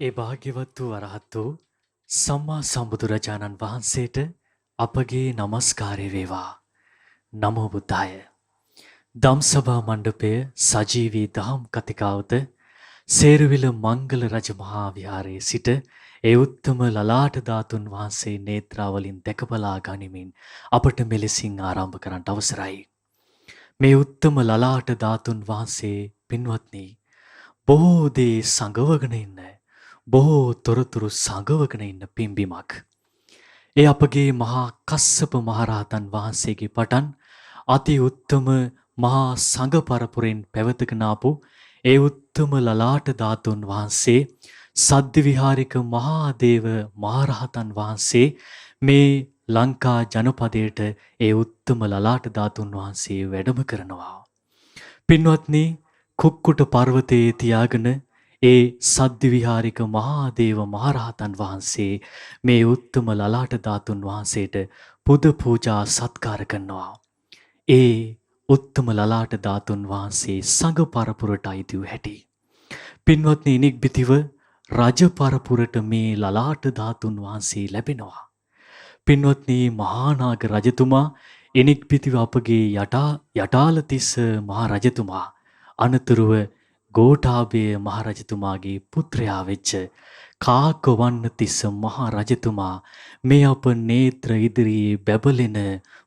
ඒ භාග්‍යවත් වූ වරහත් වූ සම්මා සම්බුදුරජාණන් වහන්සේට අපගේ নমස්කාරය වේවා. නමෝ බුද්ධාය. ධම්සභා මණ්ඩපය සජීවී දහම් කතිකාවත සේරුවිල මංගල රජ මහා විහාරයේ සිට ඒ උත්තම ලලාට ධාතුන් වහන්සේ නේත්‍රාවලින් දැකබලා ගනිමින් අපට මෙලෙසින් ආරම්භ කරන්නට අවසරයි. මේ උත්තම ලලාට ධාතුන් වහන්සේ පින්වත්නි බොහෝ දේ සංගවගෙන ඉන්න බොහෝ තොරතුරු සංගවගෙන ඉන්න පිම්බිමක්. ඒ අපගේ මහා කස්සප මහරහතන් වහන්සේගේ පටන් අති උත්තම මහා සංඝ පරපුරෙන් පැවතගෙන ආපු ඒ උත්තම ලලාට ධාතුන් වහන්සේ සද්ද විහාරික මහා දේව මහරහතන් වහන්සේ මේ ලංකා ජනපදයට ඒ උත්තම ලලාට ධාතුන් වහන්සේ වැඩම කරනවා. පින්වත්නි කුක්කුට පර්වතයේ තියාගෙන ඒ සද්ද විහාරික මහා දේව මහරහතන් වහන්සේ මේ උත්තම ලලාට ධාතුන් වහන්සේට පුද පූජා සත්කාර කරනවා. ඒ උත්තම ලලාට ධාතුන් වහන්සේ සංඝ පරපුරට අයිති වූ හැටි. පින්වත්නි නික්බිතිව රජ පරපුරට මේ ලලාට ධාතුන් වහන්සේ ලැබෙනවා. පින්වත්නි මහානාග රජතුමා එනික්බිතිව අපගේ යටාලතිස්ස මහ රජතුමා අනතුරුව ගෝඨාභය මහ රජතුමාගේ පුත්‍රයා වෙච්ච කාකවන්නතිස්ස මහ රජතුමා මේ අප නේත්‍ර ඉදිරියේ බැබලෙන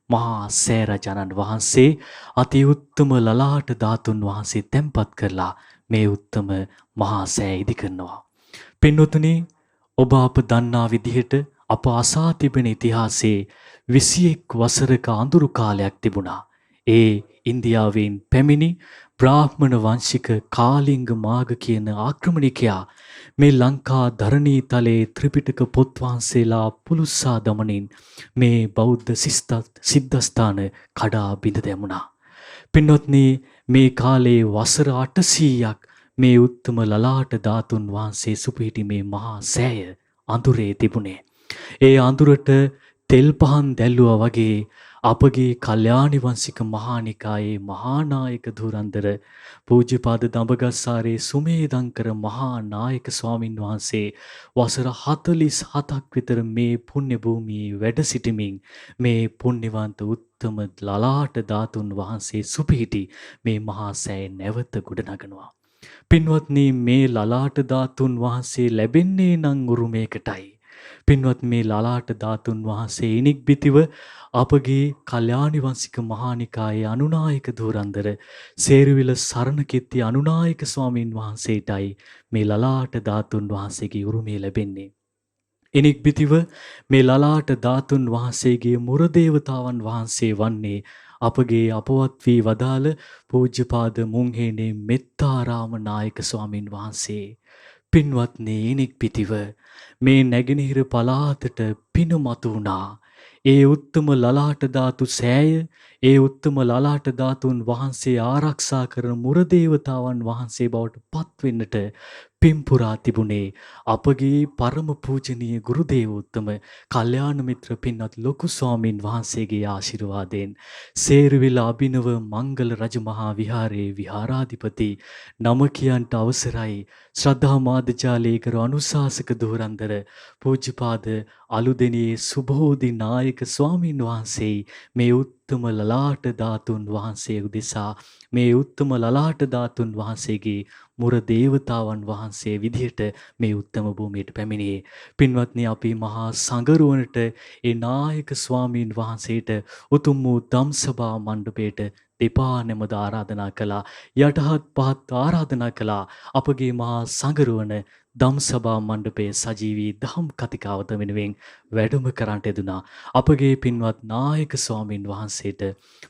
මහා සෑරජාණන් වහන්සේ අති උත්තම ලලාට ධාතුන් වහන්සේ තැන්පත් කරලා මේ උත්තම මහා සෑ ඉදි කරනවා. පින්වතුනි ඔබ අප දන්නා විදිහට අප අසා තිබෙන ඉතිහාසයේ 21 වසරක අඳුරු කාලයක් තිබුණා. ඒ ඉන්දියාවෙන් පැමිණි බ්‍රාහ්මණ වංශික කාලිංග මාග කියන ආක්‍රමණිකයා මේ ලංකා ධරණී තලයේ ත්‍රිපිටක පොත් වහන්සේලා පුලුස්සා දමනින් මේ බෞද්ධ සිද්ධාස්ථාන කඩා බිඳ දැමුණා. පින්වත්නි මේ කාලේ වසර 800ක් මේ උත්තම ලලාට ධාතුන් වහන්සේ සුපිහිටි මේ මහා සෑය අඳුරේ තිබුණේ. ඒ අඳුරට තෙල් පහන් දැල්ලුවා වගේ අපගේ කල්යාණි වංශික මහානිකායේ මහානායක ධුරන්දර පූජ්‍යපාද දඹගස්සාරේ සුමේදංකර මහා නායක ස්වාමින් වහන්සේ වසර 47ක් විතර මේ පුණ්‍ය භූමියේ වැඩ සිටමින් මේ පුණ්‍යවන්ත උත්තම ලලාට ධාතුන් වහන්සේ සුපිහිටි මේ මහා සෑය නැවත ගොඩනගනවා. පින්වත්නි මේ ලලාට ධාතුන් වහන්සේ ලැබෙන්නේ නම් උරුමයකටයි. පින්වත් මේ ලලාට ධාතුන් වහන්සේ ඉනික්බිතිව අපගේ කල්යාණි වංශික මහානිකායේ අනුනායක ධුරන්දර සේරුවිල සරණකිත්ති අනුනායක ස්වාමින් වහන්සේටයි මේ ලලාට ධාතුන් වහන්සේගේ උරුමය ලැබෙන්නේ. ඉනික්බිතිව මේ ලලාට ධාතුන් වහන්සේගේ මුරදේවතාවන් වහන්සේ වන්නේ අපගේ අපවත් වී වදාළ පූජ්‍යපාද මුංහේනේ මෙත්තාරාම නායක ස්වාමින් වහන්සේ. පින්වත්නි ඉනික්බිතිව මේ නැගෙනහිර පළාතට පින මතු වුණා. ඒ උත්තම ලලාට ධාතු සෑය ඒ උත්තම ලලාට ධාතුන් වහන්සේ ආරක්ෂා කරන මුරදේවතාවන් වහන්සේ බවට පත්වෙන්නට පින්පුරා තිබුණේ අපගේ පරම පූජනීය ගුරු දේවෝත්තම කල්යාණ මිත්‍ර පින්වත් ලොකු ස්වාමින් වහන්සේගේ ආශිර්වාදයෙන් සේරුවිල අභිනව මංගල රජමහා විහාරයේ විහාරාධිපති නම කියන්ට අවසරයි ශ්‍රද්ධා මාධ්‍යාලේකර අනුශාසක ධුරන්දර පූජ්‍යපාද අලුදෙනියේ සුබෝධි නායක ස්වාමින් වහන්සේ මේ උත්තම ලලාට ධාතුන් වහන්සේ උදෙසා මේ උත්තම ලලාට ධාතුන් වහන්සේගේ මුර දේවතාවන් වහන්සේ විදිහට මේ උත්තම භූමියට පැමිණියේ. පින්වත්නි අපි මහා සංඝරුවනට ඒ නායක ස්වාමීන් වහන්සේට උතුම් වූ ධම්සභා මණ්ඩපයට දෙපා නැමද ආරාධනා කළා. යටහත් පහත් ආරාධනා කළා. අපගේ මහා සංඝරුවන ධම්සභා මණ්ඩපයේ සජීවී දහම් කතිකාවත වෙනුවෙන් වැඩම කරන්නට යෙදුනා. අපගේ පින්වත් නායක ස්වාමින් වහන්සේට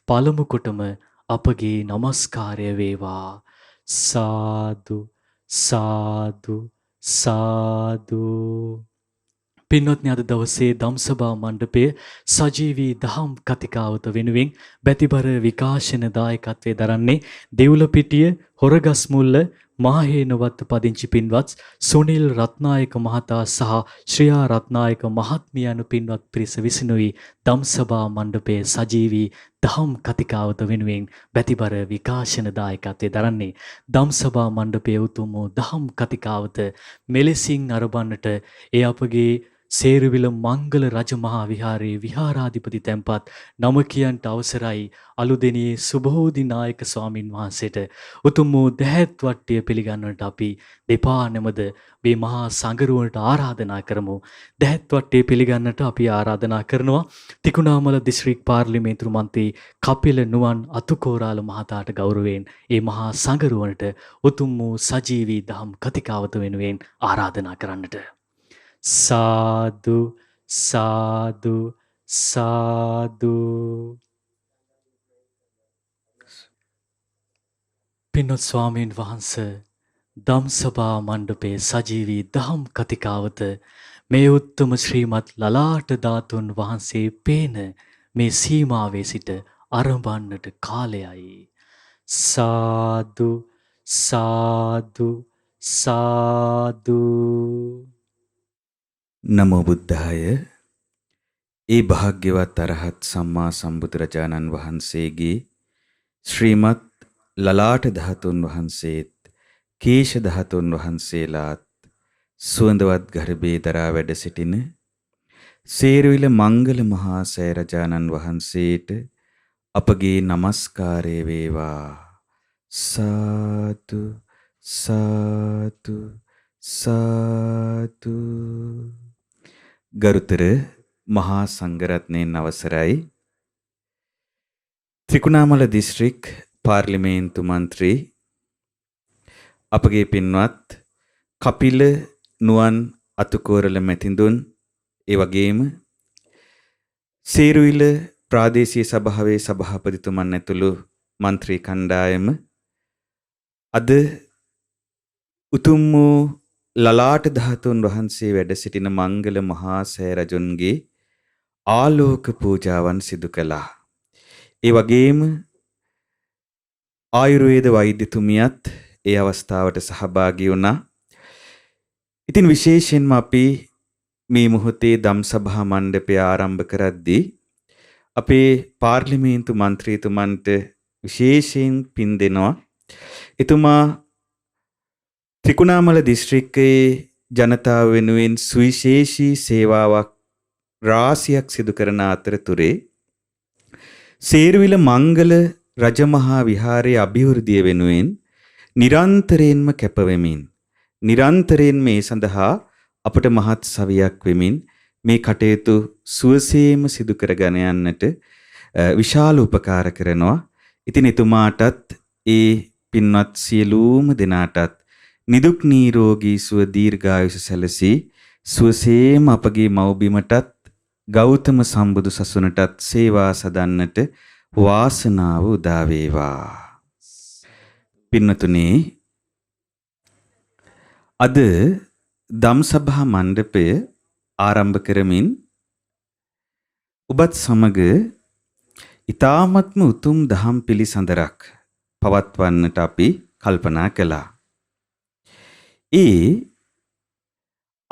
පළමු කොටම අපගේ নমස්කාරය වේවා. සාදු සාදු සාදු. පින්වත්නි අද දවසේ ධම්සභා මණ්ඩපයේ සජීවී දහම් කතිකාවත වෙනුවෙන් බැතිබර විකාශන දායකත්වයේ දරන්නේ දෙව්ලපිටිය හොරගස්මුල්ල මාහේනවත් පදිංචි පින්වත් සුනිල් රත්නායක මහතා සහ ශ්‍රියා රත්නායක මහත්මිය යනු පින්වත් පිරිස විසිනුයි දම්සභා මණ්ඩපයේ සජීවී දහම් කතිකාවත වෙනුවෙන් බැතිබර විකාශන දායකත්වයේ දරන්නේ. දම්සභා මණ්ඩපයේ උතුම් වූ දහම් කතිකාවත මෙලෙසින් අරඹන්නට ඒ අපගේ සේරුවිල මංගල රජමහා විහාරයේ විහාරාධිපති තැන්පත් නමකියන්ට අවසරයි අලුදෙනියේ සුබෝධි නායක ස්වාමින් වහන්සේට උතුම් වූ දැහැත් වට්ටිය පිළිගන්නට අපි දෙපා නැමද මේ මහා සංගරුවනට ආරාධනා කරමු. දැහැත් වට්ටිය පිළිගන්නට අපි ආරාධනා කරනවා තිකුණාමල දිස්ත්‍රික් පාර්ලිමේන්තු මන්ත්‍රී කපිල නුවන් අතුකෝරාල මහතාට ගෞරවයෙන් ඒ මහා සංගරුවනට උතුම් වූ සජීවී දහම් කතිකාවත වෙනුවෙන් ආරාධනා කරන්නට. සාදු සාදු සාදු. පින්වත් ස්වාමීන් වහන්ස දම්සභා මණ්ඩපයේ සජීවී දහම් කතිකාවත මේ උත්තම ශ්‍රීමත් ලලාට ධාතුන් වහන්සේ පේන මේ සීමාවේ සිට අරඹන්නට කාලයයි. සාදු සාදු සාදු. නමෝ බුද්ධාය. ඒ භාග්‍යවත් අරහත් සම්මා සම්බුදුරජාණන් වහන්සේගේ ශ්‍රීමත් ලලාට ධාතුන් වහන්සේත් කේශ ධාතුන් වහන්සේලාත් සුවඳවත් ගර්භේ දරා වැඩ සිටින සේරුවිල මංගල මහා සෑ රජාණන් වහන්සේට අපගේ নমස්කාරය වේවා. සාදු සාදු සාදු. ගරුතර මහා සංඝරත්නයන් අවසරයි. ත්‍රිකුණාමල දිස්ත්‍රික් පාර්ලිමේන්තු මන්ත්‍රී අපගේ පින්වත් කපිල නුවන් අතුකෝරල මැතිඳුන්, ඒ වගේම සේරුවිල ප්‍රාදේශීය සභාවේ සභාපතිතුමන් ඇතුළු මන්ත්‍රී කණ්ඩායම අද උතුම් වූ ලලාට ධාතුන් වහන්සේ වැඩ සිටින මංගල මහා සෑ රජුන්ගේ ආලෝක පූජාවන් සිදු කළා. ඒ වගේම ආයුර්වේද වෛද්‍යතුමියත් ඒ අවස්ථාවට සහභාගී වුණා. ඉතින් විශේෂයෙන්ම අපි මේ මොහොතේ දම්සභා මණ්ඩපය ආරම්භ කරද්දී අපේ පාර්ලිමේන්තු මන්ත්‍රීතුමන්ට විශේෂයෙන් පින් දෙනවා. එතුමා ත්‍රිකුණාමල දිස්ත්‍රික්කයේ ජනතාව වෙනුවෙන් සුවිශේෂී සේවාවක් රාශියක් සිදු කරන අතරතුරේ සේරුවිල මංගල රජමහා විහාරයේ අභිවෘද්ධිය වෙනුවෙන් නිරන්තරයෙන්ම කැපවෙමින් නිරන්තරයෙන් මේ සඳහා අපට මහත් සවියක් වෙමින් මේ කටයුතු සුවසේම සිදු කරගෙන යන්නට විශාල උපකාර කරනවා. ඉතින් එතුමාටත් ඒ පින්වත් සියලුම දෙනාටත් නිදුක් නිරෝගී සුව දීර්ඝායුෂ සැලසී සුවසේම අපගේ මව්බිමටත් ගෞතම සම්බුදු සසුනටත් සේවා සදන්නට වාසනාව උදා වේවා. පින්නතුනි, අද දම්සභා මණ්ඩපය ආරම්භ කරමින් ඔබත් සමග ඊ타ත්ම උතුම් දහම් පිළිසඳරක් පවත්වන්නට අපි කල්පනා කළා.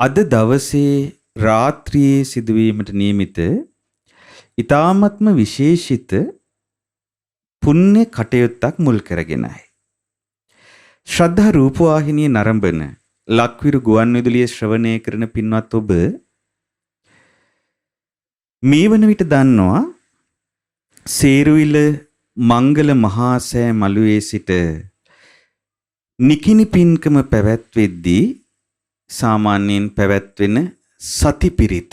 අද දවසේ රාත්‍රියේ සිදුවීමට නියමිත ඊ타ත්ම විශේෂිත පුණ්‍ය කටයුත්තක් මුල් කරගෙනයි. ශ්‍රද්ධා රූපවාහිනියේ නරඹන ලක්විරු ගුවන්විදුලිය ශ්‍රවණය කරන පින්වත් ඔබ මේ වන විට දන්නවා සේරුවිල මංගල මහා සෑ මළුවේ සිට නිකිණි පින්කම පැවැත්වෙද්දී සාමාන්‍යයෙන් පැවැත්වෙන සතිපිරිත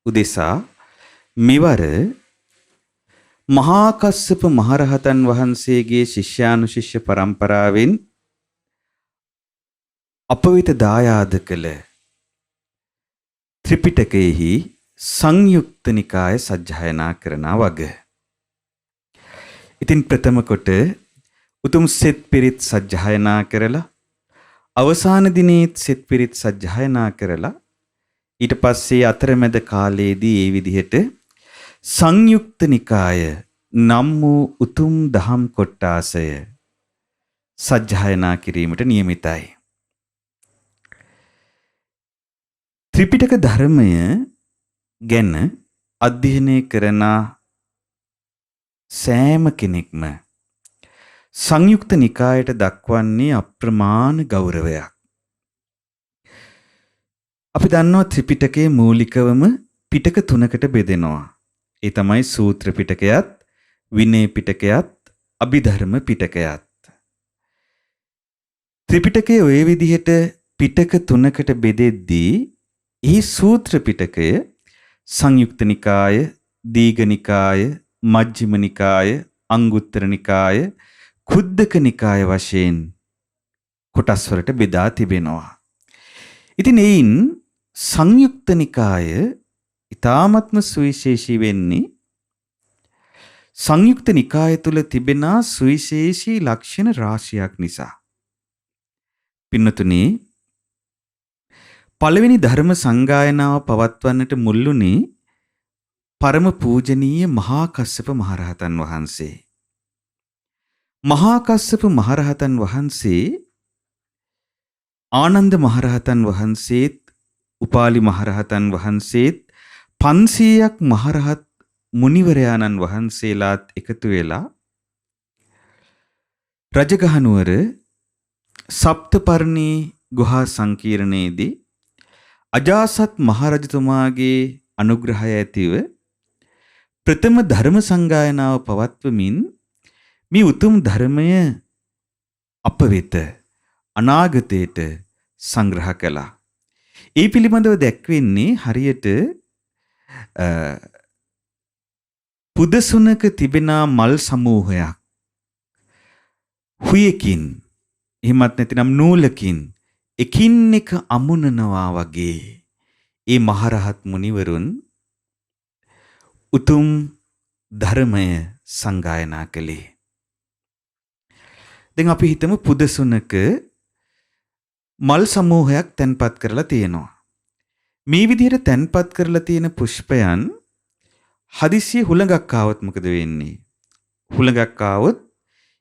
උදෙසා මෙවර මහා කස්සප මහරහතන් වහන්සේගේ ශිෂ්‍යානුශිෂ්‍ය පරම්පරාවෙන් අප වෙත දායාද කළ ත්‍රිපිටකයෙහි සංයුක්ත නිකාය සජ්ජායනා කරන වග. ඉතින් ප්‍රථම කොට උතුම් සෙත් පිරිත් සජ්ජායනා කරලා අවසාන දිනේත් සෙත් පිරිත් සජ්ජායනා කරලා ඊට පස්සේ අතරමැද කාලයේදී මේ විදිහට සංයුක්ත නිකාය නම් වූ උතුම් දහම් කොටාසය සජ්ජායනා කිරීමට නියමිතයි. ත්‍රිපිටක ධර්මය ගැන අධ්‍යයනය කරන සෑම කෙනෙක්ම සංයුක්ත නිකායට දක්වන්නේ අප්‍රමාණ ගෞරවයක්. අපි දන්නවා ත්‍රිපිටකයේ මූලිකවම පිටක තුනකට බෙදෙනවා. ඒ තමයි සූත්‍ර පිටකයත්, විනය පිටකයත්, අභිධර්ම පිටකයත්. ත්‍රිපිටකයේ ওই විදිහට පිටක තුනකට බෙදෙද්දී එහි සූත්‍ර පිටකය සංයුක්ත නිකාය, දීඝ නිකාය, මජ්ක්‍ධිම නිකාය, අංගුත්තර නිකාය, කුද්දක නිකාය වශයෙන් කොටස් වලට බෙදා තිබෙනවා. ඉතින් එයින් සංයුක්ත නිකාය ඊ타ත්ම සුවිශේෂී වෙන්නේ සංයුක්ත නිකාය තුල තිබෙන සුවිශේෂී ලක්ෂණ රාශියක් නිසා. පින්නතුනි, පළවෙනි ධර්ම සංගායනාව පවත්වන්නට මුල්ුණේ පරම පූජනීය මහා කස්සප මහරහතන් වහන්සේ. මහා කස්සප මහරහතන් වහන්සේ ආනන්ද මහරහතන් වහන්සේත්, උපාලි මහරහතන් වහන්සේත් 500ක් මහරහත් මුනිවරයාණන් වහන්සේලාත් එකතු වෙලා රජගහනුවර සප්තපර්ණී ගුහා සංකීර්ණයේදී අජාසත් මහරජතුමාගේ අනුග්‍රහය ඇතිව ප්‍රථම ධර්ම සංගායනාව පවත්වමින් මේ උතුම් ධර්මය අප වෙත අනාගතයට සංග්‍රහ කළා. ඒ පිළිබඳව දැක්වෙන්නේ හරියට පුදසුනක තිබෙන මල් සමූහයක් හුයකින් එහෙමත් නැතිනම් නූලකින් එකින් එක අමුණනවා වගේ ඒ මහරහත් මුනිවරුන් උතුම් ධර්මය සංගායනා කළේ. දැන් අපි හිතමු පුදසුනක මල් සමූහයක් තැන්පත් කරලා තියෙනවා. මේ විදිහට තැන්පත් කරලා තියෙන පුෂ්පයන් හදිසියෙ හුළඟක් ආවොත් මොකද වෙන්නේ? හුළඟක් ආවොත්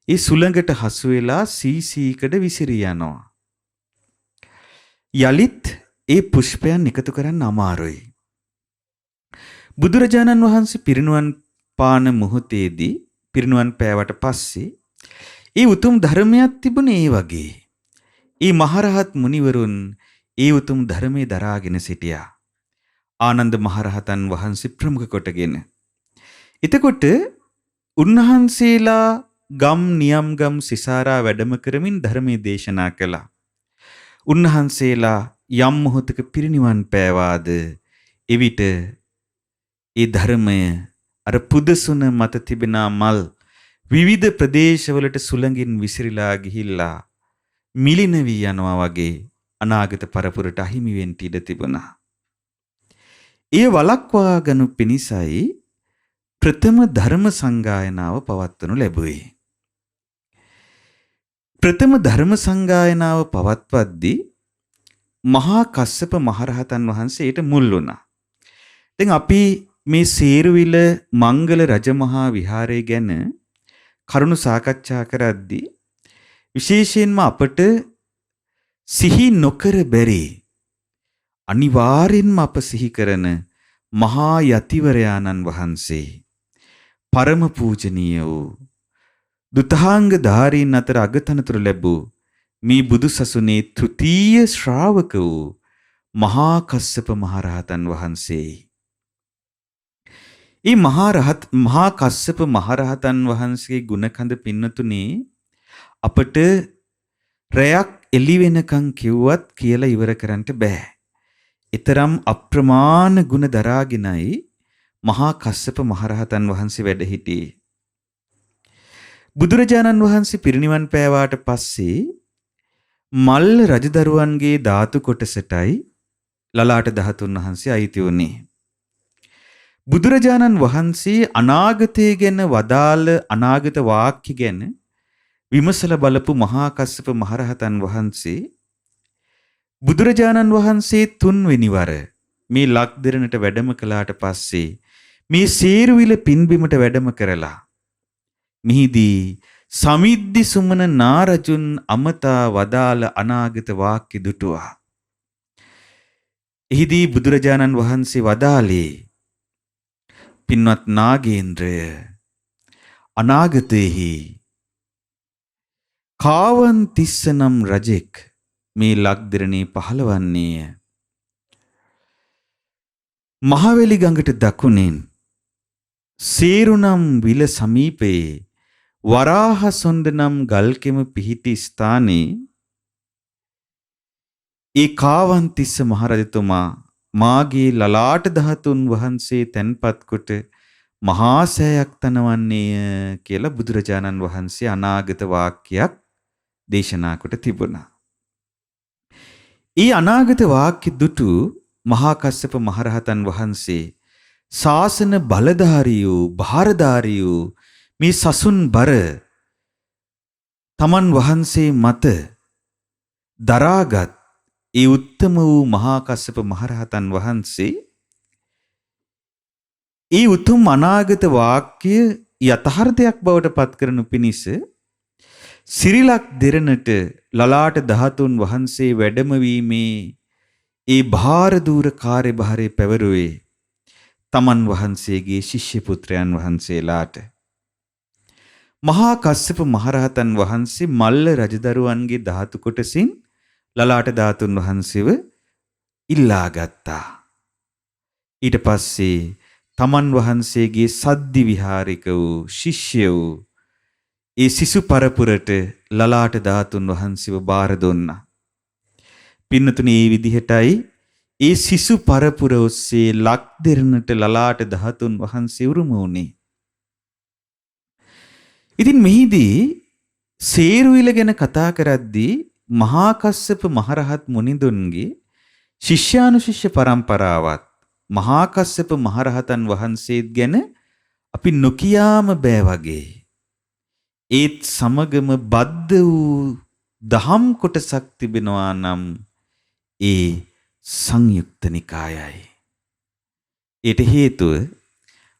ඒ සුළඟට හසු වෙලා සීසීකඩ විසිරී යනවා. යලිත් ඒ පුෂ්පයන් එකතු කරන්න අමාරුයි. බුදුරජාණන් වහන්සේ පිරිනුවන් පාන මොහොතේදී පිරිනුවන් පෑවට පස්සේ ඒ උතුම් ධර්මයක් තිබුණේ ඒ වගේ. ඒ මහරහත් මුනිවරුන් ඒ උතුම් ධර්මයේ දරාගෙන සිටියා. ආනන්ද මහරහතන් වහන්සේ ප්‍රමුඛ කොටගෙන. එතකොට උන්වහන්සේලා ගම් නියම් ගම් සිසාරා වැඩම කරමින් ධර්මයේ දේශනා කළා. උන්වහන්සේලා යම් මොහොතක පිරිනිවන් පෑවාද එවිට ඒ ධර්මය අර පුදසුන මත තිබෙන මල් විවිධ ප්‍රදේශවලට සුළඟින් විසිරීලා ගිහිල්ලා මිලින වී යනවා වගේ අනාගත පරපුරට අහිමි වෙන්න ඉඩ තිබුණා. ඒ වළක්වා ගනු පිණිසයි ප්‍රථම ධර්ම සංගායනාව පවත්වනු ලැබුවේ. ප්‍රථම ධර්ම සංගායනාව පවත්වද්දී මහා කස්සප මහරහතන් වහන්සේට මුල් වුණා. දැන් අපි මේ සේරුවිල මංගල රජමහා විහාරය ගැන කරුණු සාකච්ඡා කරද්දී විශේෂයෙන්ම අපට සිහි නොකර බැරි අනිවාර්යෙන්ම අප සිහි කරන මහා යතිවරයාණන් වහන්සේ පරම පූජනීය වූ දුතාංග ධාරීන් අතර අගතනතුරු ලැබූ මේ බුදුසසුනේ තෘතීය ශ්‍රාවක වූ මහා කස්සප මහරහතන් වහන්සේ. මේ මහා කස්සප මහරහතන් වහන්සේගේ ගුණකඳ පින්නතුනේ අපට රැයක් එළි වෙනකන් කිව්වත් කියලා ඉවර කරන්න බෑ. ඊතරම් අප්‍රමාණ ගුණ දරාගෙනයි මහා කස්සප මහරහතන් වහන්සේ වැඩ හිටියේ. බුදුරජාණන් වහන්සේ පිරිනිවන් පෑවාට පස්සේ මල්ල රජදරුවන්ගේ ධාතු කොටසටයි ලලාට ධාතුන් වහන්සේ අයිති වුණේ. බුදුරජාණන් වහන්සේ අනාගතය ගැන වදාළ අනාගත වාක්‍ය ගැන විමසලා බලපු මහා කස්සප මහරහතන් වහන්සේ බුදුරජාණන් වහන්සේ තුන්වෙනි වර මේ ලක්දිරණට වැඩම කළාට පස්සේ මේ සේරුවිල පින්බිමට වැඩම කරලා මිහිදී සමිද්දි සුමන නාරජුන් අමතා වදාළ අනාගත වාක්‍ය දුටුවා. එහිදී බුදුරජාණන් වහන්සේ වදාළේ පින්වත් නාගේන්ද්‍රය අනාගතයේහි කාවන්තිස්ස නම් රජෙක් මේ ලක්දිරණේ පහළවන්නේය. මහවැලි ගඟට දකුණෙන් සේරුනම් විල සමීපයේ වරාහසොණ්ඩ නම් ගල්කෙම පිහිටි ස්ථානයේ ඒ කාවන්තිස්ස මහරජතුමා මාගේ ලලාට ධාතුන් වහන්සේ තැන්පත් කොට මහා සෑයක් තනවන්නේය කියලා බුදුරජාණන් වහන්සේ අනාගත වාක්‍යයක් දේශනා කොට තිබුණා. ඒ අනාගත වාක්‍ය දුටු මහා කස්සප මහරහතන් වහන්සේ ශාසන බලධාරියෝ භාරධාරියෝ මේ සසුන් බර තමන් වහන්සේ මත දරාගත් ඒ උත්තම වූ මහා කස්සප මහරහතන් වහන්සේ ඒ උතුම් අනාගත වාක්‍ය යථාර්ථයක් බවට පත් කරනු පිණිස සිරිලක් දෙරණට ලලාට ධාතුන් වහන්සේ වැඩම වීමේ ඒ භාර දූර කාර්යභාරය පැවරුවේ තමන් වහන්සේගේ ශිෂ්‍ය පුත්‍රයන් වහන්සේලාට. මහා කස්සප මහරහතන් වහන්සේ මල්ල රජදරුවන්ගේ ධාතු කොටසින් ලලාට ධාතුන් වහන්සේව ඉල්ලා ගත්තා. ඊට පස්සේ තමන් වහන්සේගේ සද්දි විහාරික වූ ශිෂ්‍ය වූ ඒ සිසු පරපුරට ලලාට ධාතුන් වහන්සේව බාර දුන්නා. පින්නතුනි මේ විදිහටයි ඒ සිසු පරපුර ඔස්සේ ලක් දෙරණට ලලාට ධාතුන් වහන්සේ උරුම වුණේ. ඉතින් මෙහිදී සේරුවිල ගැන කතා කරද්දී මහා කස්සප මහරහත් මුනිඳුන්ගේ ශිෂ්‍යානුශිෂ්‍ය පරම්පරාවත් මහා කස්සප මහරහතන් වහන්සේත් ගැන අපි නොකියාම බෑ වගේ. ඒත් සමගම බද්ධ වූ දහම් කොටසක් තිබෙනවා නම් ඒ සංයුක්ත නිකායයි. ඊට හේතුව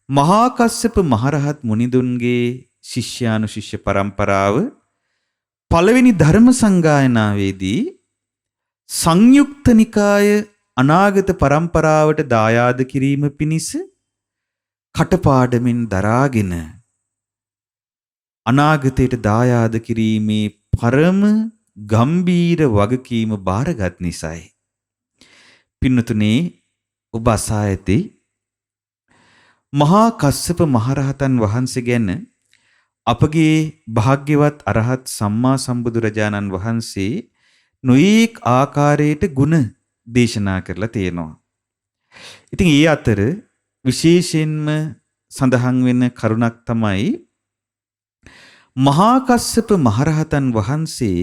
මහා කස්සප මහරහත් මුනිඳුන්ගේ ශිෂ්‍යානුශිෂ්‍ය පරම්පරාව පළවෙනි ධර්ම සංගායනාවේදී සංයුක්ත නිකාය අනාගත පරම්පරාවට දායාද කිරීම පිණිස කටපාඩමින් දරාගෙන අනාගතයට දායාද කිරීමේ පරම ගම්බීර වගකීම බාරගත් නිසායි. පින්නතුනේ ඔබ අසා ඇති මහා කස්සප මහරහතන් වහන්සේ ගැන අපගේ භාග්‍යවත් අරහත් සම්මා සම්බුදුරජාණන් වහන්සේ නොඑක් ආකාරයට ගුණ දේශනා කරලා තියෙනවා. ඉතින් ඒ අතර විශේෂයෙන්ම සඳහන් වෙන කරුණක් තමයි මහා කස්සප මහරහතන් වහන්සේ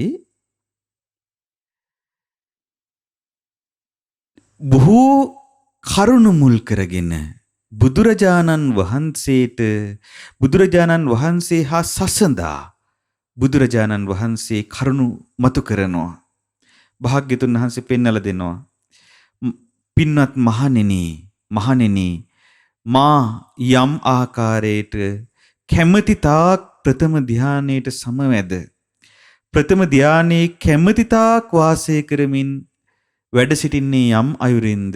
බොහෝ කරුණ මුල් කරගෙන බුදුරජාණන් වහන්සේ හා සසඳා බුදුරජාණන් වහන්සේ කරුණු මතු කරනවා. භාග්‍යතුන් වහන්සේ පෙන්වලා දෙනවා. පින්වත් මහණෙනි මා යම් ආකාරයට කැමැති තාක් ප්‍රථම ධානයේට සමවැද ප්‍රථම ධානයේ කැමැති තාක් වාසය කරමින් වැඩ සිටින්නේ යම් අයුරින්ද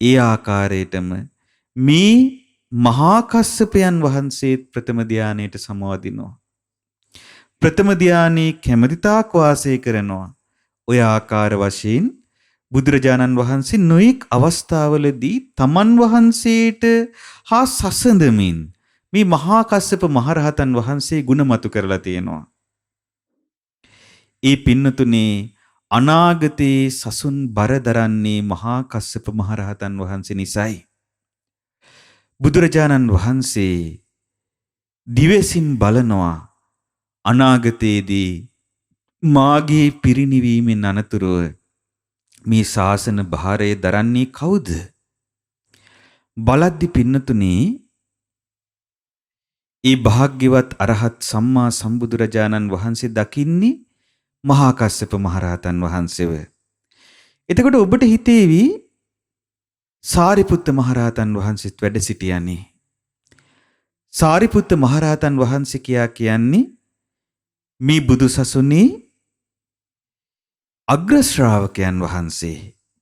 ඒ ආකාරයටම මේ මහා කස්සපයන් වහන්සේ ප්‍රථම ධානයට සමවදිනවා. ප්‍රථම ධානයේ කැමැති තාක් වාසය කරනවා. ඔය ආකාර වශයෙන් බුදුරජාණන් වහන්සේ නොඑක් අවස්ථාවලදී තමන් වහන්සේට හා සසඳමින් මේ මහා කස්සප මහරහතන් වහන්සේ ගුණමතු කරලා තියෙනවා. ඒ පින්නතුනේ අනාගතේ සසුන් බර දරන්නේ මහා කස්සප මහරහතන් වහන්සේ නිසායි. බුදුරජාණන් වහන්සේ දිවසින් බලනවා අනාගතයේදී මාගේ පිරිනිවීමෙන් අනතුරුව මේ ශාසන භාරය දරන්නේ කවුද? බලද්දි පින්නතුනේ ඒ භාග්‍යවත් අරහත් සම්මා සම්බුදුරජාණන් වහන්සේ දකින්නේ මහා කස්සප මහරහතන් වහන්සේව. එතකොට ඔබට හිතේවි සාරිපුත්ත මහරහතන් වහන්සේත් වැඩ සිටියානේ. සාරිපුත්ත මහරහතන් වහන්සේ කියන්නේ මේ බුදුසසුනේ අග්‍ර ශ්‍රාවකයන් වහන්සේ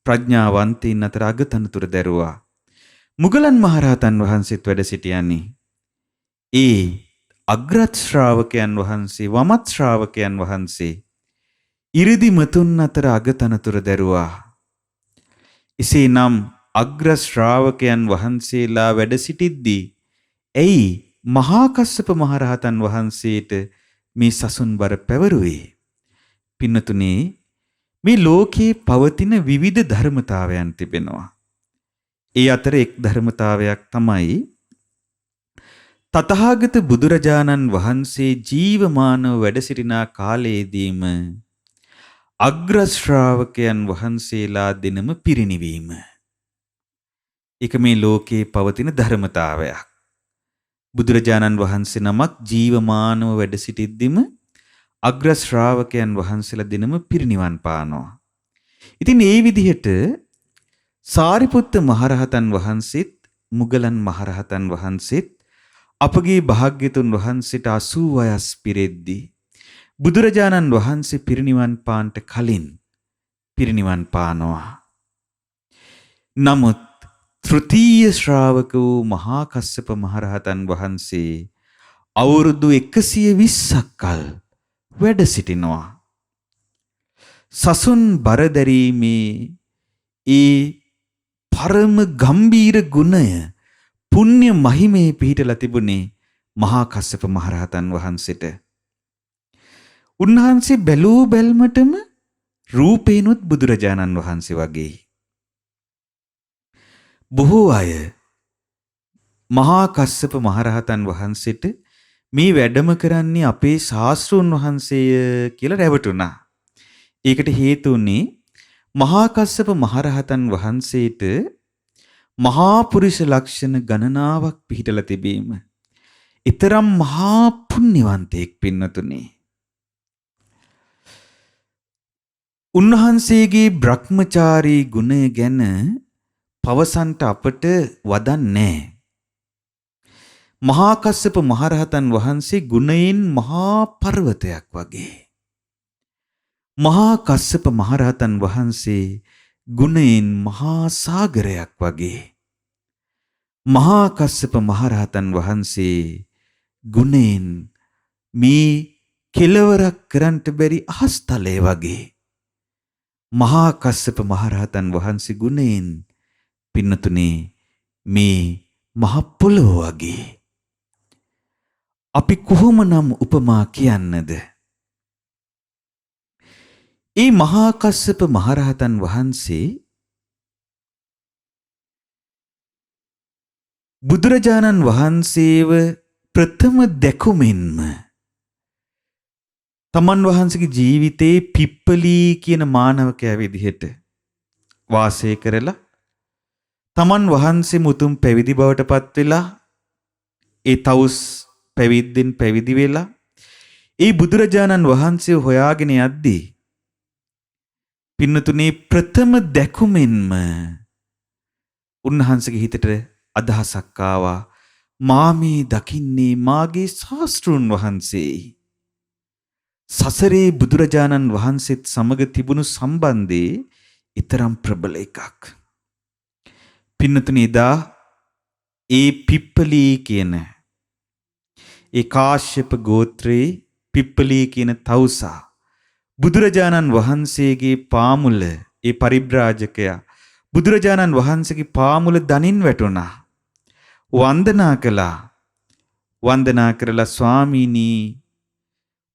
ප්‍රඥාවන්තයින් අතර අගතනතුර දැරුවා. මුගලන් මහරහතන් වහන්සේත් වැඩ සිටියන්නේ ඒ අග්‍රත් ශ්‍රාවකයන් වහන්සේ වමත් ශ්‍රාවකයන් වහන්සේ ඉරිදි මතුන් අතර අගතනතුර දැරුවා. එසේනම් අග්‍ර ශ්‍රාවකයන් වහන්සේලා වැඩ සිටිද්දී ඇයි මහා කස්සප මහරහතන් වහන්සේට මේ සසුන්බර පැවරුවේ? පින්නතුනේ මේ ලෝකේ පවතින විවිධ ධර්මතාවයන් තිබෙනවා. ඒ අතර එක් ධර්මතාවයක් තමයි තථාගත බුදුරජාණන් වහන්සේ ජීවමානව වැඩ සිටින කාලයේදීම අග්‍ර ශ්‍රාවකයන් වහන්සේලා දෙනම පිරිනිවීම. ඒක මේ ලෝකේ පවතින ධර්මතාවයක්. බුදුරජාණන් වහන්සේ නමක් ජීවමානව වැඩ සිටිද්දිම අග්‍ර ශ්‍රාවකයන් වහන්සේලා දෙනම පිරිනිවන් පානවා. ඉතින් ඒ විදිහට සාරිපුත්ත මහරහතන් වහන්සේත් මුගලන් මහරහතන් වහන්සේත් අපගේ භාග්‍යතුන් වහන්සේට 80 වයස් පිරෙද්දී බුදුරජාණන් වහන්සේ පිරිනිවන් පාන්ට කලින් පිරිනිවන් පානවා. නමුත් තෘතීය ශ්‍රාවක වූ මහා කස්සප මහරහතන් වහන්සේ අවුරුදු 120ක් කල් වැඩ සිටිනවා. සසුන් බරදැරීමේ ඒ පරම ගම්බීර ගුණය පුණ්‍ය මහිමේ පිහිටලා තිබුණේ මහා කස්සප මහරහතන් වහන්සේට. උන්වහන්සේ බැලූ බැල්මටම රූපේනොත් බුදුරජාණන් වහන්සේ වගේ. බොහෝ අය මහා කස්සප මහරහතන් වහන්සේට මේ වැඩම කරන්නේ අපේ ශාස්ත්‍රූන් වහන්සේය කියලා රැවටුණා. ඒකට හේතු උනේ මහා කස්සප මහරහතන් වහන්සේට මහා පුරුෂ ලක්ෂණ ගණනාවක් පිහිටලා තිබීම. ඊතරම් මහා පුණ්‍යවන්තයෙක් පින්නතුනේ. උන්වහන්සේගේ බ්‍රහ්මචාරී ගුණය ගැන පවසන්ට අපට වදන්නේ. මහා කස්සප මහරහතන් වහන්සේ ගුණයෙන් මහා පර්වතයක් වගේ. මහා කස්සප මහරහතන් වහන්සේ ගුණයෙන් මහා සාගරයක් වගේ. මහා කස්සප මහරහතන් වහන්සේ ගුණයෙන් මේ කෙලවරක් කරන්ට බැරි අහස්තලය වගේ. මහා කස්සප මහරහතන් වහන්සේ ගුණයෙන් පින්නතුනේ මේ මහ පොළොව වගේ. අපි කොහොමනම් උපමා කියන්නද? ඒ මහා කස්සප මහරහතන් වහන්සේ බුදුරජාණන් වහන්සේව ප්‍රථම දැකුමෙන්ම තමන් වහන්සේගේ ජීවිතේ පිප්පලී කියන මානවකයා විදිහට වාසය කරලා තමන් වහන්සේ මුතුන් පැවිදි බවට පත් වෙලා ඒ තවුස් පැවිද්දෙන් පැවිදි වෙලා ඒ බුදුරජාණන් වහන්සේ හොයාගෙන යද්දී පින්නතුනේ ප්‍රථම දැකුමෙන්ම උන්වහන්සේගේ හිතට අදහසක් ආවා මා මේ දකින්නේ මාගේ ශාස්ත්‍රූන් වහන්සේයි. සසරේ බුදුරජාණන් වහන්සේත් සමග තිබුණු සම්බන්ධයේ ඊතරම් ප්‍රබල එකක්. පින්නතුනේ දා ඒ පිප්පලී කියන ඒ කාශ්‍යප ගෝත්‍රයේ පිප්පලී කියන තවුසා බුදුරජාණන් වහන්සේගේ පාමුල ඒ පරිබ්‍රාජකයා බුදුරජාණන් වහන්සේගේ පාමුල දනින් වැටුණා. වන්දනා කළා. වන්දනා කරලා ස්වාමීනි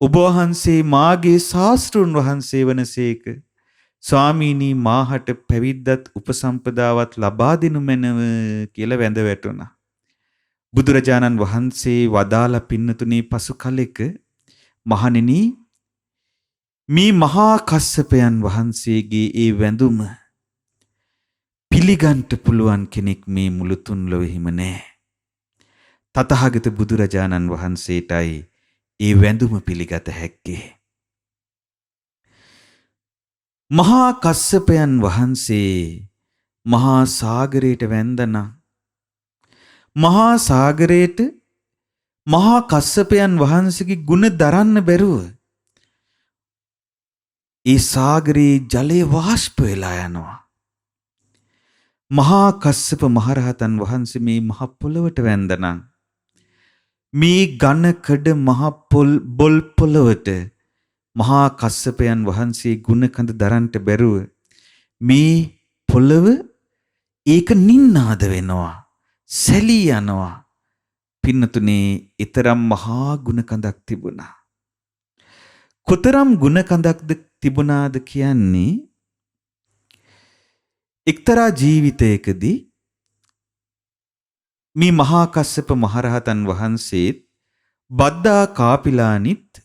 ඔබ වහන්සේ මාගේ ශාස්ත්‍රූන් වහන්සේ වනසේක. ස්වාමීනි මාහට පැවිද්දත් උපසම්පදාවත් ලබා දෙනු මැනව කියලා වැඳ වැටුණා. බුදුරජාණන් වහන්සේ වදාළ පින්නතුනේ පසු කලෙක මහණෙනි මේ මහා කස්සපයන් වහන්සේගේ ඒ වැඳුම පිළිගන්ට පුළුවන් කෙනෙක් මේ මුළු තුන් ලොවෙහිම නැහැ. තථාගත බුදුරජාණන් වහන්සේටයි ඒ වැඳුම පිළිගත හැක්කේ. මහා කස්සපයන් වහන්සේ මහා සාගරයට වැඳනා. මහා සාගරයට මහා කස්සපයන් වහන්සේගේ ගුණ දරන්න බැරුව ඒ සාගරේ ජලය වාෂ්ප වෙලා යනවා. මහා කස්සප මහරහතන් වහන්සේ මේ මහ පොළවට වැන්දනම් මේ ඝන කඩ මහ බොල් පොළවට මහා කස්සපයන් වහන්සේ ගුණ කඳ දරන්ට බැරුව මේ පොළව ඒක නින්නාද වෙනවා, සැලී යනවා. පින්නතුනේ ඊතරම් මහා ගුණ කඳක් තිබුණා. කොතරම් ගුණ කඳක්ද තිබුණාද කියන්නේ එක්තරා ජීවිතයකදී මේ මහා කස්සප මහරහතන් වහන්සේත් බද්දා කාපිලානිත්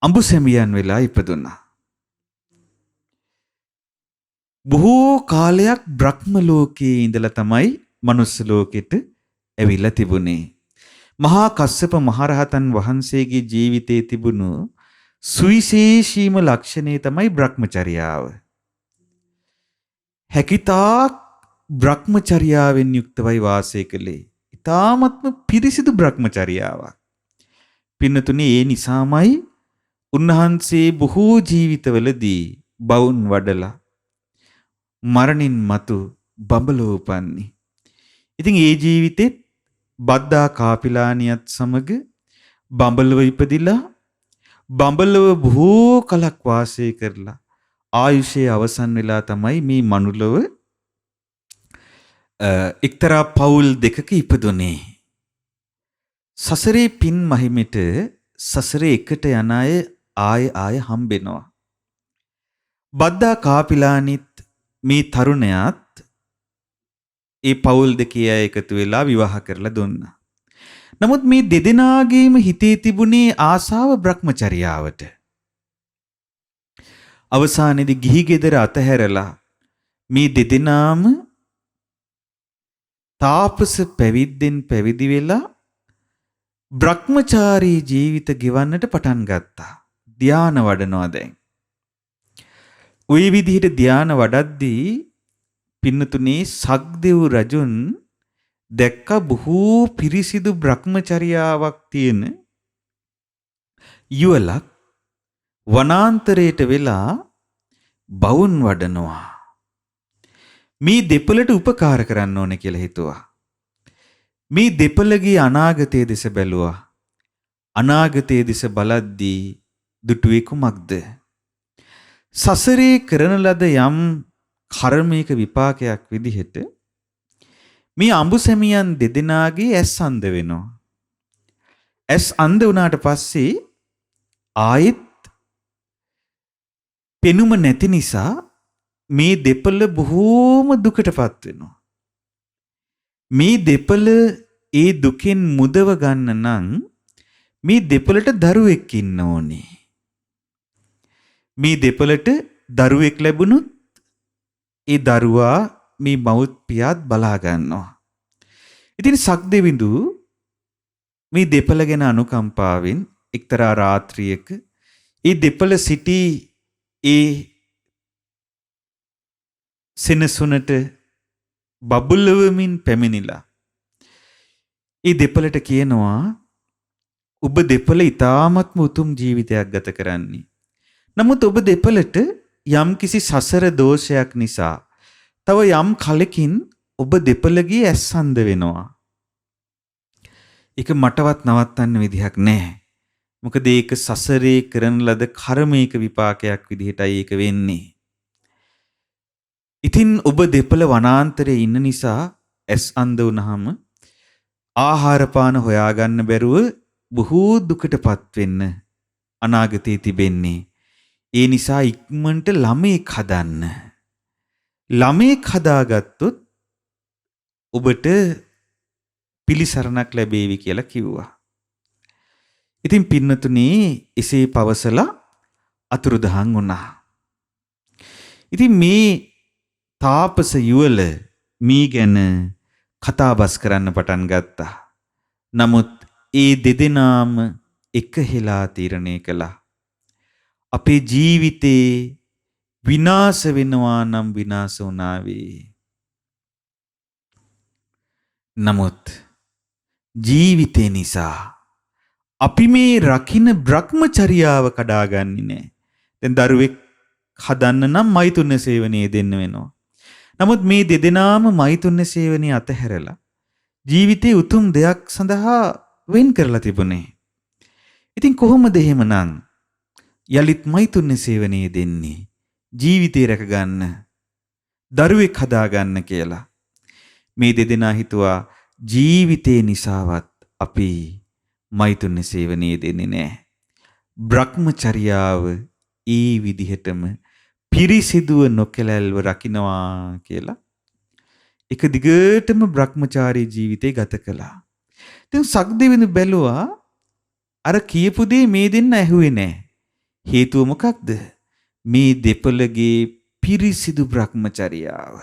අඹුසැමියන් වෙලා ඉපදුනා. බොහෝ කාලයක් බ්‍රහ්ම ලෝකයේ ඉඳලා තමයි මනුස්ස ලෝකෙට ඇවිල්ලා තිබුණේ. මහා කස්සප මහරහතන් වහන්සේගේ ජීවිතයේ තිබුණු සුවිශේෂීම ලක්ෂණය තමයි බ්‍රහ්මචර්යාව. හැකිතාක් බ්‍රහ්මචර්යාවෙන් යුක්තවයි වාසය කළේ. ඊ타ත්ම පිරිසිදු බ්‍රහ්මචර්යාවක්. පින්නතුනේ ඒ නිසාමයි උන්වහන්සේ බොහෝ ජීවිතවලදී බවුන් වඩලා මරණින් මතු බඹලෝ උපන්නේ. ඉතින් ඒ ජීවිතෙත් බද්දා කාපිලානියත් සමග බඹලව ඉපදිලා බඹලව බොහෝ කලක් වාසය කරලා ආයුෂයේ අවසන් වෙලා තමයි මේ මනුලව එක්තරා පවුල් දෙකක ඉපදුනේ. සසරේ පින් මහිමෙට සසරේ එකට යන අය ආය හම්බෙනවා. බද්දා කාපිලානිත් මේ තරුණයාත් ඒ පවුල් දෙකේ අය එකතු වෙලා විවාහ කරලා දුන්නා. නමුත් මේ දෙදෙනාගේම හිතේ තිබුණේ ආසාව බ්‍රහ්මචර්යාවට. අවසානයේදී ගිහි ගෙදර අතහැරලා මේ දෙදෙනාම තාපස පැවිද්දෙන් පැවිදි වෙලා බ්‍රහ්මචාරී ජීවිත ගෙවන්නට පටන් ගත්තා. ධාන වඩනවා දැන්. ওই විදිහට ධාන වඩද්දී පින්නතුනේ සක්දෙව් රජුන් දැක්ක බොහෝ පිරිසිදු බ්‍රහ්මචර්යාවක් තියෙන යුවලක් වනාන්තරයට වෙලා බවුන් වඩනවා. මේ දෙපළට උපකාර කරන්න ඕනේ කියලා හිතුවා. මේ දෙපළගේ අනාගතයේ දෙස බැලුවා. අනාගතයේ දෙස බලද්දී දුටුවේ කුමක්ද? සසරේ කරන ලද යම් කර්මයක විපාකයක් විදිහට මේ අඹුසැමියන් දෙදෙනාගේ ඇස් අන්ධ වෙනවා. ඇස් අන්ධ වුණාට පස්සේ ආයෙත් පෙනුම නැති නිසා මේ දෙපළ බොහෝම දුකටපත් වෙනවා. මේ දෙපළ ඒ දුකෙන් මුදව ගන්න නම් මේ දෙපළට දරුවෙක් ඉන්න ඕනේ. මේ දෙපළට දරුවෙක් ලැබුණොත් ඒ දරුවා මේ මව්පියාත් බලා ගන්නවා. ඉතින් සක්දෙවිඳු මේ දෙපළ ගැන අනුකම්පාවෙන් එක්තරා රාත්‍රියක ඒ දෙපළ සිටි ඒ සෙනසුනට බබුලවමින් පැමිණිලා ඒ දෙපළට කියනවා ඔබ දෙපළ ඊ타ත්ම උතුම් ජීවිතයක් ගත කරන්නේ. නමුත් ඔබ දෙපළට යම් කිසි සසර දෝෂයක් නිසා තව යම් කලකින් ඔබ දෙපළගේ ඇස් අන්ධ වෙනවා. ඒක මටවත් නවත්තන්න විදිහක් නැහැ. මොකද ඒක සසරේ කරන ලද කර්මයක විපාකයක් විදිහටයි ඒක වෙන්නේ. ඉතින් ඔබ දෙපළ වනාන්තරයේ ඉන්න නිසා ඇස් අන්ධ වුණාම ආහාර පාන හොයාගන්න බැරුව බොහෝ දුකටපත් වෙන්න අනාගතේ තිබෙන්නේ. ඒ නිසා ඉක්මනට ළමෙක් හදන්න. ළමෙක් හදාගත්තොත් ඔබට පිළිසරණක් ලැබේවි කියලා කිව්වා. ඉතින් පින්නතුනේ එසේ පවසලා අතුරුදහන් වුණා. ඉතින් මේ තාපස යුවල මී ගැන කතාබස් කරන්න පටන් ගත්තා. නමුත් ඒ දෙදෙනාම එකහෙලා තීරණය කළා. අපේ ජීවිතේ විනාශ වෙනවා නම් විනාශ වුණාවේ. නමුත් ජීවිතේ නිසා අපි මේ රකින්න භ්‍රමචර්යාව කඩාගන්නේ නැහැ. දැන් දරුවෙක් හදන්න නම් මෛතුන්‍ය සේවනයේ දෙන්න වෙනවා. නමුත් මේ දෙදෙනාම මෛතුන්‍ය සේවනයේ අතහැරලා ජීවිතේ උතුම් දෙයක් සඳහා වෙන් කරලා තිබුණේ. ඉතින් කොහොමද එහෙමනම් යලිත් මෛතුන්‍ය සේවනයේ දෙන්නේ ජීවිතේ රැකගන්න දරුවෙක් හදාගන්න කියලා? මේ දෙදෙනා හිතුවා ජීවිතේ නිසාවත් අපි මෛතුන්‍ය සේවනයේ දෙන්නේ නැහැ. භ්‍රමචර්යාව ඒ විදිහටම පිරිසිදුව නොකැලැල්ව රකින්නවා කියලා එක දිගටම භ්‍රමචාරී ජීවිතේ ගත කළා. දැන් සක්දෙවිඳු බැලුවා අර කියපු දේ මේ දෙන්න ඇහුවේ නැහැ. හේතුව මොකක්ද? මේ දෙපළගේ පිරිසිදු භ්‍රමචර්යාව.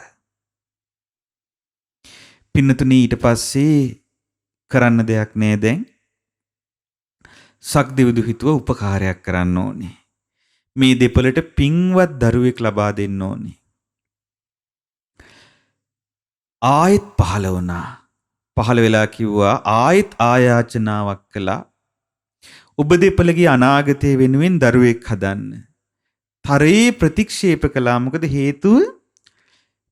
පින්නතුනි ඊට පස්සේ කරන්න දෙයක් නෑ දැන්. සක්දෙවිඳු හිතුව උපකාරයක් කරන්න ඕනේ. මේ දෙපළට පින්වත් දරුවෙක් ලබා දෙන්න ඕනේ. ආයෙත් පහළ වුණා. පහළ වෙලා කිව්වා ආයෙත් ආයාචනාවක් කළා. ඔබ දෙපළගේ අනාගතය වෙනුවෙන් දරුවෙක් හදන්න. තරේ ප්‍රතික්ෂේප කළා. මොකද හේතුව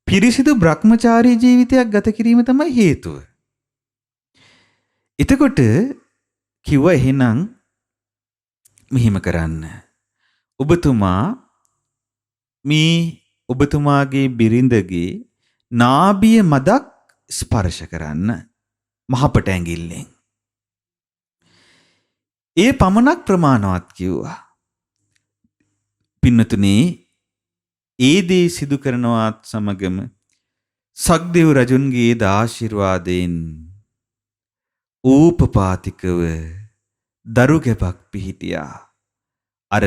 පිරිසිදු භ්‍රමචාරී ජීවිතයක් ගත කිරීම තමයි හේතුව. එතකොට කිව්වා එහෙනම් මෙහෙම කරන්න. ඔබතුමා මේ ඔබතුමාගේ බිරිඳගේ නාභිය මදක් ස්පර්ශ කරන්න මහපට ඇඟිල්ලෙන්. ඒ පමණක් ප්‍රමාණවත් කිව්වා. පින්නතුනේ ඒ දේ සිදු කරනවත් සමගම සක්දෙව් රජුන්ගේ ආශිර්වාදයෙන් ඌපපාතිකව දරු ගැබක් පිහිටියා අර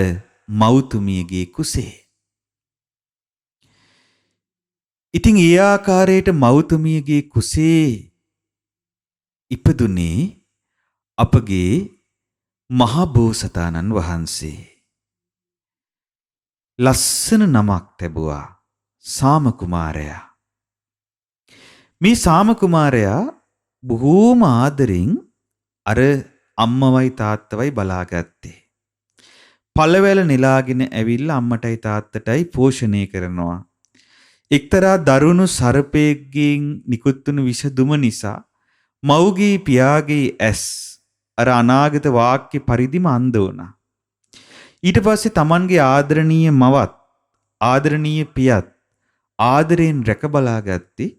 මෞතුමියගේ කුසේ. ඉතින් ඒ ආකාරයට මෞතුමියගේ කුසේ ඉපදුනේ අපගේ මහා බෝසතාණන් වහන්සේ. ලස්සන නමක් ලැබුවා සාම කුමාරයා. මේ සාම කුමාරයා බොහෝම ආදරෙන් අර අම්මවයි තාත්තවයි බලාගත්තේ. පළවැල නෙලාගෙන ඇවිල්ලා අම්මටයි තාත්තටයි පෝෂණය කරනවා. එක්තරා දරුණු සර්පයෙක්ගෙන් නිකුත් වුණු විෂ දුම නිසා මව්ගේ පියාගේ ඇස් අර අනාගත වාක්‍ය පරිදිම අන්ධ වුණා. ඊට පස්සේ Tamanගේ ආදරණීය මවත් ආදරණීය පියත් ආදරෙන් රැක බලාගත්තේ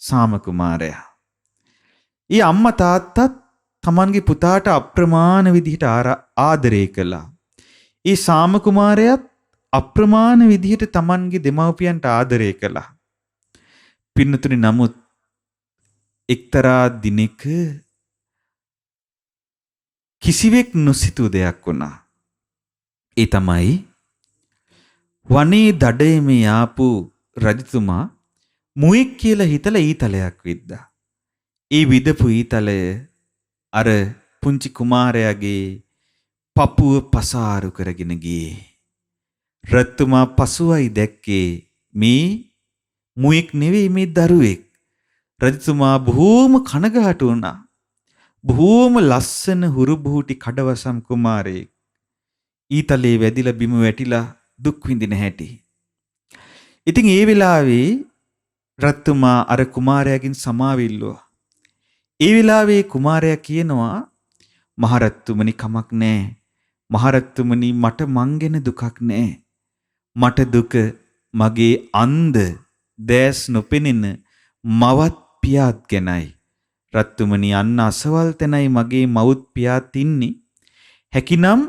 සාම කුමාරයා. ඊ අම්මා තාත්තත් Tamanගේ පුතාට අප්‍රමාණ විදිහට ආදරය කළා. ඊ සාම කුමාරයාත් අප්‍රමාණ විදිහට Tamanගේ දෙමව්පියන්ට ආදරය කළා. පින්නතුනි නමුත් එක්තරා දිනක කිසිවෙක් නොසිතූ දෙයක් වුණා. ඒ තමයි වනේ දඩයමේ ආපු රජතුමා මුවෙක් කියලා හිතලා ඊතලයක් විද්දා. ඒ විදපු ඊතලය අර පුංචි කුමාරයාගේ පපුව පසාරු කරගෙන ගියේ. රජතුමා පසුවයි දැක්කේ මේ මුවෙක් නෙවෙයි මේ දරුවෙක්. රජතුමා බොහෝම කනගාටු වුණා. බොහෝම ලස්සන හුරුබුහුටි කඩවසම් කුමාරයෙක් ඊතලේ වැදිලා බිම වැටිලා දුක් විඳින හැටි. ඉතින් ඒ වෙලාවේ රජතුමා අර කුමාරයාගෙන් සමාවිල්ලුවා. ඒ වෙලාවේ කුමාරයා කියනවා මහරජතුමනි කමක් නැහැ. මහරජතුමනි මට මං ගැන දුකක් නැහැ. මට දුක මගේ අන්ධ දැස් නොපෙනෙන මවත් පියාත් ගැනයි. රජතුමනි අන්න අසවල් තැනයි මගේ මවුත් පියාත් ඉන්නේ. හැකිනම්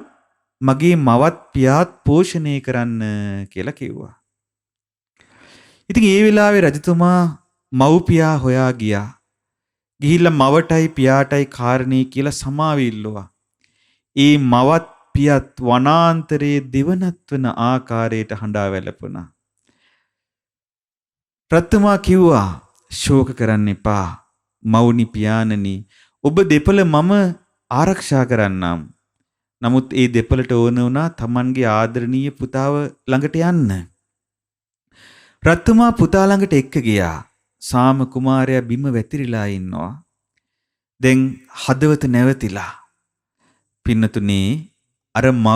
මගේ මවත් පියාත් පෝෂණය කරන්න කියලා කිව්වා. ඉතින් ඒ වෙලාවේ රජතුමා මව්පියා හොයා ගියා. ගිහිල්ලා මවටයි පියාටයි කාරණේ කියලා සමාවිල්ලුවා. ඒ මවත් පියත් වනාන්තරයේ දෙවනත් වන ආකාරයට හඬා වැළපුණා. රජතුමා කිව්වා ශෝක කරන්න එපා. මවුනි පියාණනි ඔබ දෙපළ මම ආරක්ෂා කරන්නම්. නමුත් ඒ දෙපළට ඕන වුණා Tamanගේ ආදරණීය පුතාව ළඟට යන්න. රජතුමා පුතා ළඟට එක්ක ගියා. සාම කුමාරයා බිම වැතිරිලා ඉන්නවා. දැන් හදවත නැවතිලා. පින්නතුනේ අර මව්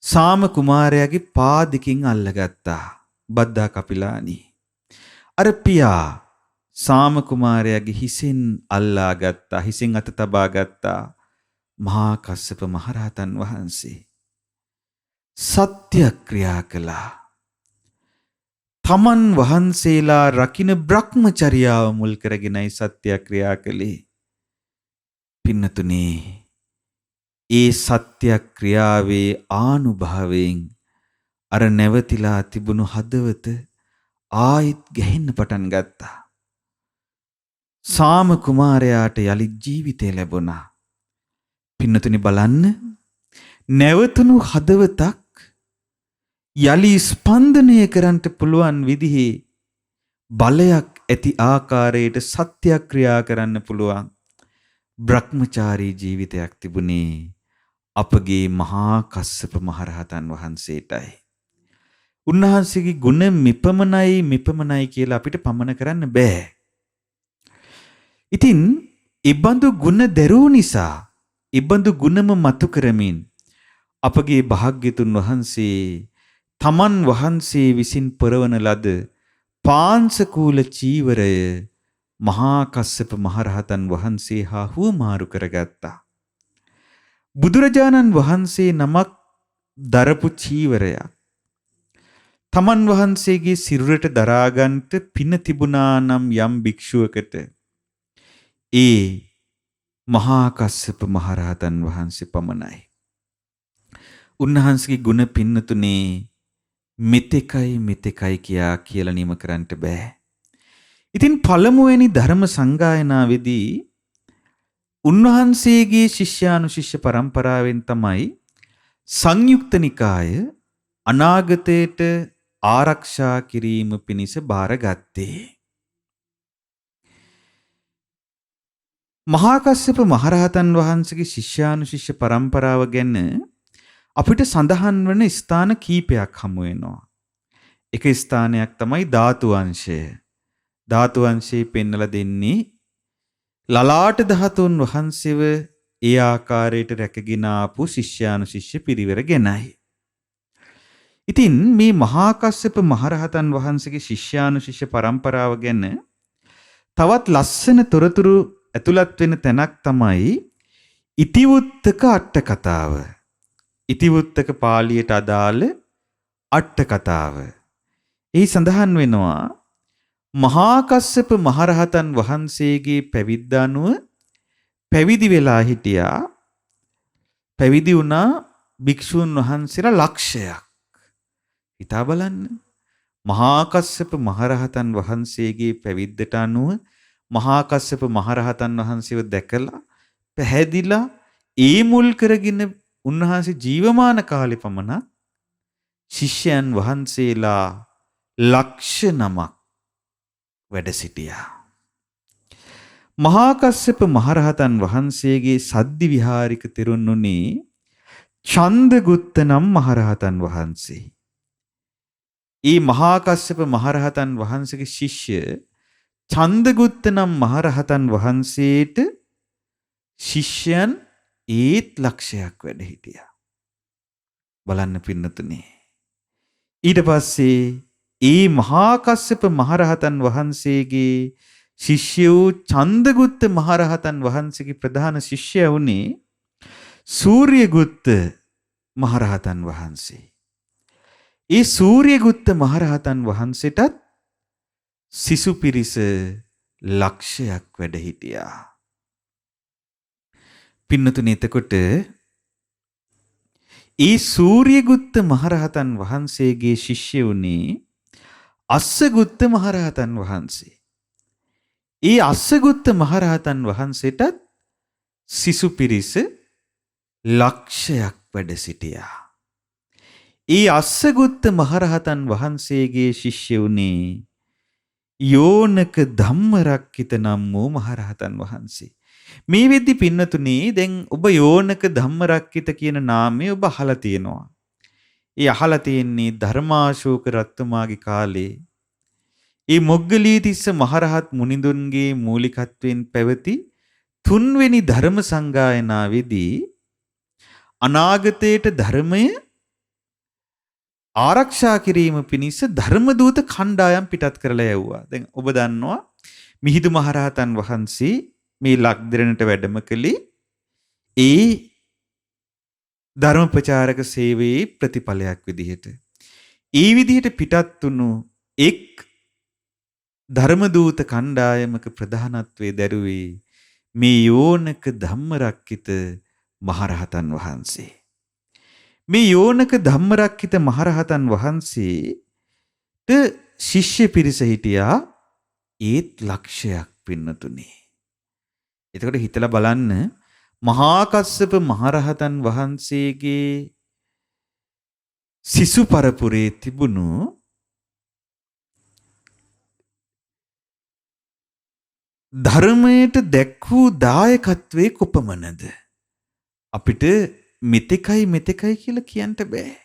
සාම කුමාරයාගේ පාදිකින් අල්ලගත්තා. බද්දා කපිලානි. අර පියා සාම කුමාරයාගේ හිසින් අල්ලා ගත්තා. හිසින් අත තබා ගත්තා. මහා කස්සප මහරහතන් වහන්සේ සත්‍යක්‍රියා කළා. තමන් වහන්සේලා රකින්න බ්‍රහ්මචර්යාව මුල් කරගෙනයි සත්‍යක්‍රියා කළේ. පින්නතුනේ ඒ සත්‍යක්‍රියාවේ ආනුභාවයෙන් අර නැවතිලා තිබුණු හදවත ආයිත් ගැහෙන්න පටන් ගත්තා. සාම කුමාරයාට යලි ජීවිතය ලැබුණා. පින්නතුනි බලන්න, නැවතුණු හදවතක් යලි ස්පන්දනය කරන්නට පුළුවන් විදිහේ බලයක් ඇති ආකාරයට සත්‍යක්‍රියා කරන්න පුළුවන් බ්‍රහ්මචාරී ජීවිතයක් තිබුණේ අපගේ මහා කස්සප මහරහතන් වහන්සේටයි. උන්වහන්සේගේ ගුණ මිපමනයි කියලා අපිට පමන කරන්න බෑ. ඉතින් ඉබඳු ගුණ දරූ නිසා ඉබඳු ගුණම මතු කරමින් අපගේ භාග්‍යතුන් වහන්සේ තමන් වහන්සේ විසින් පරවන ලද පාංශකූල චීවරය මහා කස්සප මහරහතන් වහන්සේ හා හුවමාරු කරගත්තා. බුදුරජාණන් වහන්සේ නමක් දරපු චීවරයක් තමන් වහන්සේගේ සිරුරට දරාගන්ට පින තිබුණා නම් යම් භික්ෂුවකට ඒ මහා කස්සප මහරහතන් වහන්සේ පමණයි. උන්වහන්සේගේ ගුණ පින්නතුනේ මෙතෙකයි කියලා නිම කරන්නට බෑ. ඉතින් පළමුවෙනි ධර්ම සංගායනාවේදී උන්වහන්සේගේ ශිෂ්‍යානුශිෂ්‍ය පරම්පරාවෙන් තමයි සංයුක්ත නිකාය අනාගතයට ආරක්ෂා කිරීම පිණිස බාරගත්තේ. මහා කස්සප මහරහතන් වහන්සේගේ ශිෂ්‍යානුශිෂ්‍ය පරම්පරාව ගැන අපිට සඳහන් වන ස්ථාන කීපයක් හමු වෙනවා. එක ස්ථානයක් තමයි ධාතු වංශය. ධාතු වංශය පෙන්වලා දෙන්නේ ලලාට ධාතුන් වහන්සේව ඒ ආකාරයට රැකගෙන ආපු ශිෂ්‍යානුශිෂ්‍ය පිරිවර ගැනයි. ඉතින් මේ මහා කස්සප මහරහතන් වහන්සේගේ ශිෂ්‍යානුශිෂ්‍ය පරම්පරාව ගැන තවත් ලස්සන තොරතුරු ඇතුළත් වෙන තැනක් තමයි ඉතිවුත්තක අට කතාව. ඉතිවුත්තක පාළියට අදාළ අට කතාව. එහි සඳහන් වෙනවා මහා කස්සප මහරහතන් වහන්සේගේ පැවිද්ද අනුව පැවිදි වෙලා හිටියා. පැවිදි වුණා භික්ෂුන් වහන්සේලා ලක්ෂයක්. හිතා බලන්න. මහා කස්සප මහරහතන් වහන්සේගේ පැවිද්දට අනුව මහා කස්සප මහරහතන් වහන්සේව දැකලා පැහැදිලා ඒ මුල් කරගෙන උන්වහන්සේ ජීවමාන කාලේ පමණ ශිෂ්‍යයන් වහන්සේලා ලක්ෂ නමක් වැඩ සිටියා. මහා කස්සප මහරහතන් වහන්සේගේ සද්දි විහාරික තෙරුණුනේ චන්දගුත්ත නම් මහරහතන් වහන්සේ. ඒ මහා කස්සප මහරහතන් වහන්සේගේ ශිෂ්‍ය චන්දගුත්ත නම් මහරහතන් වහන්සේට ශිෂ්‍යයන් ඒත් ලක්ෂයක් වැඩ හිටියා. බලන්න පින්නතුනේ. ඊට පස්සේ ඒ මහා කස්සප මහරහතන් වහන්සේගේ ශිෂ්‍ය වූ චන්දගුත්ත මහරහතන් වහන්සේගේ ප්‍රධාන ශිෂ්‍යයා වුණේ සූර්යගුත්ත මහරහතන් වහන්සේ. ඒ සූර්යගුත්ත මහරහතන් වහන්සේටත් සිසු පිරිස ලක්ෂයක් වැඩ හිටියා. පින්නතුනේ එතකොට ඒ සූර්යගුත්ත මහරහතන් වහන්සේගේ ශිෂ්‍ය වුණේ අස්සගුත්ත මහරහතන් වහන්සේ. ඒ අස්සගුත්ත මහරහතන් වහන්සේටත් සිසු පිරිස ලක්ෂයක් වැඩ සිටියා. ඒ අස්සගුත්ත මහරහතන් වහන්සේගේ ශිෂ්‍ය වුණේ යෝනක ධම්මරක්කිත නම් වූ මහරහතන් වහන්සේ. මේ වෙද්දි පින්නතුනේ දැන් ඔබ යෝනක ධම්මරක්කිත කියන නාමය ඔබ අහලා තියෙනවා. ඒ අහලා තියෙන්නේ ධර්මාශෝක රත්තුමාගේ කාලේ ඒ මොග්ගලීතිස්ස මහරහත් මුනිඳුන්ගේ මූලිකත්වයෙන් පැවති තුන්වෙනි ධර්ම සංගායනාවේදී අනාගතයේට ධර්මය ආරක්ෂා කිරීම පිණිස ධර්ම දූත කණ්ඩායම් පිටත් කරලා යවුවා. දැන් ඔබ දන්නවා මිහිඳු මහරහතන් වහන්සේ මේ ලක්දිරණට වැඩම කළේ ඒ ධර්ම ප්‍රචාරක සේවයේ ප්‍රතිඵලයක් විදිහට. ඒ විදිහට පිටත් වුණු එක් ධර්ම දූත කණ්ඩායමක ප්‍රධානත්වයේ දරුවේ මේ යෝනක ධම්මරක්කිත මහරහතන් වහන්සේ. මේ යෝනක ධම්මරක්කිත මහරහතන් වහන්සේට ශිෂ්‍ය පිරිස හිටියා ඒත් ලක්ෂයක් පින්නතුනේ. එතකොට හිතලා බලන්න මහා කස්සප මහරහතන් වහන්සේගේ සිසු පරපුරේ තිබුණු ධර්මයට දැක් වූ දායකත්වයේ කොපමණද? අපිට මෙතෙකයි කියලා කියන්න බෑ.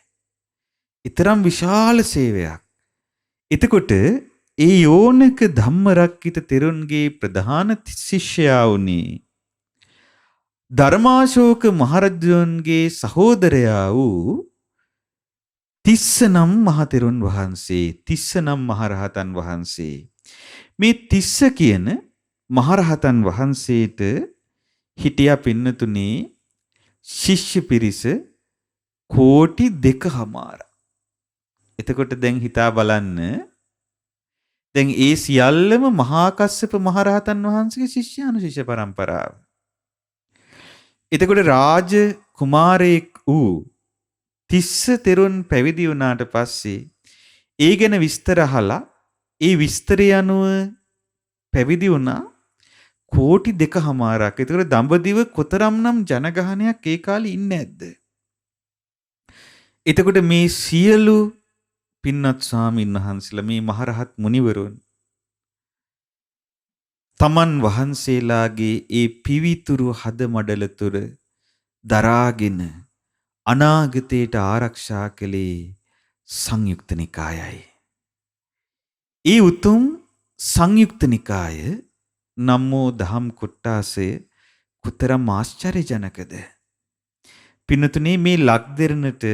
ඊතරම් විශාල සේවයක්. එතකොට ඒ යෝනක ධම්මරක්කිත තෙරුන්ගේ ප්‍රධාන ශිෂ්‍යයා වුණේ ධර්මාශෝක මහරජුන්ගේ සහෝදරයා වූ තිස්ස නම් මහතෙරුන් වහන්සේ, තිස්ස නම් මහරහතන් වහන්සේ. මේ තිස්ස කියන මහරහතන් වහන්සේට හිටියා පින්නතුනේ ශිෂ්‍ය පිරිස කෝටි 2.5. එතකොට දැන් හිතා බලන්න දැන් ඒ සියල්ලම මහා කස්සප මහරහතන් වහන්සේගේ ශිෂ්‍යානුශිෂ්‍ය පරම්පරාව. එතකොට රාජ කුමාරයෙක් වූ තිස්ස තෙරුන් පැවිදි වුණාට පස්සේ ඒ ගැන විස්තර අහලා ඒ විස්තරය අනුව පැවිදි වුණා කෝටි 2.5ක්. එතකොට දඹදිව කොතරම්නම් ජනගහනයක් ඒ කාලේ ඉන්නේ නැද්ද? එතකොට මේ සියලු පින්වත් ස්වාමීන් වහන්සේලා මේ මහරහත් මුනිවරුන් තමන් වහන්සේලාගේ ඒ පිවිතුරු හද මඩල තුර දරාගෙන අනාගතයට ආරක්ෂා කළේ සංයුක්ත නිකායයි. ඒ උතුම් සංයුක්ත නිකාය නම් වූ දහම් කොට්ටාසය කොතරම් ආශ්චර්යජනකද? පින්නතුනේ මේ ලක්දෙරණට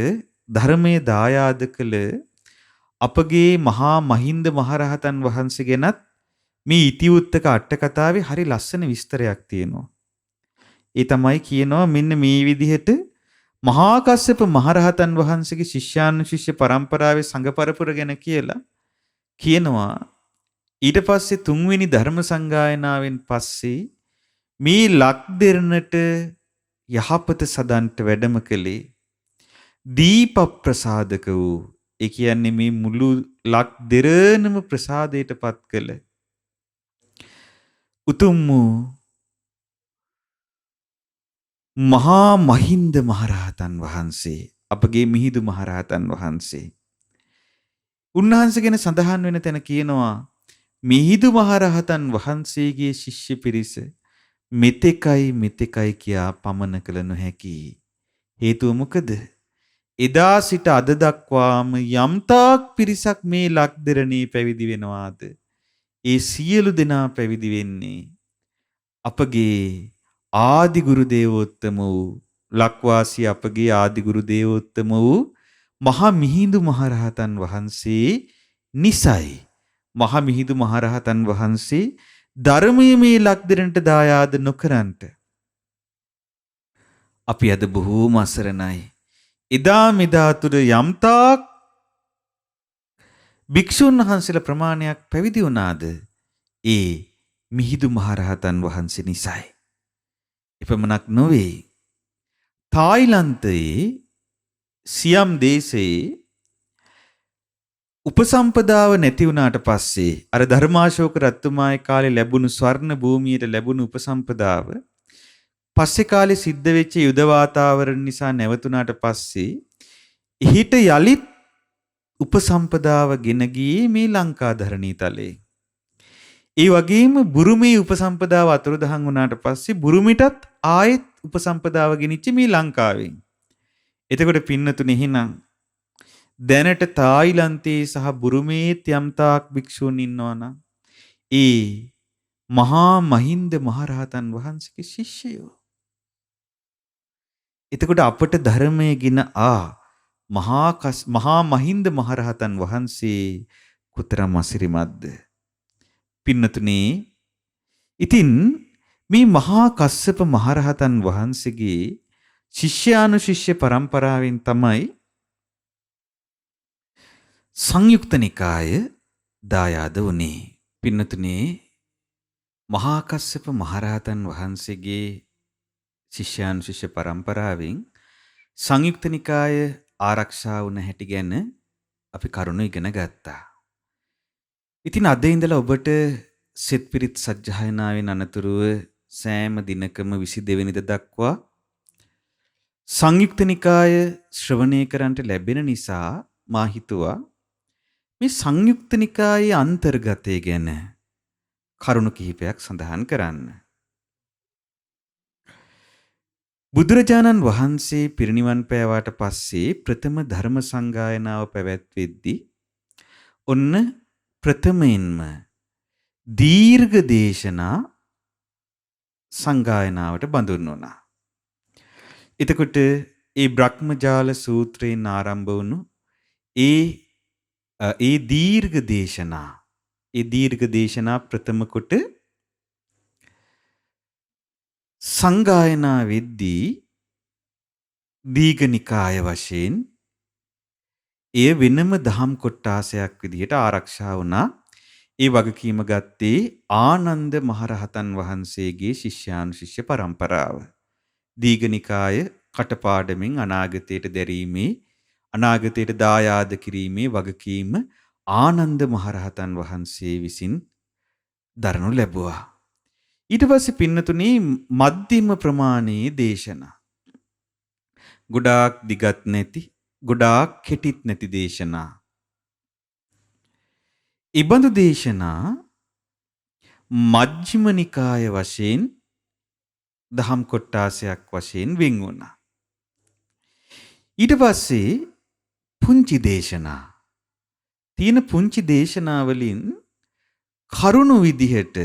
ධර්මයේ දායාද කළ අපගේ මහා මහින්ද මහරහතන් වහන්සේ ගැනත් මේ ඉතිවුත්තක අට කතාවේ හරි ලස්සන විස්තරයක් තියෙනවා. ඒ තමයි කියනවා මෙන්න මේ විදිහට මහා කස්සප මහරහතන් වහන්සේගේ ශිෂ්‍යානුශිෂ්‍ය පරම්පරාවේ සංඝ පරපුර ගැන කියලා කියනවා. ඊට පස්සේ තුන්වෙනි ධර්ම සංගායනාවෙන් පස්සේ මේ ලක්දෙරණට යහපත සදන්ට වැඩම කළේ දීප ප්‍රසාදක වූ, ඒ කියන්නේ මේ මුළු ලක්දෙරණම ප්‍රසාදයට පත් කළ උතුම් වූ මහා මහින්ද මහරහතන් වහන්සේ, අපගේ මිහිඳු මහරහතන් වහන්සේ. උන්වහන්සේ ගැන සඳහන් වෙන තැන කියනවා මිහිඳු මහරහතන් වහන්සේගේ ශිෂ්‍ය පිරිස මෙතෙකයි කියා පමන කළ නොහැකි. හේතුව මොකද? එදා සිට අද දක්වාම යම්තාක් පිරිසක් මේ ලක්දෙරණේ පැවිදි වෙනවාද, ඒ සියලු දෙනා පැවිදි වෙන්නේ අපගේ ආදි ගුරු දේවෝත්තම වූ ලක්වාසී අපගේ ආදි ගුරු දේවෝත්තම වූ මහා මිහිඳු මහරහතන් වහන්සේ නිසයි. මහා මිහිඳු මහරහතන් වහන්සේ ධර්මයේ මේ ලක්දෙරණට දායාද නොකරන්ට අපි අද බොහෝම අසරණයි. එදා මෙදා තුර යම්තාක් භික්ෂුන් වහන්සේලා ප්‍රමාණයක් පැවිදි වුණාද ඒ මිහිඳු මහරහතන් වහන්සේ නිසයි. එපමණක් නොවේ, තායිලන්තයේ සියම් දේශයේ උපසම්පදාව නැති වුණාට පස්සේ අර ධර්මාශෝක රත්තුමාගේ කාලේ ලැබුණු ස්වර්ණ භූමියට ලැබුණු උපසම්පදාව පස්සේ කාලේ සිද්ධ වෙච්ච යුද වාතාවරණ නිසා නැවතුණාට පස්සේ එහිට යලිත් උපසම්පදාව ගෙන ගියේ මේ ලංකාධරණී තලයේ. ඒ වගේම බුරුමේ උපසම්පදාව අතුරුදහන් වුණාට පස්සේ බුරුමිටත් ආයෙත් උපසම්පදාව ගෙනිච්ච මේ ලංකාවෙන්. එතකොට පින්නතුනේ එහෙනම් දැනට තායිලන්තයේ සහ බුරුමේ යම්තාක් භික්ෂූන් ඉන්නවනම් ඒ මහා මහින්ද මහරහතන් වහන්සේගේ ශිෂ්‍යයෝ. එතකොට අපට ධර්මයේ ගින මහා මහින්ද මහරහතන් වහන්සේ කොතරම් අසිරිමත්ද. පින්නතුනේ ඉතින් මේ මහා කස්සප මහරහතන් වහන්සේගේ ශිෂ්‍යානුශිෂ්‍ය පරම්පරාවෙන් තමයි සංයුක්ත නිකාය දායාද වුණේ. පින්නතුනේ මහා කස්සප මහරහතන් වහන්සේගේ ශිෂ්‍යානුශිෂ්‍ය පරම්පරාවෙන් සංයුක්ත නිකාය ආරක්ෂා වුණ හැටි ගැන අපි කරුණු ඉගෙන ගත්තා. ඉතින් අද ඉඳලා ඔබට සෙත් පිරිත් සජ්ජායනාවෙන් අනතුරුව සෑම දිනකම 22 වෙනිදා දක්වා සංයුක්ත නිකාය ශ්‍රවණය කරන්නට ලැබෙන නිසා මා හිතුවා මේ සංයුක්ත නිකායේ අන්තර්ගතය ගැන කරුණු කිහිපයක් සඳහන් කරන්න. බුදුරජාණන් වහන්සේ පිරිනිවන් පෑවාට පස්සේ ප්‍රථම ධර්ම සංගායනාව පැවැත්වෙද්දී ඔන්න ප්‍රථමයෙන්ම දීර්ඝ දේශනා සංගායනාවට බඳුන් වුණා. එතකොට ඒ බ්‍රහ්මජාල සූත්‍රයෙන් ආරම්භ වුණු ඒ දීර්ඝ දේශනා ප්‍රථම කොට සංගායනා වෙද්දී දීඝනිකාය වශයෙන් එය වෙනම දහම් කොටාසයක් විදිහට ආරක්ෂා වුණා. ඒ වගකීම ගත්තේ ආනන්ද මහරහතන් වහන්සේගේ ශිෂ්‍යානුශිෂ්‍ය පරම්පරාව. දීඝනිකාය කටපාඩමින් අනාගතයට දැරීමේ අනාගතයට දායාද කිරීමේ වගකීම ආනන්ද මහරහතන් වහන්සේ විසින් දරනු ලැබුවා. ඊට පස්සේ පින්නතුනේ මධ්‍යම ප්‍රමාණයේ දේශනා. ගොඩාක් දිගත් නැති, ගොඩාක් කෙටිත් නැති දේශනා. ඉබඳු දේශනා මජ්ක්‍ධිම නිකාය වශයෙන් දහම් කොටාසයක් වශයෙන් වෙන් වුණා. ඊට පස්සේ පුංචි දේශනා. තියෙන පුංචි දේශනා වලින් කරුණු විදිහට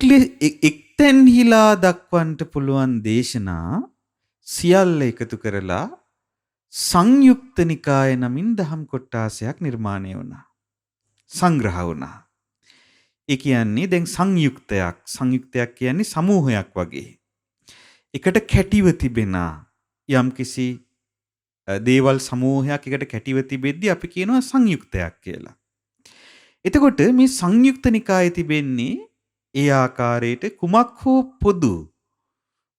එක්තැන්හිලා දක්වන්නට පුළුවන් දේශනා සියල්ල එකතු කරලා සංයුක්ත නිකාය නමින් දහම් කොටාසයක් නිර්මාණය වුණා. සංග්‍රහ වුණා. ඒ කියන්නේ දැන් සංයුක්තයක් කියන්නේ සමූහයක් වගේ. එකට කැටිව තිබෙන යම්කිසි දේවල් සමූහයක් එකට කැටිව තිබෙද්දී අපි කියනවා සංයුක්තයක් කියලා. එතකොට මේ සංයුක්ත නිකායේ තිබෙන්නේ ඒ ආකාරයට කුමක් හෝ පොදු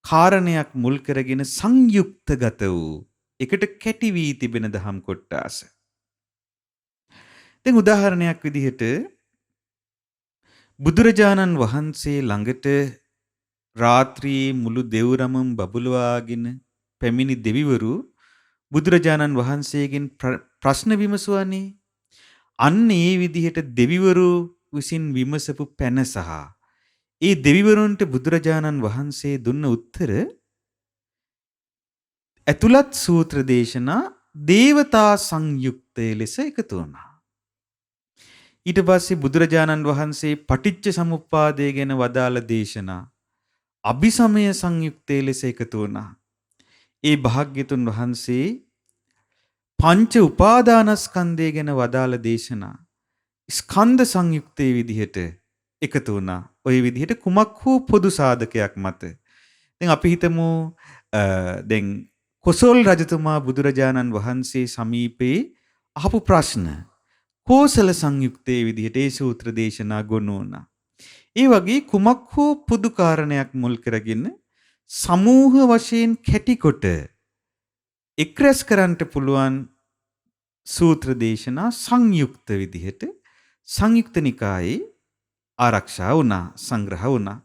කාරණයක් මුල් කරගෙන සංයුක්තගත වූ එකට කැටි වී තිබෙන දහම් කොටාස. දැන් උදාහරණයක් විදිහට බුදුරජාණන් වහන්සේ ළඟට රාත්‍රියේ මුළු දෙව්රමම් බබළුවාගෙන පැමිණි දෙවිවරු බුදුරජාණන් වහන්සේගෙන් ප්‍රශ්න විමසුවානේ. අන්න ඒ විදිහට දෙවිවරු විසින් විමසපු පැන සහ ඒ දෙවිවරුන්ට බුදුරජාණන් වහන්සේ දුන්න උත්තර ඇතුළත් සූත්‍ර දේශනා දේවතා සංයුක්තය ලෙස එකතු වුණා. ඊට පස්සේ බුදුරජාණන් වහන්සේ පටිච්ච සමුප්පාදය ගැන වදාළ දේශනා අභිසමය සංයුක්තය ලෙස එකතු වුණා. ඒ භාග්‍යතුන් වහන්සේ පංච උපාදානස්කන්ධය ගැන වදාළ දේශනා ස්කන්ධ සංයුක්තයේ විදිහට එකතු වුණා. ওই විදිහට කුමක් හෝ පොදු සාධකයක් මත. දැන් අපි හිතමු දැන් කොසල් රජතුමා බුදුරජාණන් වහන්සේ සමීපේ අහපු ප්‍රශ්න කෝසල සංයුක්තයේ විදිහට ඒ සූත්‍ර දේශනා ගොනු වුණා. ඒ වගේ කුමක් හෝ පොදු කාරණයක් මුල් කරගෙන සමූහ වශයෙන් කැටිකොට එක්රැස් කරන්නට පුළුවන් සූත්‍ර දේශනා සංයුක්ත විදිහට සංයුක්ත නිකායේ ආරක්ෂා වුණා, සංග්‍රහ වුණා.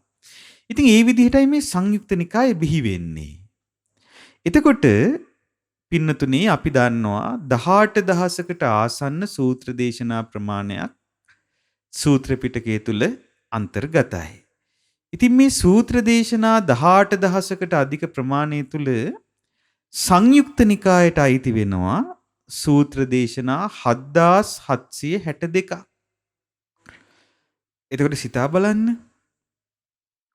ඉතින් ඒ විදිහටයි මේ සංයුක්ත නිකාය බිහි වෙන්නේ. එතකොට පින්නතුනේ අපි දන්නවා 18000කට ආසන්න සූත්‍ර දේශනා ප්‍රමාණයක් සූත්‍ර පිටකයේ තුල අන්තර්ගතයි. ඉතින් මේ සූත්‍ර දේශනා 18000කට අධික ප්‍රමාණය තුල සංයුක්ත නිකායට අයිති වෙනවා සූත්‍ර දේශනා 7762ක්. එතකොට සිතා බලන්න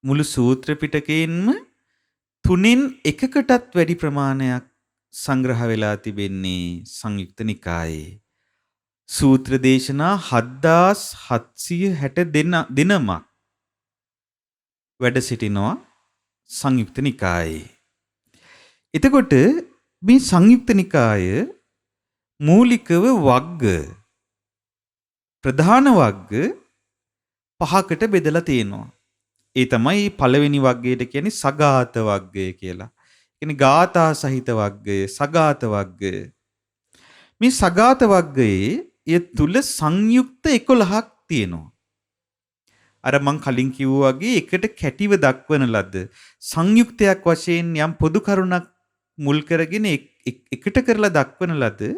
මුළු සූත්‍ර පිටකයෙන්ම 3න් 1කටත් වැඩි ප්‍රමාණයක් සංග්‍රහ වෙලා තිබෙන්නේ සංයුක්ත නිකායේ. සූත්‍ර දේශනා 7760 දිනමක් වැඩ සිටිනවා සංයුක්ත නිකායේ. එතකොට මේ සංයුක්ත නිකාය මූලිකව වග්ග ප්‍රධාන වග්ග 5කට බෙදලා තියෙනවා. ඒ තමයි පළවෙනි වග්ගයට කියන්නේ සගාත වග්ගය කියලා. කියන්නේ ගාථා සහිත වග්ගය, සගාත වග්ගය. මේ සගාත වග්ගයේ ඒ තුල සංයුක්ත 11ක් තියෙනවා. අර මං කලින් කිව්වා වගේ එකට කැටිව දක්වන ලද සංයුක්තයක් වශයෙන් යම් පොදු කරුණක් මුල් කරගෙන එකට කරලා දක්වන ලද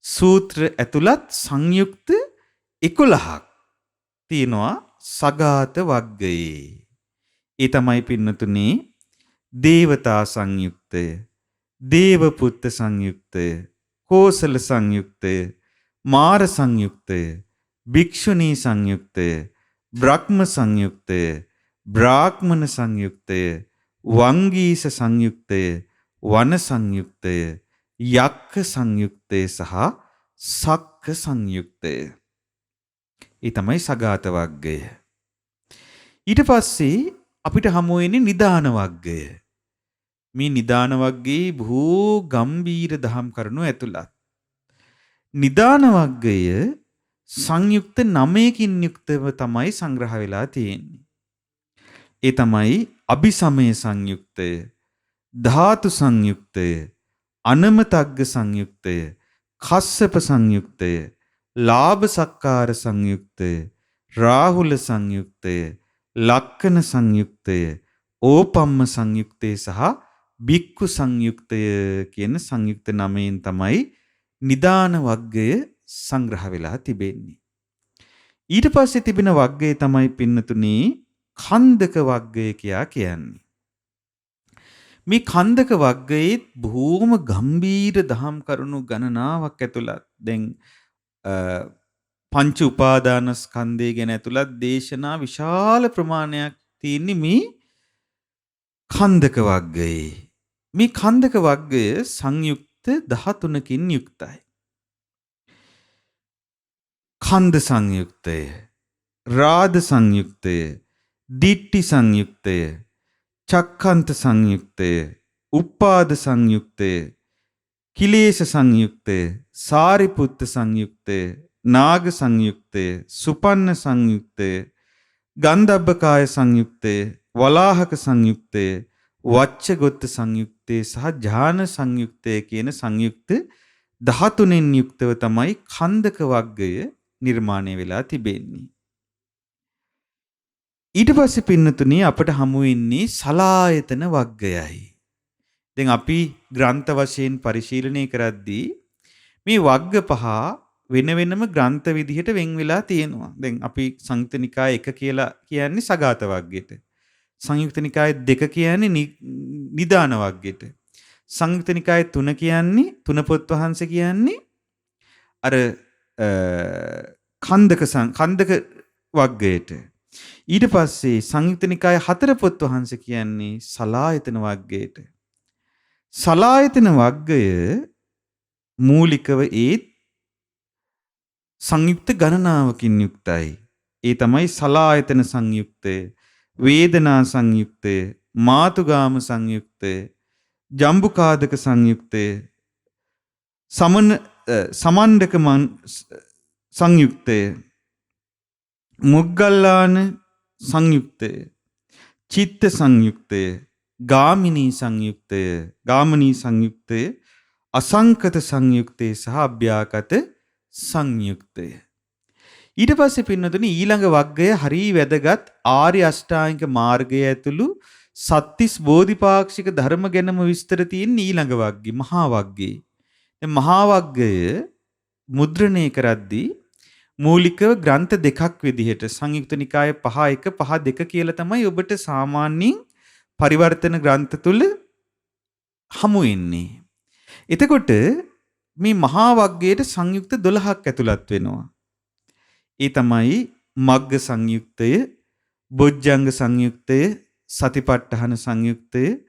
සූත්‍ර ඇතුළත් සංයුක්ත 11ක් තියෙනවා සගාත වග්ගයේ. ඒ තමයි පින්නතුනේ දේවතා සංයුක්තය, දේවපුත්ත සංයුක්තය, කෝසල සංයුක්තය, මාර සංයුක්තය, භික්ෂුණී සංයුක්තය, බ්‍රහ්ම සංයුක්තය, බ්‍රාහ්මණ සංයුක්තය, වංගීස සංයුක්තය, වන සංයුක්තය, යක්ඛ සංයුක්තය සහ සක්ඛ සංයුක්තය. ඒ තමයි සගාත වග්ගය. ඊට පස්සේ අපිට හමු වෙන්නේ නිදාන වග්ගය. මේ නිදාන වග්ගයේ බොහෝ ගම්බීර දහම් කරුණු ඇතුළත්. නිදාන වග්ගය සංයුක්ත 9කින් යුක්තව තමයි සංග්‍රහ වෙලා තියෙන්නේ. ඒ තමයි අபிසමය සංයුක්තය, ධාතු සංයුක්තය, අනමතග්ග සංයුක්තය, කස්සප සංයුක්තය, ලාභ සක්කාර සංයුක්තය, රාහුල සංයුක්තය, ලක්කන සංයුක්තය, ඕපම්ම සංයුක්තය සහ භික්ඛු සංයුක්තය කියන සංයුක්ත 9න් තමයි නිදාන වග්ගය සංග්‍රහ වෙලා තිබෙන්නේ. ඊට පස්සේ තිබෙන වග්ගය තමයි පින්නතුනේ කන්දක වග්ගය කියා කියන්නේ. මේ කන්දක වග්ගයේ බොහෝම ගම්බීර දහම් කරුණු ගණනාවක් ඇතුළත් දැන් පංච උපාදානස්කන්ධය ගැන ඇතුළත් දේශනා විශාල ප්‍රමාණයක් තියෙන්නේ මේ කන්දක වග්ගයේ. මේ කන්දක වග්ගය සංයුක්ත 13කින් යුක්තයි. කන්ද සංයුක්තය, රාද සංයුක්තය, දිට්ඨි සංයුක්තය, චක්ඛන්ත සංයුක්තය, උපාද සංයුක්තය, කිලේශ සංයුක්තය, සාරිපුත්ත සංයුක්තය, නාග සංයුක්තය, සුපන්න සංයුක්තය, ගන්ධබ්බකාය සංයුක්තය, වලාහක සංයුක්තය, වච්චගොත්ත සංයුක්තය සහ ඥාන සංයුක්තය කියන සංයුක්ත 13න් යුක්තව තමයි කන්දක වග්ගය නිර්මාණය වෙලා තිබෙන්නේ. ඊට පස්සේ පින්නතුණී අපට හමු වෙන්නේ සලායතන වග්ගයයි. දැන් අපි ග්‍රන්ථ වශයෙන් පරිශීලනය කරද්දී මේ වග්ග පහ වෙන වෙනම ග්‍රන්ථ විදිහට වෙන් වෙලා තියෙනවා. දැන් අපි සංයුක්ත නිකාය 1 කියලා කියන්නේ සගාත වග්ගයට. සංයුක්ත නිකාය 2 කියන්නේ නිදාන වග්ගයට. සංයුක්ත නිකාය 3 කියන්නේ තුන පොත් වහන්සේ කියන්නේ අර කන්දක වග්ගයට. ඊට පස්සේ සංයුක්ත නිකාය 4 පොත් වහන්සේ කියන්නේ සලායතන වග්ගයට. සලායතන වග්ගය මූලිකව සංයුක්ත ගණනාවකින් යුක්තයි. ඒ තමයි සලායතන සංයුක්තය, වේදනා සංයුක්තය, මාතුගාම සංයුක්තය, ජම්බුකාදක සංයුක්තය, සමණ්ඩක සංයුක්තය, මුග්ගල්ලාන සංයුක්තය, චිත්ත සංයුක්තය, ගාමිනී සංයුක්තය, අසංකත සංයුක්තය සහ අභ්‍යාකත සංයුක්තය. ඊට පස්සේ පින්නතුනි ඊළඟ වග්ගය හරි වැදගත් ආර්ය අෂ්ටාංගික මාර්ගය ඇතුළු සත්‍තිස් බෝධිපාක්ෂික ධර්ම ගැනම විස්තර තියෙන ඊළඟ වග්ගය මහා වග්ගය. මේ මහා වග්ගය මුද්‍රණය කරද්දී මූලිකව ග්‍රන්ථ දෙකක් විදිහට සංයුක්ත නිකාය 5:1 5:2 කියලා තමයි ඔබට සාමාන්‍යයෙන් පරිවර්තන ග්‍රන්ථ තුල හමු වෙන්නේ. එතකොට මේ මහා වග්ගයට සංයුක්ත 12ක් ඇතුළත් වෙනවා. ඒ තමයි මග්ග සංයුක්තය, බොජ්ජංග සංයුක්තය, සතිපට්ඨාන සංයුක්තය,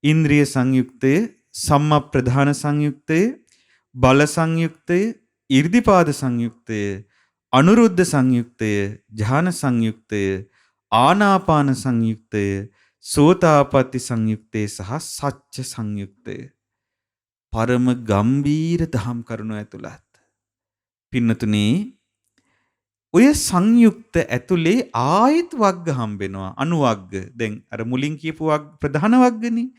ඉන්ද්‍රිය සංයුක්තය, සම්මප්‍රධාන සංයුක්තය, බල සංයුක්තය, ඉර්ධිපාද සංයුක්තය, අනුරුද්ධ සංයුක්තය, ධාන සංයුක්තය, ආනාපාන සංයුක්තය, සෝතාපට්ටි සංයුක්තය සහ සච්ච සංයුක්තය. පරම ගම්බීර දහම් කරුණු ඇතුළත්. පින්නතුනේ ඔය සංයුක්ත ඇතුලේ ආයෙත් වග්ග හම්බෙනවා. අනුවග්ග. දැන් අර මුලින් කියපු ප්‍රධාන වග්ගනේ.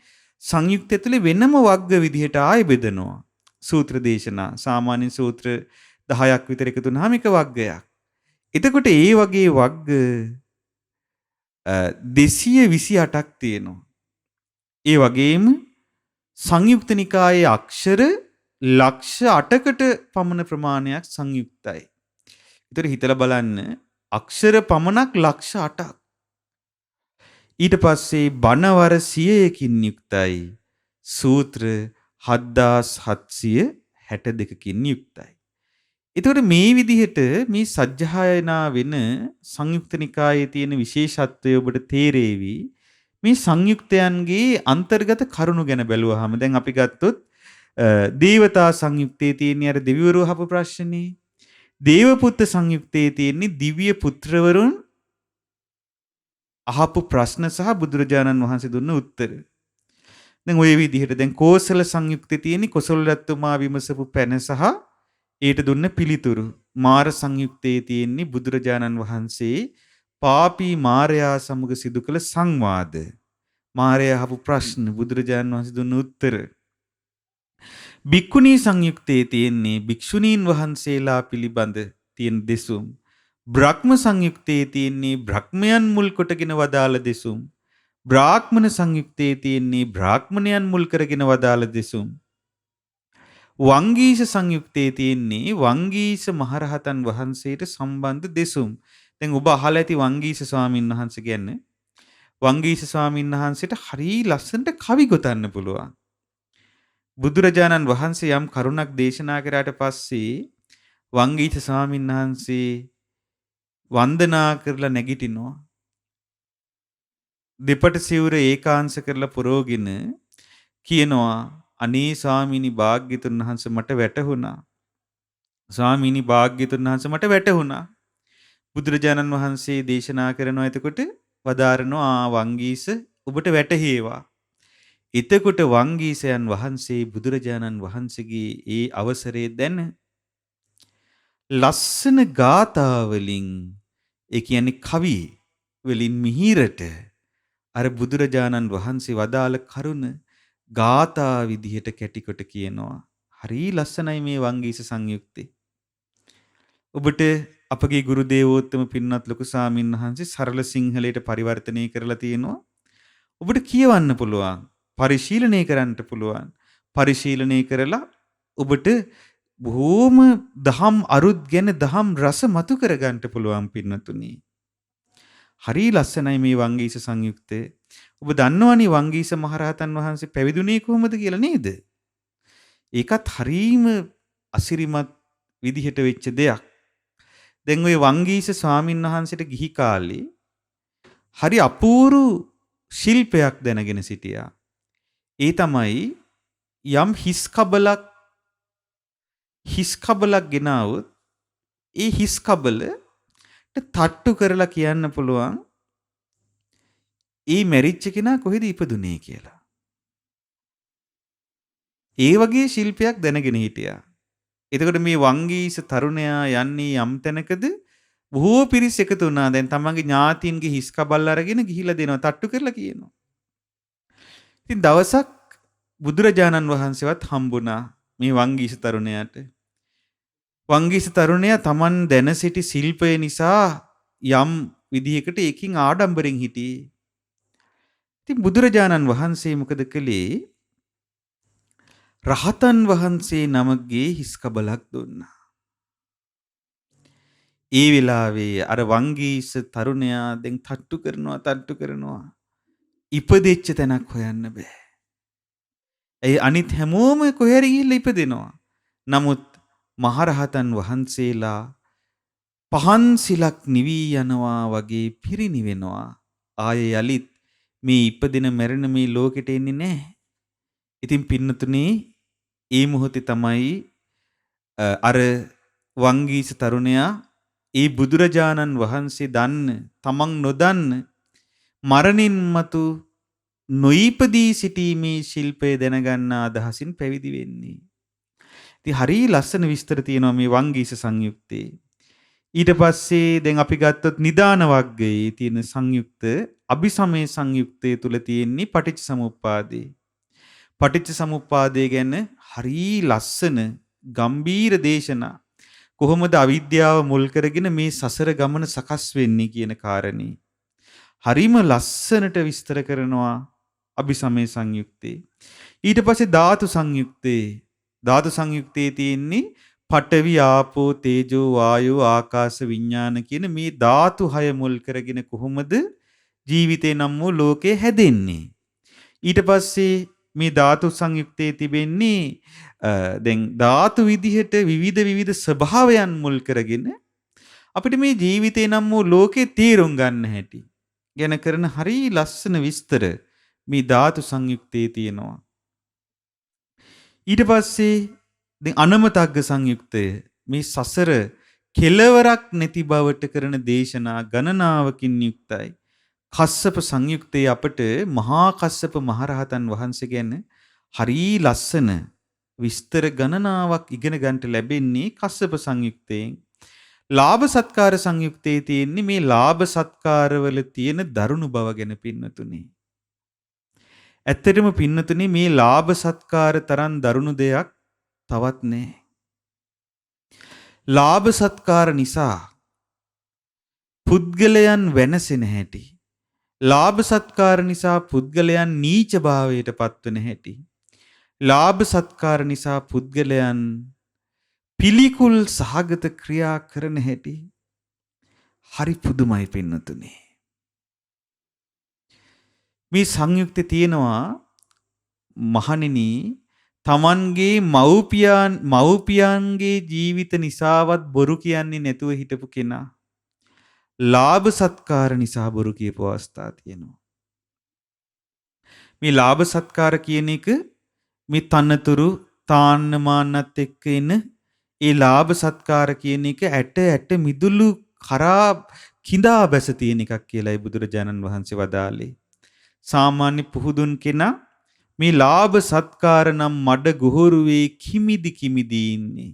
සංයුක්ත ඇතුලේ වෙනම වග්ග විදිහට ආයෙ බෙදනවා. සූත්‍ර දේශනා සාමාන්‍ය සූත්‍ර 10ක් විතර එකතු වුනහම එක වග්ගයක්. එතකොට ඒ වගේ වග්ග 228ක් තියෙනවා. ඒ වගේම සංයුක්ත නිකායේ අක්ෂර ලක්ෂ 8කට පමණ ප්‍රමාණයක් සංයුක්තයි. ඒතර හිතලා බලන්න අක්ෂර පමණක් ලක්ෂ 8ක්. ඊට පස්සේ බණවර 100කින් යුක්තයි. සූත්‍ර 7762කින් යුක්තයි. ඒතකොට මේ විදිහට මේ සජ්ජායනා වෙන සංයුක්ත නිකායේ තියෙන විශේෂත්වය ඔබට තේරෙවි. මේ සංයුක්තයන්ගේ අන්තර්ගත කරුණු ගැන බැලුවාම දැන් අපි ගත්තොත් දේවතා සංයුක්තයේ තියෙන අර දෙවිවරු අහපු ප්‍රශ්නේ, දේවපුත්ත සංයුක්තයේ තියෙන දිව්‍ය පුත්‍රවරුන් අහපු ප්‍රශ්න සහ බුදුරජාණන් වහන්සේ දුන්න උත්තර. දැන් ওই විදිහට දැන් කෝසල සංයුක්තයේ තියෙන කොසල් රත්තුමා විමසපු පැන සහ ඊට දුන්න පිළිතුරු. මාර සංයුක්තයේ තියෙන බුදුරජාණන් වහන්සේ පාපී මාරයා සමග සිදු කළ සංවාද. මාරයා අහපු ප්‍රශ්න බුදුරජාණන් වහන්සේ දුන්න උත්තර. භික්ඛුණී සංයුක්තයේ තියෙන්නේ භික්ෂුණීන් වහන්සේලා පිළිබඳ තියෙන දෙසුම්. බ්‍රහ්ම සංයුක්තයේ තියෙන්නේ බ්‍රහ්මයන් මුල් කොටගෙන වදාළ දෙසුම්. බ්‍රාහ්මණ සංයුක්තයේ තියෙන්නේ බ්‍රාහ්මණයන් මුල් කරගෙන වදාළ දෙසුම්. වංගීස සංයුක්තයේ තියෙන්නේ වංගීස මහරහතන් වහන්සේට සම්බන්ධ දෙසුම්. දැන් ඔබ අහලා ඇති වංගීස ස්වාමීන් වහන්සේ කියන්නේ වංගීස ස්වාමීන් වහන්සේට හරිය ලස්සනට කවි ගොතන්න පුළුවන්. බුදුරජාණන් වහන්සේ යම් කරුණක් දේශනා කරාට පස්සේ වංගීස ස්වාමීන් වහන්සේ වන්දනා කරලා නැගිටිනවා. දෙපට සිවුර ඒකාංශ කරලා පුරෝගෙන කියනවා අනේ ස්වාමීනි භාග්‍යතුන් වහන්සේ මට වැටහුණා. ස්වාමීනි භාග්‍යතුන් වහන්සේ මට වැටහුණා. බුදුරජාණන් වහන්සේ දේශනා කරනවා එතකොට වදාරනවා වංගීස ඔබට වැටහේවා. එතකොට වංගීසයන් වහන්සේ බුදුරජාණන් වහන්සේගේ ඒ අවසරයේ දැන ලස්සන ගාථා වලින් ඒ කියන්නේ කවි වලින් මිහිරට අර බුදුරජාණන් වහන්සේ වදාළ කරුණ ගාථා විදිහට කැටිකොට කියනවා. හරි ලස්සනයි මේ වංගීස සංයුක්තේ. ඔබට අපගේ ගුරු දේවෝත්තම පින්වත් ලොකු සාමින් වහන්සේ සරල සිංහලයට පරිවර්තනය කරලා තියෙනවා. ඔබට කියවන්න පුළුවන්. පරිශීලනය කරන්න පුළුවන්. පරිශීලනය කරලා ඔබට බොහොම දහම් අරුත් ගැන දහම් රස මතු කරගන්න පුළුවන් පින්නතුනි. හරි ලස්සනයි මේ වංගීස සංයුක්තය. ඔබ දන්නවනේ වංගීස මහරහතන් වහන්සේ පැවිදුනේ කොහොමද කියලා නේද? ඒකත් හරීම අසිරිමත් විදිහට වෙච්ච දෙයක්. දැන් ওই වංගීස ස්වාමීන් වහන්සේට ගිහි කාලේ හරි අපූරු ශිල්පයක් දැනගෙන සිටියා. ඒ තමයි යම් හිස් කබලක් ගෙනාවොත් ඒ හිස් කබලට තට්ටු කරලා කියන්න පුළුවන් ඒ මැරිච්ච කෙනා කොහෙද ඉපදුනේ කියලා. ඒ වගේ ශිල්පයක් දැනගෙන හිටියා. එතකොට මේ වංගීස තරුණයා යන්නේ යම් තැනකද බොහෝ පිරිස් එකතු වුණා. දැන් තමන්ගේ ඥාතීන්ගේ හිස් කබල් අරගෙන ගිහිලා දෙනවා තට්ටු කරලා කියනවා. ඉතින් දවසක් බුදුරජාණන් වහන්සේවත් හම්බුණා මේ වංගීස තරුණයාට. වංගීස තරුණයා තමන් දැන සිටි ශිල්පය නිසා යම් විදිහකට ඒකින් ආඩම්බරෙන් හිටියේ. ඉතින් බුදුරජාණන් වහන්සේ මොකද කළේ? රහතන් වහන්සේ නමගේ හිස් කබලක් දුන්නා. ඒ වෙලාවේ අර වංගීස තරුණයා දැන් තට්ටු කරනවා. ඉපදෙච්ච තැනක් හොයන්න බෑ. ඒ අනිත් හැමෝම කොහේරි ගිහිල්ලා ඉපදෙනවා. නමුත් මහරහතන් වහන්සේලා පහන් සිලක් නිවි යනවා වගේ පිරිනිවෙනවා. ආයේ යලිත් මේ ඉපදින මැරෙන මේ ලෝකෙට එන්නේ නැහැ. ඉතින් පින්නතුනේ ඒ මොහොතේ තමයි අර වංගීස තරුණයා ඒ බුදුරජාණන් වහන්සේ දන්න තමන් නොදන්න මරණින් මතු නොයිපදී සිටීමේ ශිල්පය දැනගන්න අදහසින් පැවිදි වෙන්නේ. ඉතින් හරි ලස්සන විස්තර තියෙනවා මේ වංගීස සංයුත්තේ. ඊට පස්සේ දැන් අපි ගත්තොත් නිදාන වග්ගයේ තියෙන සංයුක්ත අபிසමය සංයුක්තය තුල තියෙන්නේ පටිච්චසමුප්පාදේ. පටිච්චසමුප්පාදය ගැන හරි ලස්සන ගම්බීර දේශනා. කොහොමද අවිද්‍යාව මුල් කරගෙන මේ සසර ගමන සකස් වෙන්නේ කියන කාරණේ. හරිම ලස්සනට විස්තර කරනවා අபிසමය සංයුක්තේ. ඊට පස්සේ ධාතු සංයුක්තේ. ධාතු සංයුක්තේ තියෙන්නේ පඨවි ආපෝ තේජෝ වායෝ ආකාශ විඥාන කියන මේ ධාතු හය මුල් කරගෙන කොහොමද ජීවිතේ නම් වූ ලෝකේ හැදෙන්නේ. ඊට පස්සේ මේ ධාතු සංයුක්තේ තිබෙන්නේ දැන් ධාතු විදිහට විවිධ ස්වභාවයන් මුල් කරගෙන අපිට මේ ජීවිතේ නම් වූ ලෝකේ තීරුම් ගන්න හැටි ගැන කරන හරි ලස්සන විස්තර මේ ධාතු සංයුක්තේ තියෙනවා. ඊට පස්සේ දැන් අනමතග්ග සංයුක්තය මේ සසර කෙලවරක් නැති බවට කරන දේශනා ගණනාවකින් යුක්තයි. කස්සප සංයුක්තයේ අපට මහා කස්සප මහරහතන් වහන්සේ ගැන හරි ලස්සන විස්තර ගණනාවක් ඉගෙන ගන්නට ලැබෙන්නේ කස්සප සංයුක්තයෙන්. ලාභ සත්කාර සංයුක්තයේ තියෙන්නේ මේ ලාභ සත්කාරවල තියෙන දරුණු බව ගැන පින්නතුනේ. ඇත්තටම පින්නතුනේ මේ ලාභ සත්කාර තරම් දරුණු දෙයක් තවත් නැහැ. ලාභ සත්කාර නිසා පුද්ගලයන් වෙනසෙන හැටි. ලාභ සත්කාර නිසා පුද්ගලයන් නීච භාවයට පත්වන හැටි. ලාභ සත්කාර නිසා පුද්ගලයන් පිළිකුල් සහගත ක්‍රියා කරන හැටි හරි පුදුමයි පින්නතුනේ. මේ සංයුක්තේ තියෙනවා මහණෙනි තමන්ගේ මව්පියන්ගේ ජීවිත නිසාවත් බොරු කියන්නේ නැතුව හිටපු කෙනා ලාභ සත්කාර නිසා බොරු කියපු අවස්ථා තියෙනවා. මේ ලාභ සත්කාර කියන එක මේ තනතුරු තාන්න මාන්නත් එක්ක එන ඒ ලාභ සත්කාර කියන එක ඇට මිදුළු කරා කිඳා බැස තියෙන එකක් කියලායි බුදුරජාණන් වහන්සේ වදාළේ. සාමාන්‍ය පුහුදුන් කෙනා මේ ලාභ සත්කාර නම් මඩ ගොහරුවේ කිමිදි ඉන්නේ.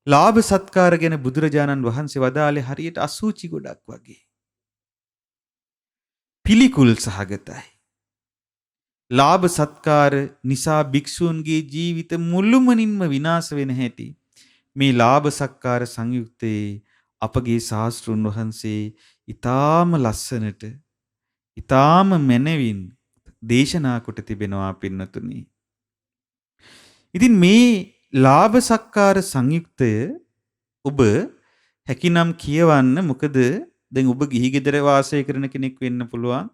ලාභ සත්කාර ගැන බුදුරජාණන් වහන්සේ වදාළේ හරියට අසූචි ගොඩක් වගේ. පිළිකුල් සහගතයි. ලාභ සත්කාර නිසා භික්ෂූන්ගේ ජීවිත මුළුමනින්ම විනාශ වෙන හැටි මේ ලාභ සත්කාර සංයුක්තයේ අපගේ ශාස්ත්‍රුන් වහන්සේ ඊටාම ලස්සනට ඊටාම මනවින් දේශනා කොට තිබෙනවා පින්නතුනි. ඉතින් මේ ලාභ සත්කාර සංයුක්තය ඔබ හැකිනම් කියවන්න. මොකද දැන් ඔබ ගිහි ගෙදර වාසය කරන කෙනෙක් වෙන්න පුළුවන්.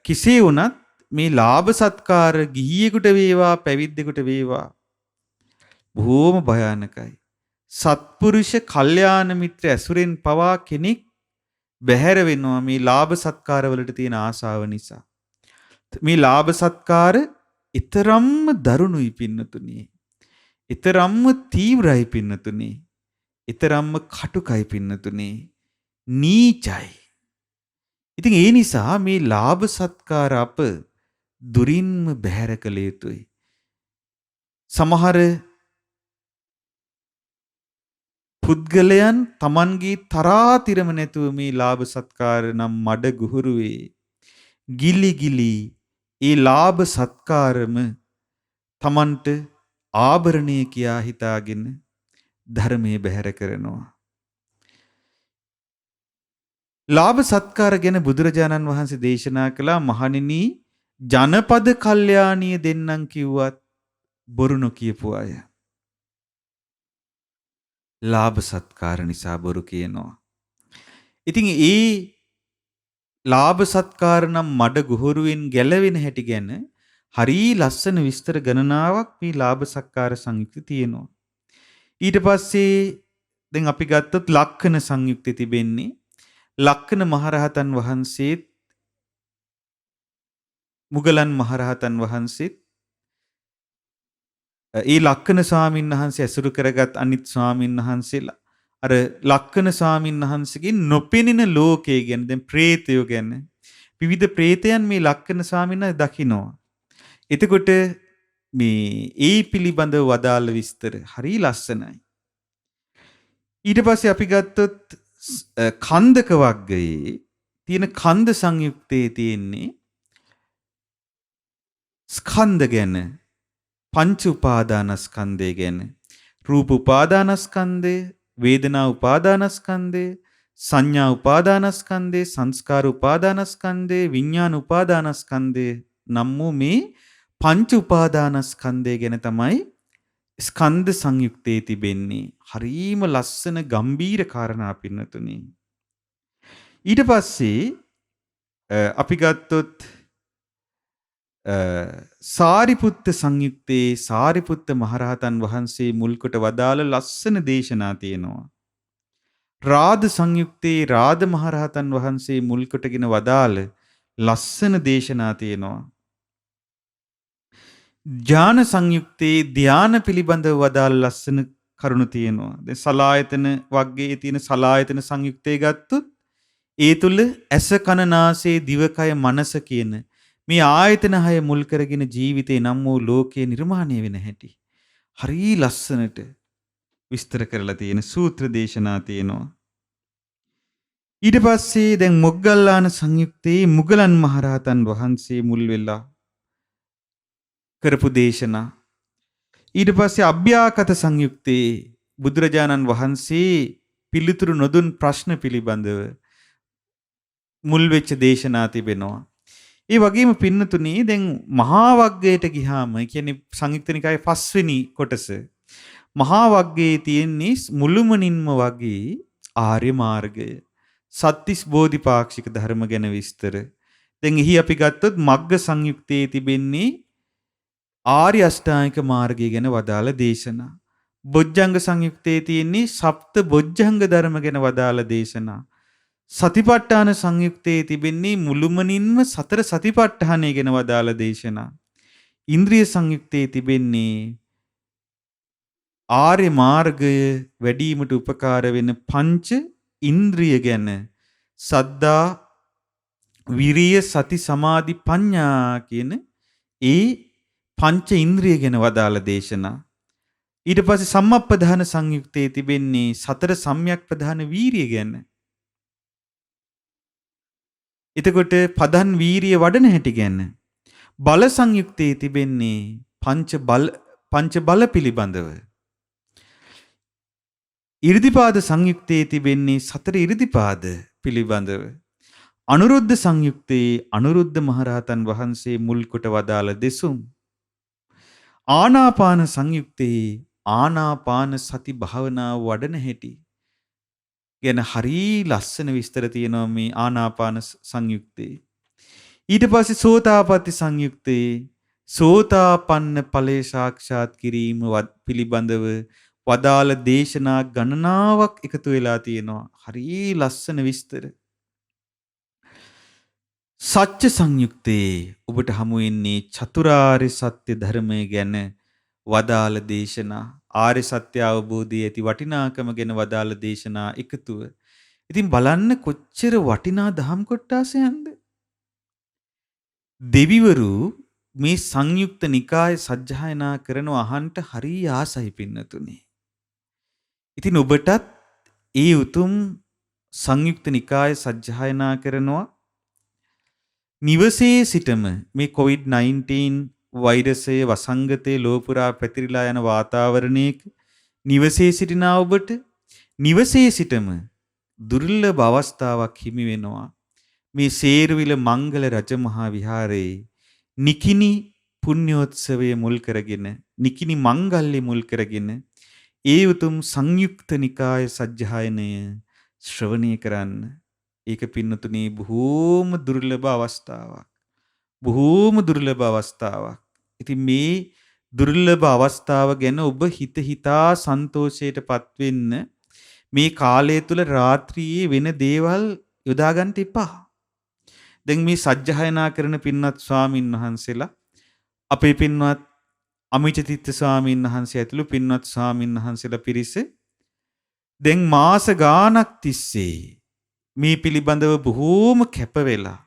කෙසේ වුණත් මේ ලාභ සත්කාර ගිහියෙකුට වේවා පැවිද්දෙකුට වේවා බොහෝම භයානකයි. සත්පුරුෂ කල්යාණ මිත්‍ර ඇසුරෙන් පවා කෙනෙක් බැහැර වෙනවා මේ ලාභ සත්කාර වලට තියෙන ආශාව නිසා. මේ ලාභ සත්කාර ඊතරම්ම දරුණුයි පින්නතුනි. ඊතරම්ම තීව්‍රයි පින්නතුනි. ඊතරම්ම කටුකයි පින්නතුනි. නීචයි. ඉතින් ඒ නිසා මේ ලාභ සත්කාර අප දුරින්ම බැහැර කළ යුතුයි. සමහර පුද්ගලයන් Tamanගේ තරාතිරම නැතුව මේ ලාභ සත්කාර නම් මඩ ගුහුරුවේ ගිලි ඒ ලාභ සත්කාරම Tamanට ආභරණය කියා හිතාගෙන ධර්මයේ බැහැර කරනවා. ලාභ සත්කාර ගැන බුදුරජාණන් වහන්සේ දේශනා කළා මහණෙනි ජනපද කල්යාණිය දෙන්නම් කිව්වත් බොරු නොකියපු අය. ලාභ සත්කාර නිසා බොරු කියනවා. ඉතින් ඒ ලාභ සත්කාර නම් මඩ ගොහරුවෙන් ගැලවෙන හැටි ගැන හරි ලස්සන විස්තර ගණනාවක් මේ ලාභ සත්කාර සංයුක්තේ තියෙනවා. ඊට පස්සේ දැන් අපි ගත්තොත් ලක්කන සංයුක්තේ තිබෙන්නේ ලක්කන මහරහතන් වහන්සේත් මුගලන් මහරහතන් වහන්සේත් ඒ ලක්කන ස්වාමීන් වහන්සේ ඇසුරු කරගත් අනිත් ස්වාමීන් වහන්සේලා අර ලක්කන ස්වාමීන් වහන්සේගේ නොපෙනෙන ලෝකයේ ගැන දැන් ප්‍රේතයෝ ගැන විවිධ ප්‍රේතයන් මේ ලක්කන ස්වාමීන් වහන්සේ දකිනවා. එතකොට මේ ඒ පිළිබඳව වදාළ විස්තර හරි ලස්සනයි. ඊට පස්සේ අපි ගත්තොත් කන්දක වර්ගයේ තියෙන කන්ද සංයුක්තයේ තියෙන්නේ ස්කන්ධ ගැන පංච උපාදානස්කන්ධය ගැන රූප උපාදානස්කන්ධය වේදනා උපාදානස්කන්ධය සංඥා උපාදානස්කන්ධය සංස්කාර උපාදානස්කන්ධය විඥාන උපාදානස්කන්ධය නම් වූ මේ පංච උපාදානස්කන්ධය ගැන තමයි ස්කන්ධ සංයුක්තයේ තිබෙන්නේ. හරීම ලස්සන ගම්බීර කාරණා පින්නතුනි. ඊට පස්සේ අපි ගත්තොත් සාරිපුත්ත සංයුක්තේ සාරිපුත්ත මහරහතන් වහන්සේ මුල් කොට වදාළ ලස්සන දේශනා තියෙනවා. රාද සංයුක්තේ රාද මහරහතන් වහන්සේ මුල් කොටගෙන වදාළ ලස්සන දේශනා තියෙනවා. ධාන සංයුක්තේ ධාන පිළිබඳව වදාළ ලස්සන කරුණු තියෙනවා. දැන් සලායතන වර්ගයේ තියෙන සලායතන සංයුක්තේ ගත්තොත් ඒ තුල ඇස කන නාසය දිවකය මනස කියන මේ ආයතන හය මුල් කරගෙන ජීවිතේ නම් වූ ලෝකයේ නිර්මාණය වෙන හැටි හරි ලස්සනට විස්තර කරලා තියෙන සූත්‍ර දේශනා තියෙනවා. ඊට පස්සේ දැන් මොග්ගල්ලාන සංයුක්තේ මුගලන් මහරහතන් වහන්සේ මුල් වෙලා කරපු දේශනා. ඊට පස්සේ අභ්‍යාකත සංයුක්තේ බුදුරජාණන් වහන්සේ පිළිතුරු නොදුන් ප්‍රශ්න පිළිබඳව මුල් වෙච්ච දේශනා තිබෙනවා. ඒ වගේම පින්නතුනි දැන් මහා වග්ගයට ගියාම කියන්නේ සංයුක්ත නිකායේ 5 වෙනි කොටස මහා වග්ගයේ තියෙන්නේ මුළුමනින්ම වගේ ආර්ය මාර්ගය සත්‍තිස් බෝධිපාක්ෂික ධර්ම ගැන විස්තර. දැන් එහි අපි ගත්තොත් මග්ග සංයුක්තයේ තිබෙන්නේ ආර්ය අෂ්ටාංගික මාර්ගය ගැන වදාළ දේශනා. බොජ්ජංග සංයුක්තයේ තියෙන්නේ සප්ත බොජ්ජංග ධර්ම ගැන වදාළ දේශනා. සතිපට්ඨාන සංයුක්තයේ තිබෙන්නේ මුළුමනින්ම සතර සතිපට්ඨානය ගැන වදාළ දේශනා. ඉන්ද්‍රිය සංයුක්තයේ තිබෙන්නේ ආර්ය මාර්ගය වැඩිවීමට උපකාර වෙන පංච ඉන්ද්‍රිය ගැන සද්දා විරිය සති සමාධි ප්‍රඥා කියන ඒ පංච ඉන්ද්‍රිය ගැන වදාළ දේශනා. ඊට පස්සේ සම්මප්පදාන සංයුක්තයේ තිබෙන්නේ සතර සම්‍යක් ප්‍රධාන වීරිය ගැන. එතකොට පදන් වීරිය වඩන හැටි ගැන. බල සංයුක්තයේ තිබෙන්නේ පංච බල පිළිබඳව. ඉරිදිපාද සංයුක්තයේ තිබෙන්නේ සතර ඉරිදිපාද පිළිබඳව. අනුරුද්ධ සංයුක්තයේ අනුරුද්ධ මහරහතන් වහන්සේ මුල් කොට වදාළ දෙසුම්. ආනාපාන සංයුක්තයේ ආනාපාන සති භාවනාව වඩන හැටි ගැන හරි ලස්සන විස්තර තියෙනවා මේ ආනාපාන සංයුක්තේ. ඊට පස්සේ සෝතාපට්ටි සංයුක්තේ සෝතාපන්න ඵලයේ සාක්ෂාත් කිරීම පිළිබඳව වදාළ දේශනා ගණනාවක් එකතු වෙලා තියෙනවා. හරි ලස්සන විස්තර. සත්‍ය සංයුක්තේ ඔබට හමු වෙන්නේ චතුරාර්ය සත්‍ය ධර්මය ගැන වදාළ දේශනා. ආර්ය සත්‍ය අවබෝධයේ ඇති වටිනාකම ගැන වදාළ දේශනා එකතුව. ඉතින් බලන්න කොච්චර වටිනා දහම් කොටසයක්ද? දෙවිවරු මේ සංයුක්ත නිකාය සජ්ජායනා කරන අහන්ට හරි ආසයි පින්නතුනේ. ඉතින් ඔබටත් ඒ උතුම් සංයුක්ත නිකාය සජ්ජායනා කරනවා නිවසේ සිටම මේ COVID-19 වෛරසය වසංගතයේ ලෝපුරා පැතිරිලා යන වාතාවරණයක නිවසේ සිටින ඔබට නිවසේ සිටම දුර්ලභ අවස්ථාවක් හිමි වෙනවා. මේ සේරුවිල මංගල රජමහා විහාරයේ නිකිනි පුණ්‍යෝත්සවය මුල් කරගෙන නිකිනි මංගල්‍ය මුල් කරගෙන ඒ උතුම් සංයුක්ත නිකාය සජ්ජායනය ශ්‍රවණය කරන්න. ඒක පින්නතුනේ බොහෝම දුර්ලභ අවස්ථාවක්. බොහෝම දුර්ලභ අවස්ථාවක්. ඉතින් මේ දුර්ලභ අවස්ථාව ගැන ඔබ හිතා සන්තෝෂයටපත් වෙන්න මේ කාලය තුල රාත්‍රියේ වෙන දේවල් යොදා ගන්න එපා. දැන් මේ සජ්ජහායනා කරන පින්වත් ස්වාමින් වහන්සේලා අපේ පින්වත් අමිචතිත්ත ස්වාමීන් වහන්සේ ඇතුළු පින්වත් ස්වාමීන් වහන්සේලා පිරිස දැන් මාස ගාණක් තිස්සේ මේ පිළිබඳව බොහෝම කැප වෙලා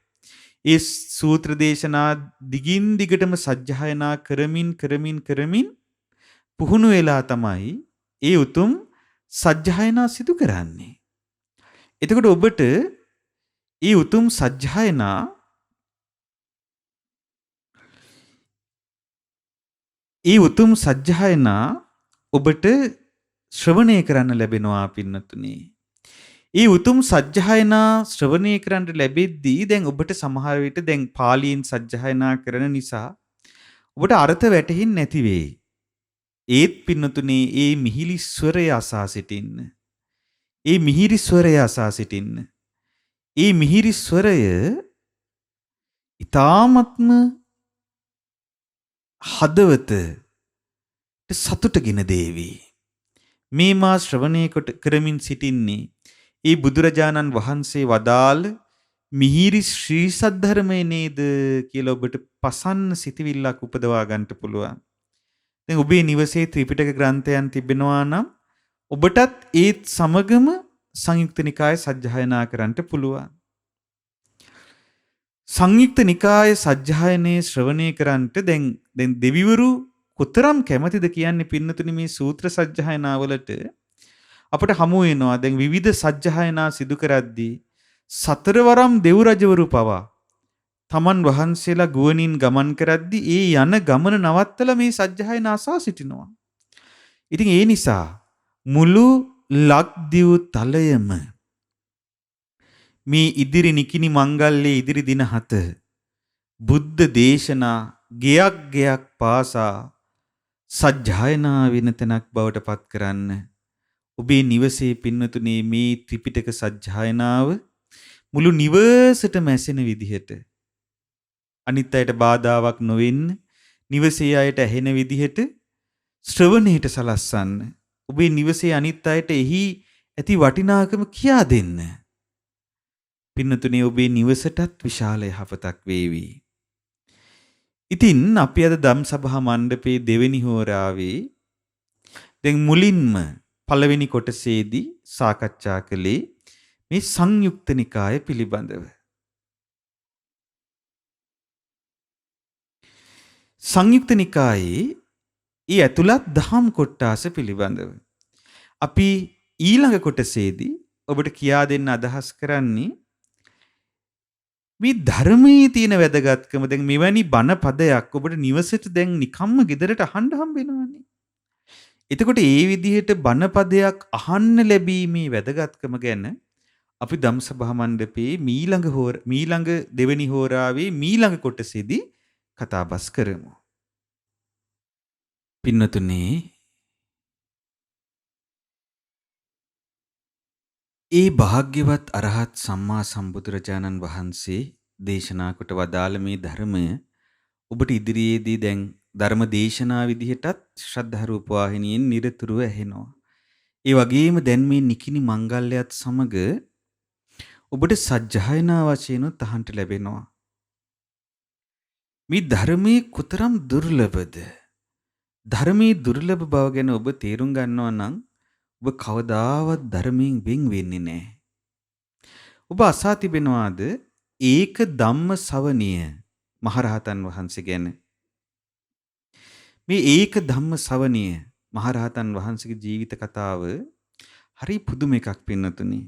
ඒ සූත්‍ර දේශනා දිගින් දිගටම සජ්ජහායනා කරමින් පුහුණු වෙලා තමයි ඒ උතුම් සජ්ජහායනා සිදු කරන්නේ. එතකොට ඔබට ඒ උතුම් සජ්ජහායනා ඔබට ශ්‍රවණය කරන්න ලැබෙනවා පින්නතුනි. ඒ උතුම් සජ්ජහායනා ශ්‍රවණය කරන්න ලැබෙද්දී දැන් ඔබට සමහර විට දැන් පාලියෙන් සජ්ජහායනා කරන නිසා ඔබට අර්ථ වැටහෙන්නේ නැති වෙයි. ඒත් පින්නතුනි ඒ මිහිලි ස්වරය අසා සිටින්න. ඒ මිහිරි ස්වරය අසා සිටින්න. ඒ මිහිරි ස්වරය ඊ타ත්ම හදවත සතුටගෙන දේවි. මේ මා ශ්‍රවණය කරමින් සිටින්නේ ඒ බුදුරජාණන් වහන්සේ වදාළ මිහිරි ශ්‍රී සද්ධර්මයේ නේද කියලා ඔබට පසන්න සිතවිල්ලක් උපදවා ගන්නට පුළුවන්. දැන් ඔබේ නිවසේ ත්‍රිපිටක ග්‍රන්ථයන් තිබෙනවා නම් ඔබටත් ඒත් සමගම සංයුක්ත නිකාය සජ්ජායනා කරන්නට පුළුවන්. සංයුක්ත නිකාය සජ්ජායනයේ ශ්‍රවණය කරන්නට දැන් දෙවිවරු කොතරම් කැමතිද කියන්නේ පින්නතුනි මේ සූත්‍ර සජ්ජායනාවලට අපට හමු වෙනවා. දැන් විවිධ සජ්ජායනා සිදු කරද්දී සතරවරම් දෙව් රජවරු පවා තමන් වහන්සේලා ගුවනින් ගමන් කරද්දී ඒ යන ගමන නවත්තලා මේ සජ්ජායනා අසා සිටිනවා. ඉතින් ඒ නිසා මුළු ලක්දිව් තලයම මේ ඉදිරි නිකිනි මංගල්‍යයේ ඉදිරි දින 7 බුද්ධ දේශනා ගයක් පාසා සජ්ජායනා වෙන තැනක් බවට පත් කරන්න ඔබේ නිවසේ පින්නතුනේ මේ ත්‍රිපිටක සජ්ජායනාව මුළු නිවසටම ඇසෙන විදිහට අනිත් අයට බාධාවක් නොවෙන්න නිවසේ අයට ඇහෙන විදිහට ශ්‍රවණයට සලස්සන්න. ඔබේ නිවසේ අනිත් අයට එහි ඇති වටිනාකම කියා දෙන්න. පින්නතුනේ ඔබේ නිවසටත් විශාල යහපතක් වේවි. ඉතින් අපි අද ධම්සභා මණ්ඩපයේ දෙවෙනි හෝරාවේ දැන් මුලින්ම පළවෙනි කොටසේදී සාකච්ඡා කළේ මේ සංයුක්ත නිකාය පිළිබඳව. සංයුක්ත නිකායේ ඊ ඇතුළත් දහම් කොටාස පිළිබඳව අපි ඊළඟ කොටසේදී ඔබට කියා දෙන්න අදහස් කරන්නේ මේ ධර්මයේ තියෙන වැදගත්කම. දැන් මෙවැනි බණ පදයක් ඔබට නිවසේට දැන් නිකම්ම ගෙදරට අහන්න හම්බ වෙනවානේ. එතකොට ඒ විදිහට බණ පදයක් අහන්න ලැබීමේ වැදගත්කම ගැන අපි ධම්සභා මණ්ඩපයේ මීළඟ දෙවෙනි හෝරාවේ මීළඟ කොටසේදී කතාබස් කරමු. පින්නතුනේ ඒ භාග්‍යවත් අරහත් සම්මා සම්බුදුරජාණන් වහන්සේ දේශනා කොට වදාළ මේ ධර්මය ඔබට ඉදිරියේදී දැන් ධර්ම දේශනා විදිහටත් ශ්‍රද්ධා රූප වාහිනියෙන් නිරතුරුව ඇහෙනවා. ඒ වගේම දැන් මේ නිකිනි මංගල්‍යයත් සමග ඔබට සජ්ජායනා වශයෙන් තහන්ට ලැබෙනවා. මේ ධර්මයේ කොතරම් දුර්ලභද? ධර්මයේ දුර්ලභ බව ගැන ඔබ තේරුම් ගන්නවා නම් ඔබ කවදාවත් ධර්මයෙන් වෙන් වෙන්නේ නැහැ. ඔබ අසා තිබෙනවාද ඒක ධම්ම ශවණිය මහරහතන් වහන්සේ ගැන? මේ ඒක ධම්ම ශවණිය මහරහතන් වහන්සේගේ ජීවිත කතාව හරි පුදුම එකක් පින්නතුනි.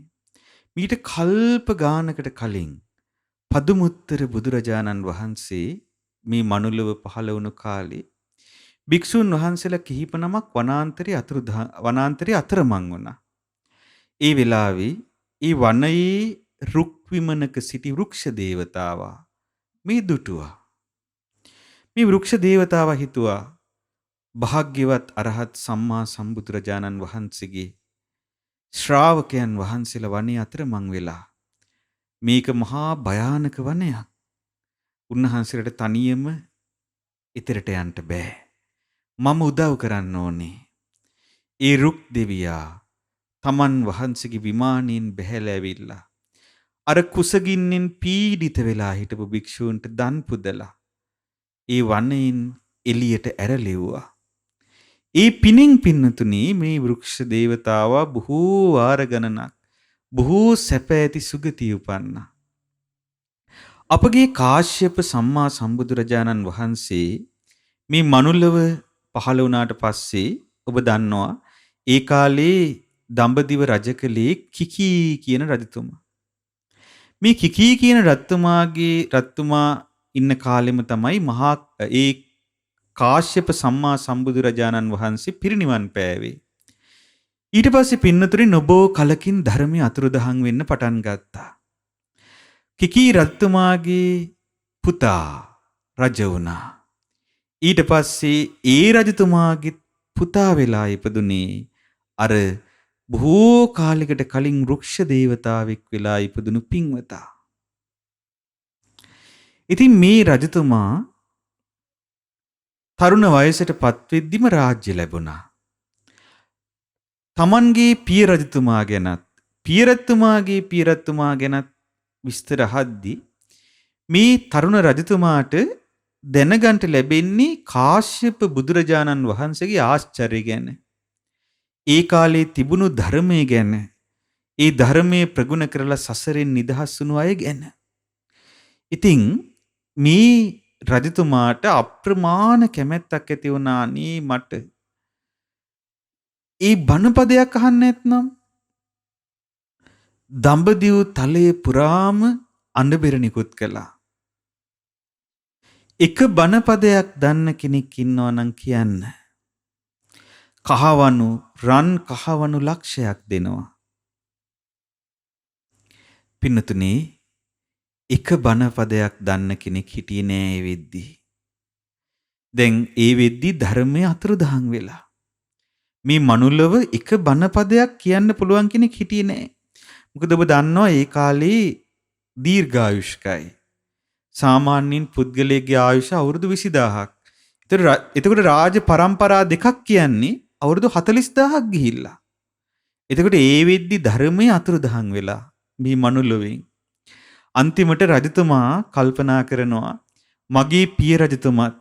මීට කල්ප ගානකට කලින් පදුමුත්තර බුදුරජාණන් වහන්සේ මේ මනුලව පහළ වුණු කාලේ භික්ෂුන් වහන්සේලා කිහිප නමක් වනාන්තරයේ අතරමං වුණා. ඒ වෙලාවේ ඒ වනයේ රුක් විමනක සිටි වෘක්ෂ දේවතාවා මේ දුටුවා. මේ වෘක්ෂ දේවතාවා හිතුවා භාග්‍යවත් අරහත් සම්මා සම්බුදුරජාණන් වහන්සේගේ ශ්‍රාවකයන් වහන්සේලා වනයේ අතරමං වෙලා මේක මහා භයානක වනයක්. උන්වහන්සේලාට තනියම ඉතරට යන්න බෑ. මම උදව් කරන්න ඕනේ. ඒ රුක් දෙවියා තමන් වහන්සේගේ විමානයෙන් බැහැලා ඇවිල්ලා අර කුසගින්නෙන් පීඩිත වෙලා හිටපු භික්ෂූන්ට දන් පුදලා ඒ වනයෙන් එළියට ඇරලෙව්වා. ඒ පිණින් පින්නතුනි මේ වෘක්ෂ දේවතාවා බොහෝ වාර ගණනක් බොහෝ සැප ඇති සුගතිය උපන්නා. අපගේ කාශ්‍යප සම්මා සම්බුදුරජාණන් වහන්සේ මේ මනුලව පහළ වුණාට පස්සේ ඔබ දන්නවා ඒ කාලේ දඹදිව රජකලේ කිකී කියන රජතුමා. මේ කිකී කියන රජතුමා ඉන්න කාලෙම තමයි මහා ඒ කාශ්‍යප සම්මා සම්බුදුරජාණන් වහන්සේ පිරිනිවන් පෑවේ. ඊට පස්සේ පින්නතුනි නොබෝ කලකින් ධර්මයේ අතුරුදහන් වෙන්න පටන් ගත්තා. කිකී රජතුමාගේ පුතා රජ වුණා. ඊට පස්සේ ඒ රජතුමාගේ පුතා වෙලා ඉපදුනේ අර බොහෝ කාලයකට කලින් වෘක්ෂ දේවතාවෙක් වෙලා ඉපදුණු පින්වතා. ඉතින් මේ රජතුමා තරුණ වයසට පත්වෙද්දිම රාජ්‍ය ලැබුණා. තමන්ගේ පිය රජතුමා ගැනත් විස්තර අහද්දී මේ තරුණ රජතුමාට දැනගන්ට ලැබෙන්නේ කාශ්‍යප බුදුරජාණන් වහන්සේගේ ආශ්චර්ය ගැන. ඒ කාලේ තිබුණු ධර්මයේ ගැන, ඒ ධර්මයේ ප්‍රගුණ කරලා සසරෙන් නිදහස් වුණු අය ගැන. ඉතින් මේ රජතුමාට අප්‍රමාණ කැමැත්තක් ඇති වුණා නේ මට. ඒ බණපදයක් අහන්න නැත්නම් දඹදිව තලයේ පුරාම අඬබෙර නිකුත් කළා. එක බණපදයක් දන්න කෙනෙක් ඉන්නවා නම් කියන්න. රන් කහවණු ලක්ෂයක් දෙනවා. පින්නතුනේ එක බණපදයක් දන්න කෙනෙක් හිටියේ නෑ ඒ වෙද්දී. දැන් ඒ වෙද්දී ධර්මයේ අතුරුදහන් වෙලා. මේ මනුලව එක බණපදයක් කියන්න පුළුවන් කෙනෙක් හිටියේ නෑ. මොකද ඔබ දන්නවා ඒ කාලේ දීර්ඝායුෂ්කයි. සාමාන්‍යයෙන් පුද්ගලයෙක්ගේ ආයුෂ අවුරුදු 20000ක්. එතකොට රාජ පරම්පරා දෙකක් කියන්නේ අවුරුදු 40000ක් ගිහිල්ලා. එතකොට ඒ වෙද්දි ධර්මයේ අතුරුදහන් වෙලා මේ මනුලොවෙන් අන්තිමට රජතුමා කල්පනා කරනවා මගේ පිය රජතුමාත්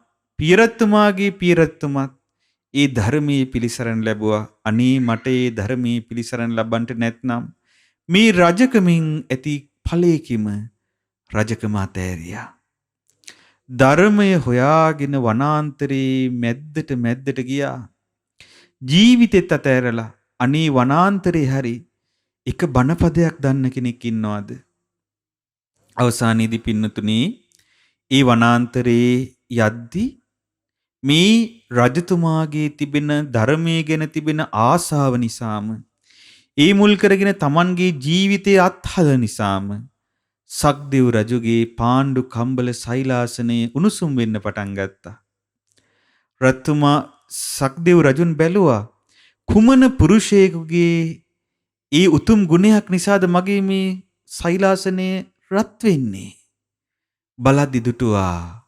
ඒ ධර්මයේ පිළිසරණ ලැබුවා. අනේ මට ඒ ධර්මයේ පිළිසරණ ලබන්නට නැත්නම් මේ රජකමින් ඇති ඵලයකිම රජකම අතෑරියා. ධර්මය හොයාගෙන වනාන්තරේ මැද්දට ගියා. ජීවිතෙත් අතෑරලා අනේ වනාන්තරේ හරි එක බණපදයක් දන්න කෙනෙක් ඉන්නවද? අවසානයේදී පින්නතුනේ ඒ වනාන්තරේ යද්දී මේ රජතුමාගේ තිබෙන ධර්මයේ ගැන තිබෙන ආසාව නිසාම ඒ මුල් කරගෙන Tamanගේ ජීවිතය අත්හල නිසාම සක්දෙව් රජුගේ පාණ්ඩු කම්බල සෛලාසනයේ උණුසුම් වෙන්න පටන් ගත්තා. රජතුමා සක්දෙව් රජුන් බැලුවා කුමන පුරුෂයෙකුගේ ඒ උතුම් ගුණයක් නිසාද මගේ මේ සෛලාසනය රත් වෙන්නේ? බලද්දි දුටුවා.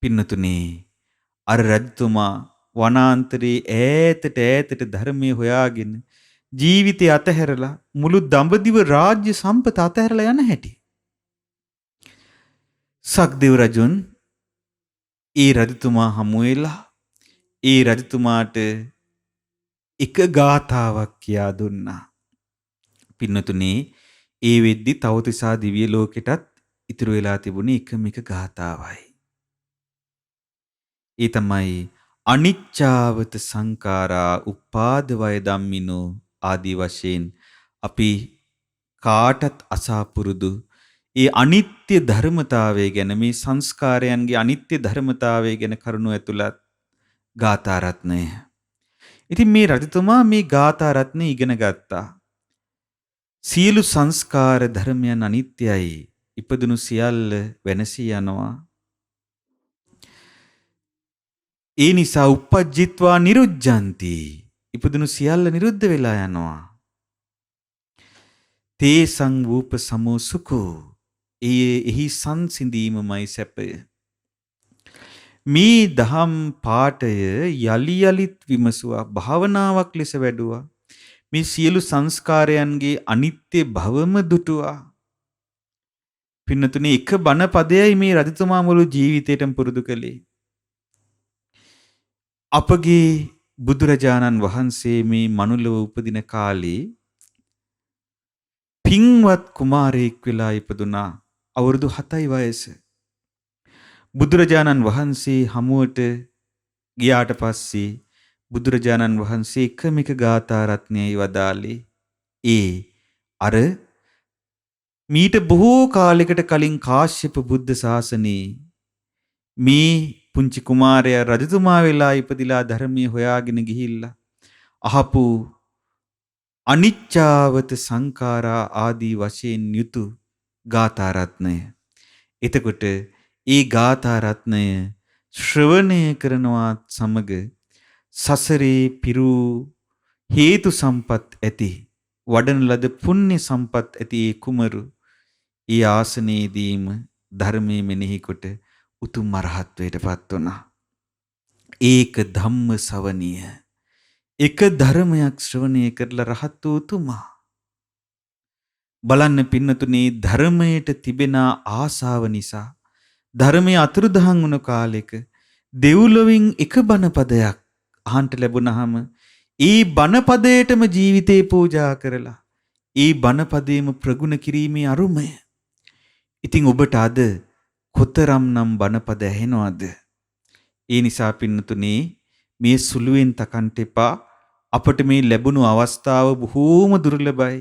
පින්නතුනේ අර රජතුමා වනාන්තරේ ඈතට ධර්මයේ හොයාගෙන ජීවිතය අතහැරලා මුළු දඹදිව රාජ්‍ය සම්පත අතහැරලා යන හැටි. සක්දෙව් රජුන් ඒ රජතුමා හමු වෙලා ඒ රජතුමාට එක ගාථාවක් කියා දුන්නා. පින්නතුනේ ඒ වෙද්දි තවතිසා දිව්‍ය ලෝකෙටත් ඉතුරු වෙලා තිබුණේ එකම එක ගාථාවයි. ඒ තමයි අනිච්චාවත සංඛාරා උපාද වය ධම්මිනෝ ආදී වශයෙන් අපි කාටත් අසාපුරුදු ඒ අනිත්‍ය ධර්මතාවය ගැන මේ සංස්කාරයන්ගේ අනිත්‍ය ධර්මතාවය ගැන කරුණු ඇතුළත් ගාථා රත්නය. ඉතින් මේ රජතුමා මේ ගාථා රත්නය ඉගෙන ගත්තා. සියලු සංස්කාර ධර්මයන් අනිත්‍යයි. ඉපදුණු සියල්ල වෙනසී යනවා. ඒ නිසා උපජ්ජිත්වා නිරුද්ධಂತಿ. ඉපදුණු සියල්ල නිරුද්ධ වෙලා යනවා. තේ සංවූප සමෝ සුඛෝ. එහි සංසිඳීමමයි සැපය. මේ දහම් පාඨය යලි යලිත් විමසුවා භාවනාවක් ලෙස වැඩුවා. මේ සියලු සංස්කාරයන්ගේ අනිත්‍ය භවම දුටුවා. පින්නතුනේ එක බණ පදයයි මේ රජතුමා මුළු ජීවිතේටම පුරුදු කළේ. අපගේ බුදුරජාණන් වහන්සේ මේ මනුලව උපදින කාලේ පින්වත් කුමාරයෙක් වෙලා ඉපදුනා. අවුරුදු 7යි වයස. බුදුරජාණන් වහන්සේ හමුවට ගියාට පස්සේ බුදුරජාණන් වහන්සේ එකම එක ගාථා රත්නයයි වදාළේ. ඒ අර මීට බොහෝ කාලයකට කලින් කාශ්‍යප බුද්ධ ශාසනයේ මේ පුංචි කුමාරයා රජතුමා වෙලා ඉපදිලා ධර්මයේ හොයාගෙන ගිහිල්ලා අහපු අනිච්චාවත සංඛාරා ආදී වශයෙන් යුතු ගාථා රත්නය. එතකොට ඒ ගාථා රත්නය ශ්‍රවණය කරනවත් සමග සසරේ පිරු හේතු සම්පත් ඇති වඩන ලද පුණ්‍ය සම්පත් ඇති ඒ කුමරු ඒ ආසනයේදීම ධර්මයේ මෙනෙහි කොට උතුම් අරහත්වයට පත් වුණා. ඒක ධම්ම ශ්‍රවණිය. එක ධර්මයක් ශ්‍රවණය කරලා රහත් වූ උතුමා. බලන්න පින්නතුනේ ධර්මයට තිබෙන ආසාව නිසා ධර්මයේ අතුරුදහන් වුණ කාලෙක දෙව්ලොවින් එක බණ පදයක් අහන්න ලැබුණාම ඒ බණ පදයටම ජීවිතේ පූජා කරලා ඒ බණ පදේම ප්‍රගුණ කිරීමේ අරුමය. ඉතින් ඔබට අද කොතරම්නම් බණ පද ඇහෙනවද? ඒ නිසා පින්නතුනේ මේ සුළුවෙන් තකන්ට එපා. අපට මේ ලැබුණු අවස්ථාව බොහෝම දුර්ලභයි.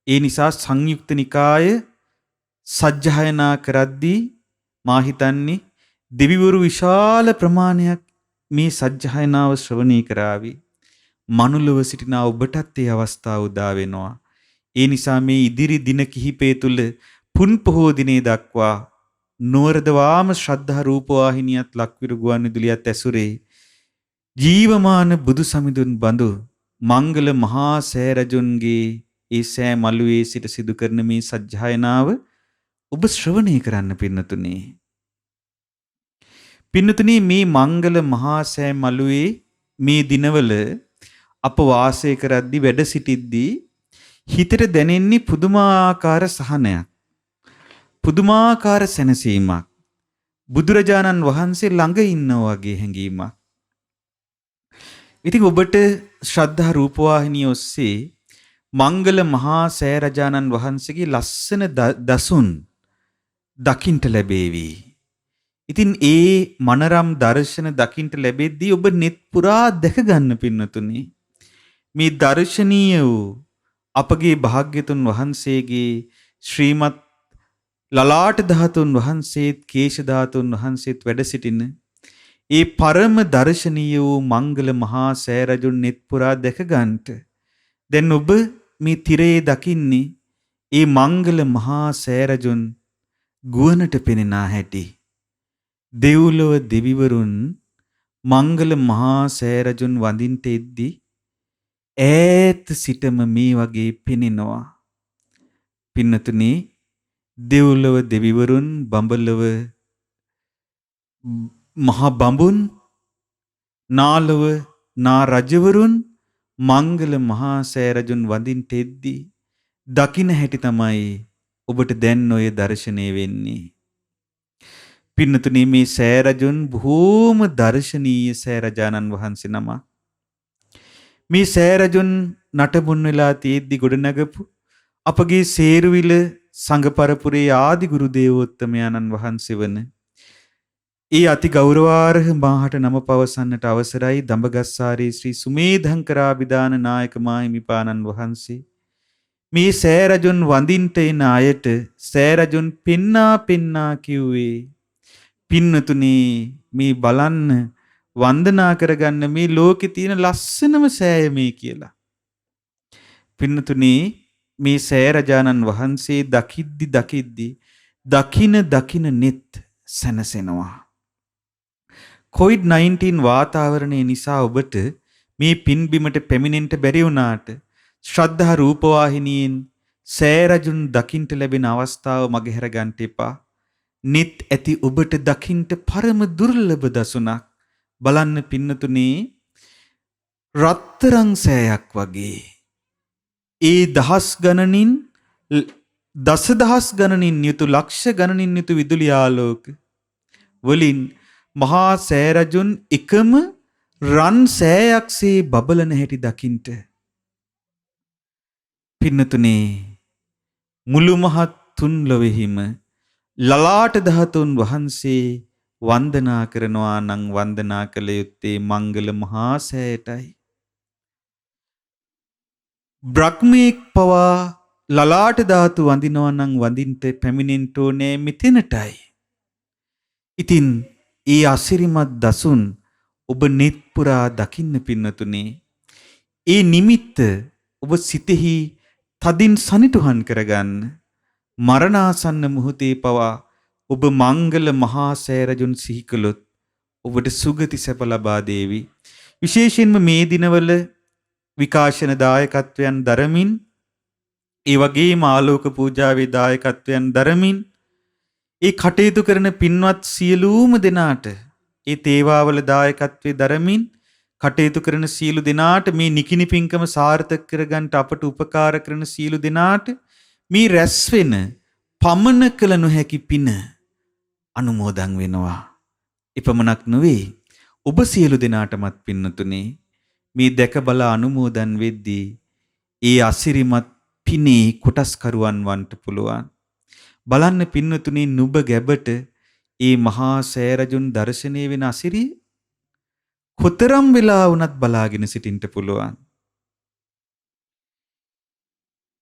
ඒ නිසා සංයුක්ත නිකාය සජ්ජායනා කරද්දී මා හිතන්නේ දෙවිවරු විශාල ප්‍රමාණයක් මේ සජ්ජායනාව ශ්‍රවණය කරાવી. මනුලව සිටින ඔබටත් ඒ අවස්ථාව උදා වෙනවා. ඒ නිසා මේ ඉදිරි දින කිහිපය තුල පුන් පොහෝ දිනේ දක්වා නොවරදවාම ශ්‍රද්ධා රූපවාහිනියත් ලක්විරු ගුවන්විදුලියත් ඇසුරේ ජීවමාන බුදු සමිඳුන් බඳු මංගල මහා සෑරජුන්ගේ ඒ සෑ මළුවේ සිට සිදු කරන මේ සජ්ජායනාව ඔබ ශ්‍රවණය කරන්න පින්නතුනේ. පින්නතුනේ මේ මංගල මහා සෑ මළුවේ මේ දිනවල අප වාසය කරද්දී වැඩ සිටිද්දී හිතට දැනෙන්නේ පුදුමාකාර සහනයක්. පුදුමාකාර සැනසීමක්. බුදුරජාණන් වහන්සේ ළඟ ඉන්නා වගේ හැඟීමක්. ඉතින් ඔබට ශ්‍රද්ධා රූපවාහිනිය ඔස්සේ මංගල මහා සෑරජාණන් වහන්සේගේ ලස්සන දසුන් දකින්ට ලැබේවි. ඉතින් ඒ මනරම් දර්ශන දකින්ට ලැබෙද්දී ඔබ net පුරා දැක ගන්න පින්නතුනි. මේ දර්ශනීය වූ අපගේ භාග්‍යතුන් වහන්සේගේ ශ්‍රීමත් ලලාට ධාතුන් වහන්සේත් කේශ ධාතුන් වහන්සේත් වැඩ සිටින ඒ පරම දර්ශනීය වූ මංගල මහා සෑරජුන් net පුරා දැක ගන්නට දැන් ඔබ මේ තිරේ දකින්නේ ඒ මංගල මහා සෑරජුන් ගුවනට පෙනෙන හැටි. දෙව්ලොව දෙවිවරුන් මංගල මහා සෑරජුන් වඳින්ට එද්දී ඈත සිටම මේ වගේ පෙනෙනවා. පින්නතුනි දෙව්ලොව දෙවිවරුන් බඹලොව මහා බඹුන් නාලොව නා රජවරුන් මංගල මහා සෑරජුන් වඳින්ට එද්දී දකින්න හැටි තමයි ඔබට දැන් ඔය දර්ශනය වෙන්නේ. පින්නතුනි මේ සෑරජුන් බොහෝම දර්ශනීය සෑරජානන් වහන්සේ නම. මේ සෑරජුන් නටබුන් වෙලා තියෙද්දි ගොඩනගපු අපගේ සේරුවිල සංඝ පරපුරේ ආදි ගුරු දේවෝත්තමයන්න් වහන්සේ වන ඒ අති ගෞරවාර්හ මාහට නම පවසන්නට අවසරයි දඹගස්සාරේ ශ්‍රී සුමේධංකරාභිදාන නායක මාහිමිපාණන් වහන්සේ. මේ සෑරජුන් වඳින්ට එන අයට සෑරජුන් පෙන්නා කිව්වේ පින්නතුනි මේ බලන්න වන්දනා කරගන්න මේ ලෝකේ තියෙන ලස්සනම සෑය මේ කියලා. පින්නතුනි මේ සෑරජානන් වහන්සේ දකිද්දි දකින net සැනසෙනවා. COVID-19 වාතාවරණය නිසා ඔබට මේ පින්බිමට පැමිණෙන්න බැරි වුණාට ශ්‍රද්ධා රූපවාහිනියෙන් සෑරජුන් දකින්ට ලැබෙන අවස්ථාව මගහැර ගන්න එපා. net ඇති ඔබට දකින්ට පරම දුර්ලභ දසුණක්. බලන්න පින්නතුනේ රත්තරන් සෑයක් වගේ ඒ දහස් ගණනින් දසදහස් ගණනින් යුතු ලක්ෂ ගණනින් යුතු විදුලි ආලෝක වලින් මහා සෑ රජුන් එකම රන් සෑයක්සේ බබලන හැටි දකින්ට පින්නතුනේ මුළු මහත් තුන් ලොවෙහිම ලලාට ධාතුන් වහන්සේ වන්දනා කරනවා නම් වන්දනා කළ යුත්තේ මංගල මහා සෑයටයි. බ්‍රහ්මීක් පවා ලලාට ධාතු වඳිනවා නම් වඳින්ට පැමිණෙන්න ඕනේ මෙතනටයි. ඉතින් ඒ අසිරිමත් දසුන් ඔබ net පුරා දකින්න පින්නතුනේ. ඒ නිමිත්ත ඔබ සිතෙහි තදින් සනිටුහන් කරගන්න. මරණාසන්න මොහොතේ පවා ඔබ මංගල මහා සෑ රජුන් සිහි කළොත් ඔබට සුගති සැප ලබා දේවි. විශේෂයෙන්ම මේ දිනවල විකාශන දායකත්වයන් දරමින් ඒ වගේම ආලෝක පූජාවේ දායකත්වයන් දරමින් ඒ කටයුතු කරන පින්වත් සියලුම දෙනාට ඒ තේවාවල දායකත්වයේ දරමින් කටයුතු කරන සියලු දෙනාට මේ නිකිණි පින්කම සාර්ථක කරගන්න අපට උපකාර කරන සියලු දෙනාට මේ රැස් වෙන පමන කළ නොහැකි පින අනුමෝදන් වෙනවා. එපමණක් නොවේ ඔබ සියලු දෙනාටමත් පින්නතුනේ මේ දැක බල අනුමෝදන් වෙද්දී ඒ අසිරිමත් පිනේ කොටස්කරුවන් වන්ට පුළුවන්. බලන්න පින්නතුනේ නුඹ ගැබට ඒ මහා සෑ රජුන් දර්ශනය වෙන අසිරිය කොතරම් වෙලා වුණත් බලාගෙන සිටින්න පුළුවන්.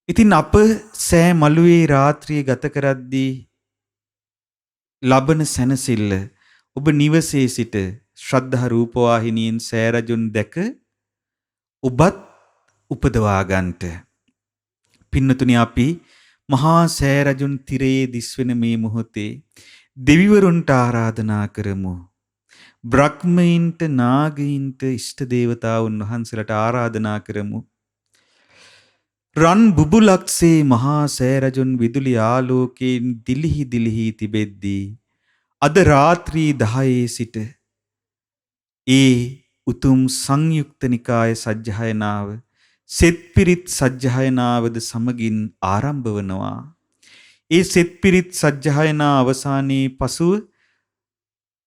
ඉතින් අප සෑ මළුවේ රාත්‍රියේ ගත කරද්දී ලබන සැනසෙල්ල ඔබ නිවසේ සිට ශ්‍රද්ධා රූපවාහිනියෙන් සෑ රජුන් දැක ඔබත් උපදවා ගන්නට. පින්නතුනි අපි මහා සෑ රජුන් තිරයේ දිස්වෙන මේ මොහොතේ දෙවිවරුන්ට ආරාධනා කරමු. බ්‍රහ්මයින්ට නාගයින්ට ඉෂ්ට දේවතාවුන් වහන්සේලාට ආරාධනා කරමු. රන් බුබුලක්සේ මහා සෑ රජුන් විදුලි ආලෝකයෙන් දිලිහි දිලිහි තිබෙද්දී අද රාත්‍රී 10 සිට ඒ උතුම් සංයුක්ත නිකාය සජ්ජායනාව සෙත්පිරිත් සජ්ජායනාවද සමගින් ආරම්භ වනවා. ඒ සෙත්පිරිත් සජ්ජායනා අවසානයේ පසුව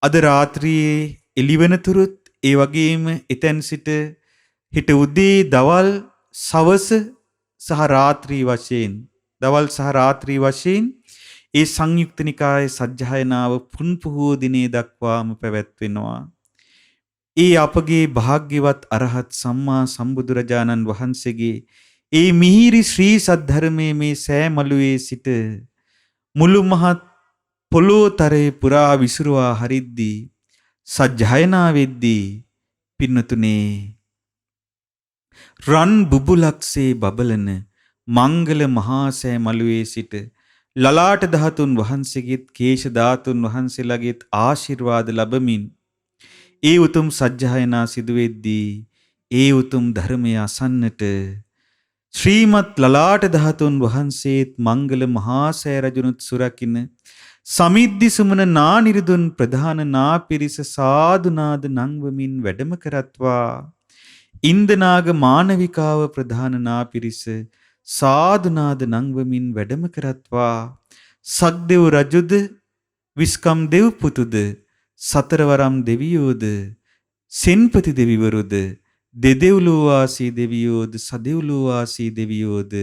අද රාත්‍රියේ එළිවෙනතුරුත් ඒ වගේම එතෙන් සිට හිට උදේ දවල් සවස සහ රාත්‍රී වශයෙන් දවල් සහ රාත්‍රී වශයෙන් ඒ සංයුක්ත නිකායේ සජ්ජායනාව පුන් පොහෝ දිනේ දක්වාම පැවැත්වෙනවා. ඒ අපගේ භාග්‍යවත් අරහත් සම්මා සම්බුදුරජාණන් වහන්සේගේ ඒ මිහිරි ශ්‍රී සද්ධර්මයේ මේ සෑ මළුවේ සිට මුළු මහත් පොළොතරේ පුරා විසිරුවා හරිද්දී සජ්ජායනා වෙද්දී පින්නතුනේ රන් බුබුලක්සේ බබලන මංගල මහා සෑ මළුවේ සිට ලලාට ධාතුන් වහන්සේගෙත් කේශ ධාතුන් වහන්සේලාගෙත් ආශිර්වාද ලැබමින් ඒ උතුම් සජ්ජායනා සිදු වෙද්දී ඒ උතුම් ධර්මය අසන්නට ශ්‍රීමත් ලලාට ධාතුන් වහන්සේත් මංගල මහා සෑ රජුනුත් සුරකින්න සමිද්දි සුමන නානිරිදුන් ප්‍රධාන නාපිරිස සාදුනාද නංවමින් වැඩම කරත්වා. ඉන්දනාග මානවිකාව ප්‍රධාන නාපිරිස සාදුනාද නංවමින් වැඩම කරත්වා. සක්දෙව් රජුද විස්කම් දෙව් පුතුද සතරවරම් දෙවියෝද සෙන්පති දෙවිවරුද දෙදෙව්ලෝ වාසී දෙවියෝද සදෙව්ලෝ වාසී දෙවියෝද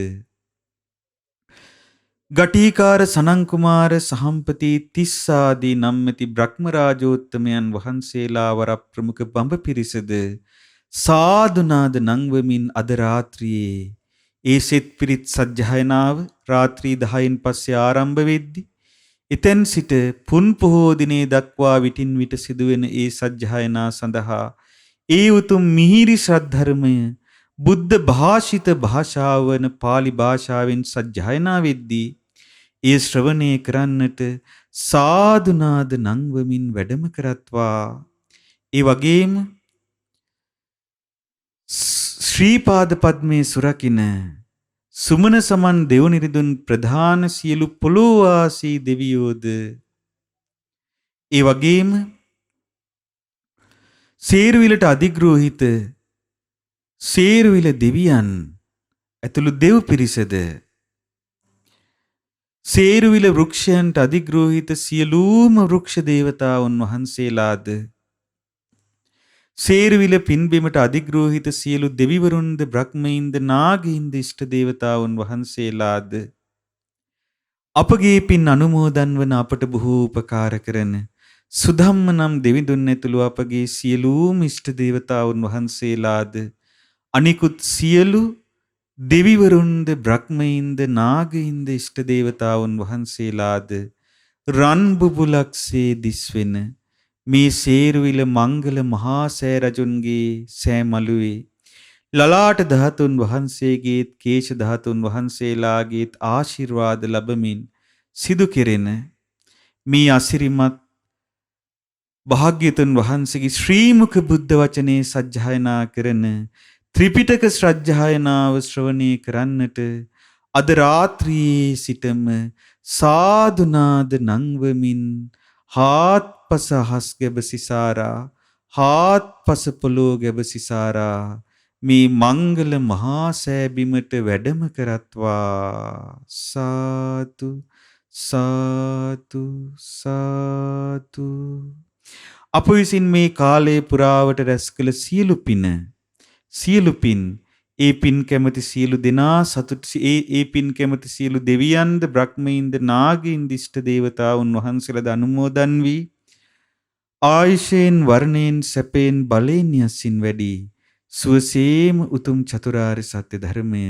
ගටීකාර සනංකුමාර සහම්පති තිස්සාදී නම්මැති බ්‍රහ්ම රාජෝත්තමයන් වහන්සේලා වර ප්‍රමුඛ බඹ පිරිසද සාදුනාද නංවමින් අද රාත්‍රියේ ඒ සෙත් පිරිත් සජ්ජායනාව රාත්‍රී 10න් පස්සේ ආරම්භ වෙද්දී එතෙන් සිට පුන් පොහෝ දිනේ දක්වා විටින් විට සිදුවෙන ඒ සජ්ජායනා සඳහා ඒ උතුම් මිහිරි ශ්‍රද්ධර්මය බුද්ධ භාෂිත භාෂාව වන pāli භාෂාවෙන් සජ්ජායනා වෙද්දී ඒ ශ්‍රවණය කරන්නට සාදුනාද නංවමින් වැඩම කරත්වා. ඒ වගේම ශ්‍රීපාද පද්මේ සුරකින සුමන සමන් දෙව්නිරිදුන් ප්‍රධාන සියලු පොළොවාසී දෙවියෝද ඒ වගේම සේරුවිලට අධිග්‍රෝහිත සේරුවිල දෙවියන් ඇතුළු දෙව් පිරිසද සේරුවිල වෘක්ෂයන්ට අධිග්‍රෝහිත සියලූම වෘක්ෂ දේවතාවුන් වහන්සේලාද සේරුවිල පින්බිමට අධිග්‍රෝහිත සියලු දෙවිවරුන්ද බ්‍රහ්මයින්ද නාගයින්ද ඉෂ්ට දේවතාවුන් වහන්සේලාද අපගේ පින් අනුමෝදන් වන අපට බොහෝ උපකාර කරන සුධම්ම නම් දෙවිඳුන් ඇතුළු අපගේ සියලූම ඉෂ්ට දේවතාවුන් වහන්සේලාද අනිකුත් සියලු දෙවිවරුන්ද බ්‍රහ්මයින්ද නාගයින්ද ඉෂ්ට දේවතාවුන් වහන්සේලාද රන් බුබුලක්සේ දිස්වෙන මේ සේරුවිල මංගල මහා සෑ රජුන්ගේ සෑමලුවේ ලලාට ධාතුන් වහන්සේගේත් කේශ ධාතුන් වහන්සේලාගේත් ආශිර්වාද ලැබමින් සිදු කෙරෙන මේ අසිරිමත් භාග්‍යතුන් වහන්සේගේ ශ්‍රීමුඛ බුද්ධ වචනේ සජ්ජායනා කරන ත්‍රිපිටක ශ්‍රද්ධායනාව ශ්‍රවණය කරන්නට අද රාත්‍රියේ සිටම සාදුනාද නංවමින් හාත්පස හස් ගැබ සිසාරා හාත්පස පොළොව ගැබ සිසාරා මේ මංගල මහා සෑබිමට වැඩම කරත්වා සාතු සාතු සාතු අප විසින් මේ කාලයේ පුරාවට රැස් කළ සියලු පින් ඒ පින් කැමති සියලු දෙනා සතුට ඒ පින් කැමති සියලු දෙවියන්ද බ්‍රහ්මයින්ද නාගයින්ද ඉෂ්ට දේවතාවුන් වහන්සේලාද අනුමෝදන් වී ආයුෂයෙන් වර්ණයෙන් සැපයෙන් බලයෙන් යසින් වැඩි සුවසේම උතුම් චතුරාර්ය සත්‍ය ධර්මය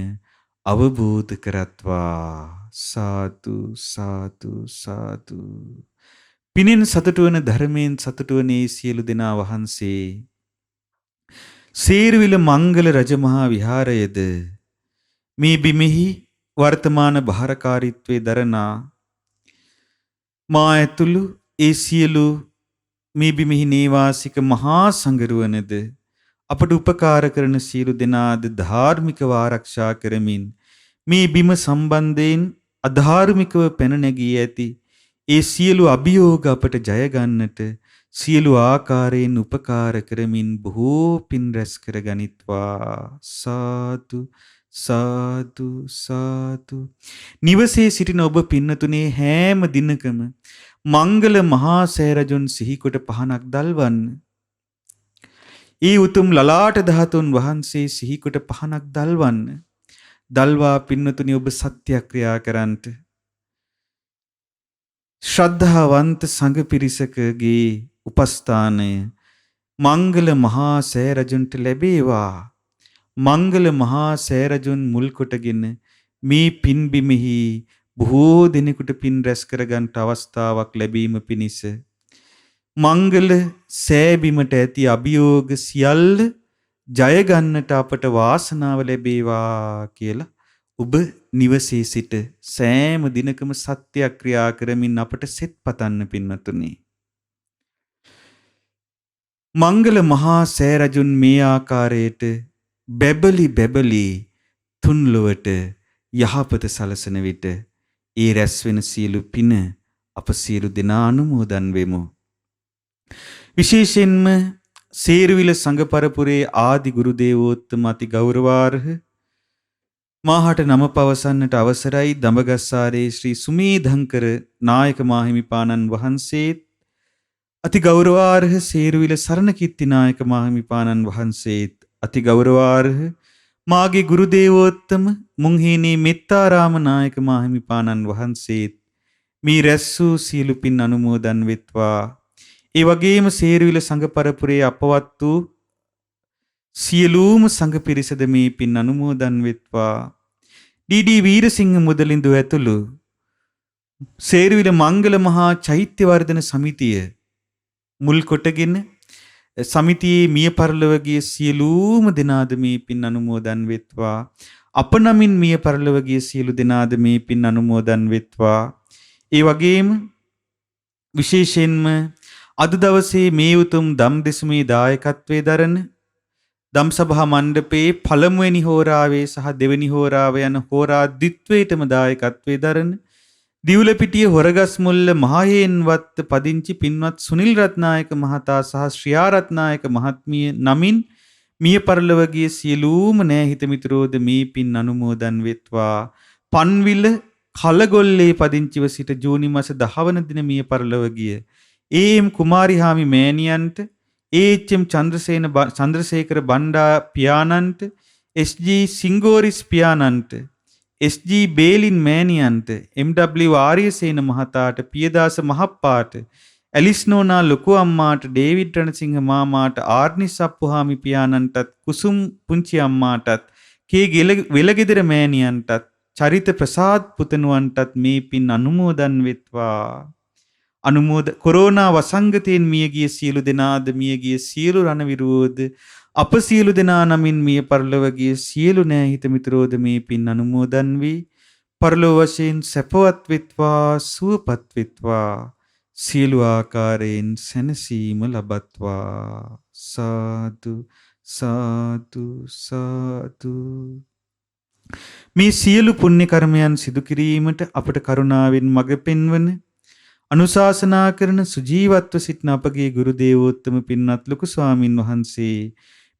අවබෝධ කරත්වා සාතු සාතු සාතු පිනෙන් සතුට වන ධර්මයෙන් සතුට වන ඒ සියලු දෙනා වහන්සේ සේරුවිල මංගල රජමහා විහාරයේද මේ බිමෙහි වර්තමාන භාරකාරීත්වයේ දරනා මා ඇතුළු ඒ සියලු මේ බිමෙහි නේවාසික මහා සංගරුවනද අපට උපකාර කරන සියලු දෙනාද ධාර්මිකව ආරක්ෂා කරමින් මේ බිම සම්බන්ධයෙන් අධාර්මිකව පැන නැගී ඇති ඒ සියලු අභියෝග අපට ජය ගන්නට සියලු ආකාරයෙන් උපකාර කරමින් බොහෝ පින් රැස් කර ගනිත්වා සාදු සාදු සාදු නිවසේ සිටින ඔබ පින්නතුනේ හැම දිනකම මංගල මහා සෑ රජුන් සිහිකොට පහනක් දල්වන්න. ඒ උතුම් ලලාට ධාතුන් වහන්සේ සිහිකොට පහනක් දල්වන්න. දල්වා පින්නතුනි ඔබ සත්‍යක්‍රියා කරන්ට. ශ්‍රද්ධාවන්ත සංඝ පිරිසකගේ උපස්ථානය මංගල මහා සෑ රජුන්ට ලැබේවා. මංගල මහා සෑ රජුන් මුල් කොටගෙන මේ පින්බිමෙහි බොහෝ දෙනෙකුට පින් රැස් කරගන්නට අවස්ථාවක් ලැබීම පිණිස මංගල සෑබිමට ඇති අභියෝග සියල්ල ජය ගන්නට අපට වාසනාව ලැබේවා කියලා ඔබ නිවසේ සිට සෑම දිනකම සත්‍යක්‍රියා කරමින් අපට සෙත් පතන්න පින්වතුනි. මංගල මහා සෑ රජුන් මේ ආකාරයට බැබලි තුන් ලොවට යහපත සලසන විට ඒ රැස් වෙන සියලු පින අප සියලු දෙනා අනුමෝදන් වෙමු. විශේෂයෙන්ම සේරුවිල සංඝ පරපුරේ ආදි ගුරු දේවෝත්තම අති ගෞරවාර්හ මාහට නම පවසන්නට අවසරයි දඹගස්සාරේ ශ්‍රී සුමේධංකර නායක මාහිමිපාණන් වහන්සේත් අති ගෞරවාර්හ සේරුවිල සරණකිත්ති නායක මාහිමිපාණන් වහන්සේත් අති ගෞරවාර්හ මාගේ ගුරු දේවෝත්තම මුංහේනේ මෙත්තාරාම නායක මාහිමිපාණන් වහන්සේත් මේ රැස් වූ සියලු පින් අනුමෝදන් වෙත්වා. ඒ වගේම සේරුවිල සංඝ පරපුරේ අපවත් වූ සියලුම සංඝ පිරිසද මේ පින් අනුමෝදන් වෙත්වා. ඩී.ඩී. වීරසිංහ මුදලින්දු ඇතුළු සේරුවිල මංගල මහා චෛත්‍ය වර්ධන සමිතිය මුල් කොටගෙන සමිතියේ මිය පරලොව ගිය සියලුම දෙනාද මේ පින් අනුමෝදන් වෙත්වා. අප නමින් මිය පරලොව ගිය සියලු දෙනාද මේ පින් අනුමෝදන් වෙත්වා. ඒ වගේම විශේෂයෙන්ම අද දවසේ මේ උතුම් දම් දෙසුමේ දායකත්වයේ දරන දම්සභා මණ්ඩපයේ පළමුවෙනි හෝරාවේ සහ දෙවෙනි හෝරාව යන හෝරා ද්විත්වයටම දායකත්වයේ දරන දිවුලපිටිය හොරගස්මුල්ල මහහේන්වත් පදිංචි පින්වත් සුනිල් රත්නායක මහතා සහ ශ්‍රියා රත්නායක මහත්මිය නමින් මිය පරලොව ගිය සියලුම නෑහිත මිතුරෝද මේ පින් අනුමෝදන් වෙත්වා. පන්විල කලගොල්ලේ පදිංචිව සිට ජූනි මාස 10 වන දින මිය පරලොව ගිය ඒ.එම්. කුමාරිහාමි මෑණියන්ට, ඒ.එච්.එම්. චන්ද්‍රසේකර බණ්ඩා පියාණන්ට, එස්.ජී. සිංගෝරිස් පියාණන්ට, එස්.ජී. බේලින් මෑණියන්ට, එම්.ඩබ්ලිව්. ආර්යසේන මහතාට, පියදාස මහප්පාට, ඇලිස් නෝනා ලොකු අම්මාට, ඩේවිඩ් රණසිංහ මාමාට, ආර්නිස් අප්පුහාමි පියාණන්ටත්, කුසුම් පුංචි අම්මාටත්, කේ වෙලගෙදර මෑණියන්ටත්, චරිත ප්‍රසාද් පුතණුවන්ටත් මේ පින් අනුමෝදන් වෙත්වා. කොරෝනා වසංගතයෙන් මියගිය සියලු දෙනාද, මියගිය සියලු රණවිරුවෝද, අප සියලු දෙනා නමින් මිය පරලොව ගිය සියලු නෑහිත මිතුරෝද මේ පින් අනුමෝදන් වී පරලොව වශයෙන් සැපවත් වෙත්වා, සුවපත් වෙත්වා, සියලු ආකාරයෙන් සැනසීම ලබත්වා. සාදු සාදු සාදු. මේ සියලු පුණ්‍ය කර්මයන් සිදු කිරීමට අපට කරුණාවෙන් මඟ පෙන්වන, අනුශාසනා කරන, සුජීවත්ව සිටින අපගේ ගුරු දේවෝත්තම පින්වත් ලොකු ස්වාමින් වහන්සේ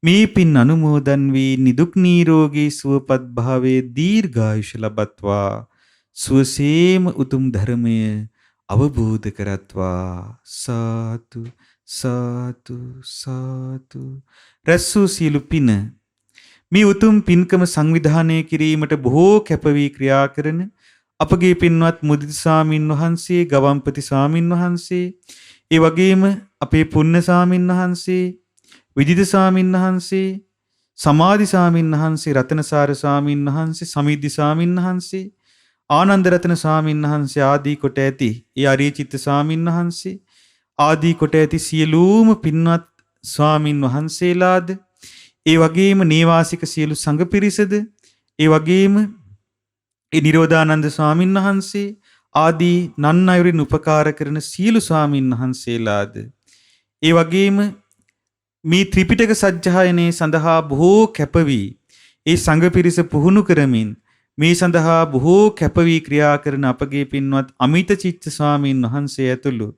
මේ පින් අනුමෝදන් වී නිදුක් නිරෝගී සුවපත් භාවයේ දීර්ඝායුෂ ලබත්වා. සුවසේම උතුම් ධර්මය අවබෝධ කරත්වා. සාතු සාතු සාතු. රැස්සූ සියලු පින මේ උතුම් පින්කම සංවිධානය කිරීමට බොහෝ කැපවී ක්‍රියා කරන අපගේ පින්වත් මුදිත ස්වාමින් වහන්සේ, ගවම්පති ස්වාමින් වහන්සේ, ඒ වගේම අපේ පුණ්‍ය ස්වාමින් වහන්සේ, විජිත ස්වාමින් වහන්සේ, සමාධි ස්වාමින් වහන්සේ, රතනසාර ස්වාමින් වහන්සේ, සමිද්ධි ස්වාමින් වහන්සේ, ආනන්ද රතන ස්වාමින් වහන්සේ ආදී කොට ඇති ඒ අරියචිත්ත ස්වාමින් වහන්සේ ආදී කොට ඇති සියලුම පින්වත් ස්වාමින් වහන්සේලාද, ඒ වගේම නේවාසික සියලු සංඝ පිරිසද, ඒ වගේම ඒ නිරෝධානන්ද ස්වාමින් වහන්සේ ආදී නන් අයුරින් උපකාර කරන සියලු ස්වාමින් වහන්සේලාද, ඒ වගේම මේ ත්‍රිපිටක සජ්ජායනයේ සඳහා බොහෝ කැපවී ඒ සංඝ පිරිස පුහුණු කරමින් මේ සඳහා බොහෝ කැපවී ක්‍රියා කරන අපගේ පින්වත් අමිත චිත්ත ස්වාමීන් වහන්සේ ඇතුළු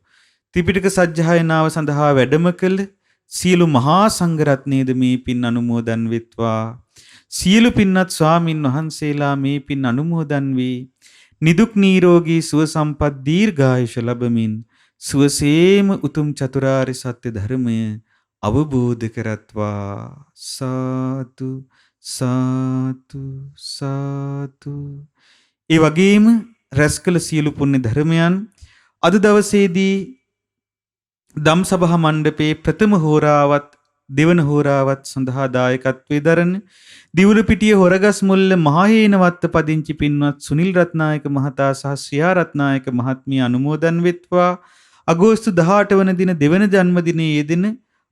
ත්‍රිපිටක සජ්ජායනාව සඳහා වැඩම කළ සියලු මහා සංඝරත්නයේද මේ පින් අනුමෝදන් වෙත්වා. සියලු පින්වත් ස්වාමින් වහන්සේලා මේ පින් අනුමෝදන් වී නිදුක් නිරෝගී සුව සම්පත් දීර්ඝායුෂ ලැබමින් සුවසේම උතුම් චතුරාර්ය සත්‍ය ධර්මය අවබෝධ කරත්වා. සාදු සාදු සාදු. ඒ වගේම රැස්කල සියලු පුණ්‍ය ධර්මයන් අද දවසේදී ධම්සභා මණ්ඩපයේ ප්‍රථම හෝරාවත් දෙවන හෝරාවත් සඳහා දායකත්වයේ දරන දිවුලපිටිය හොරගස් මුල්ල මහහේනවත්ත පදිංචි පින්වත් සුනිල් රත්නායක මහතා සහ ශ්‍රියා රත්නායක මහත්මිය අනුමෝදන් වෙත්වා. අගෝස්තු 18 වන දින දෙවන ජන්මදිනයේ යෙදෙන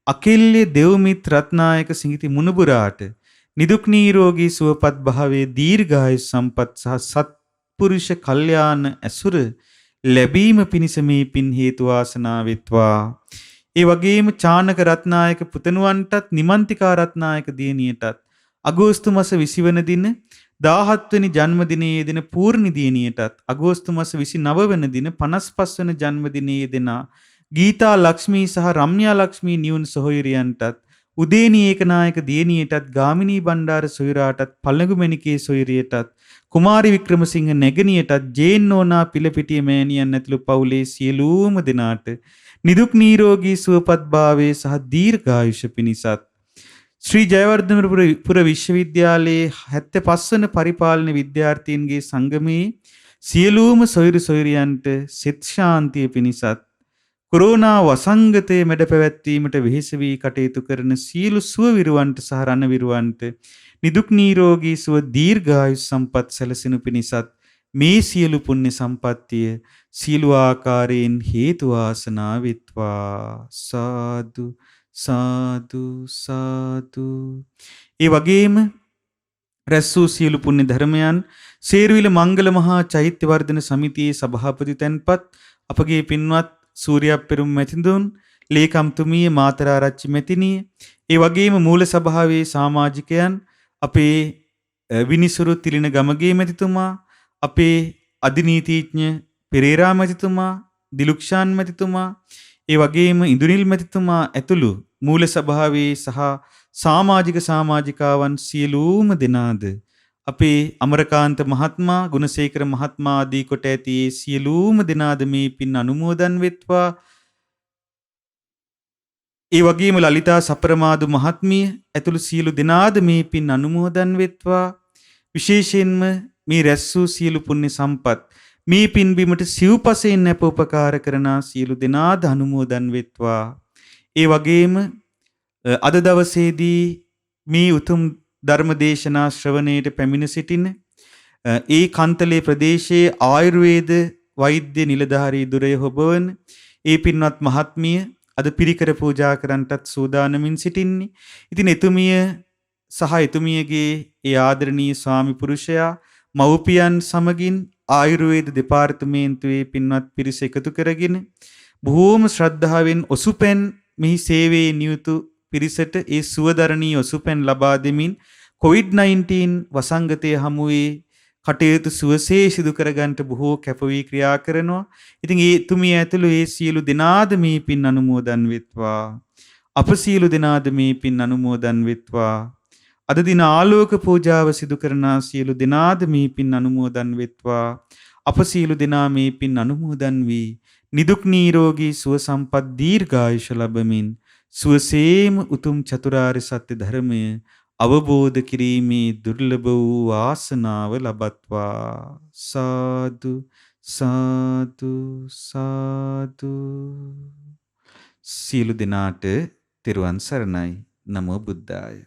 අකිල්ලේ දෙව්මිත් රත්නායක සිඟිති මුණුබුරාට නිදුක් නිරෝගී සුවපත් භාවයේ දීර්ඝායු සම්පත් සහ සත්පුරුෂ කල්යාණ ඇසුර ලැබීම පිණිස මේ පින් හේතු වාසනා වෙත්වා. ඒ වගේම චානක රත්නායක පුතණුවන්ටත් නිමන්තිකා රත්නායක දියණියටත් අගෝස්තු මාස 20 වන දින 17 වෙනි ජන්මදිනයේ යෙදෙන පූර්ණි දියණියටත් අගෝස්තු මාස 29 වන දින 55 වන ජන්මදිනයේ යෙදෙන ගීතා ලක්ෂ්මී සහ රම්‍යා ලක්ෂ්මී නියුන් සොහොයුරියන්ටත් උදේනී ඒකනායක දියණියටත් ගාමිණී බණ්ඩාර සොයුරාටත් පළඟු මණිකේ සොයුරියටත් කුමාරි වික්‍රමසිංහ නැගණියටත් ජේන් නෝනා පිළපිටිය මෑණියන් ඇතුළු පවුලේ සියලුම දෙනාට නිදුක් නිරෝගී සුවපත් භාවයේ සහ දීර්ඝායුෂ පිණිසත් ශ්‍රී ජයවර්ධනපුර විශ්වවිද්‍යාලයේ 75 වන පරිපාලන විද්‍යාර්ථීන්ගේ සංගමයේ සියලුම සොයුරු සොයුරියන්ට සිත ශාන්තිය පිණිසත් කොරෝනා වසංගතයේ මැඩ පැවැත්වීමට වෙහෙස වී කටයුතු කරන සියලු සුවවිරුවන්ට සහ රණවිරුවන්ට නිදුක් නිරෝගී සුව දීර්ඝායුෂ සම්පත් සැලසෙනු පිණිසත් මේ සියලු පුණ්‍ය සම්පත්තිය සියලු ආකාරයෙන් හේතු වාසනා වෙත්වා. සාදු සාදු සාදු. ඒ වගේම රැස් වූ සියලු පුණ්‍ය ධර්මයන් සේරුවිල මංගල මහා චෛත්‍ය වර්ධන සමිතියේ සභාපති තැන්පත් අපගේ පින්වත් සූර්යප්පෙරුම් මැතිඳුන්, ලේකම්තුමිය මාතරාරච්චි මැතිණිය, ඒ වගේම මූල සභාවේ සමාජිකයන්, අපේ විනිසුරු තිලින ගමගේ මැතිතුමා, අපේ අධිනීතිඥ පෙරේරා මැතිතුමා, දිලුක්ෂාන් මැතිතුමා, ඒ වගේම ඉඳුනිල් මැතිතුමා ඇතුළු මූල සභාවේ සහ සමාජිකාවන් සියලුම දෙනාද අපේ අමරකාන්ත මහත්මයා, ගුණසේකර මහත්මයා ආදී කොට ඇති සියලුම දෙනාද මේ පින් අනුමෝදන් වෙත්වා. ඒ වගේම ලලිතා සපරමාදු මහත්මිය ඇතුළු සියලු දෙනාද මේ පින් අනුමෝදන් වෙත්වා. විශේෂයෙන්ම මේ රැස් වූ සියලු පුණ්‍ය සම්පත් මේ පින් බිමට සිව්පසයෙන් නැප උපකාර කරන සියලු දෙනාද අනුමෝදන් වෙත්වා. ඒ වගේම අද දවසේදී මේ උතුම් ධර්ම දේශනා ශ්‍රවණයට පැමිණ සිටින ඒ කන්තලේ ප්‍රදේශයේ ආයුර්වේද වෛද්‍ය නිලධාරී දුරය හොබවන ඒ පින්වත් මහත්මිය අද පිරිකර පූජා කරන්නටත් සූදානමින් සිටින්නේ. ඉතින් එතුමිය සහ එතුමියගේ ඒ ආදරණීය ස්වාමි පුරුෂයා මව්පියන් සමගින් ආයුර්වේද දෙපාර්තමේන්තුවේ පින්වත් පිරිස එකතු කරගෙන බොහෝම ශ්‍රද්ධාවෙන් ඔසුපැන් මෙහි සේවයේ නියුතු පිරිසට ඒ සුවදරණී ඔසුපැන් ලබා දෙමින් COVID-19 වසංගතය හමුවේ කටයුතු සුවසේ සිදු කරගන්නට බොහෝ කැපවී ක්‍රියා කරනවා. ඉතින් ඒ තුමිය ඇතුළු ඒ සියලු දෙනාද මේ පින් අනුමෝදන් වෙත්වා. අප සියලු දෙනාද මේ පින් අනුමෝදන් වෙත්වා. අද දින ආලෝක පූජාව සිදු කරන සියලු දෙනාද මේ පින් අනුමෝදන් වෙත්වා. අප සියලු දෙනා මේ පින් අනුමෝදන් වී නිදුක් නිරෝගී සුව සම්පත් දීර්ඝායුෂ ලැබමින් සුවසේම උතුම් චතුරාර්ය සත්‍ය ධර්මය අවබෝධ කිරීමේ දුර්ලභ වූ වාසනාව ලබත්වා. සාදු සාදු සාදු. සියලු දෙනාට තෙරුවන් සරණයි. නමෝ බුද්ධාය.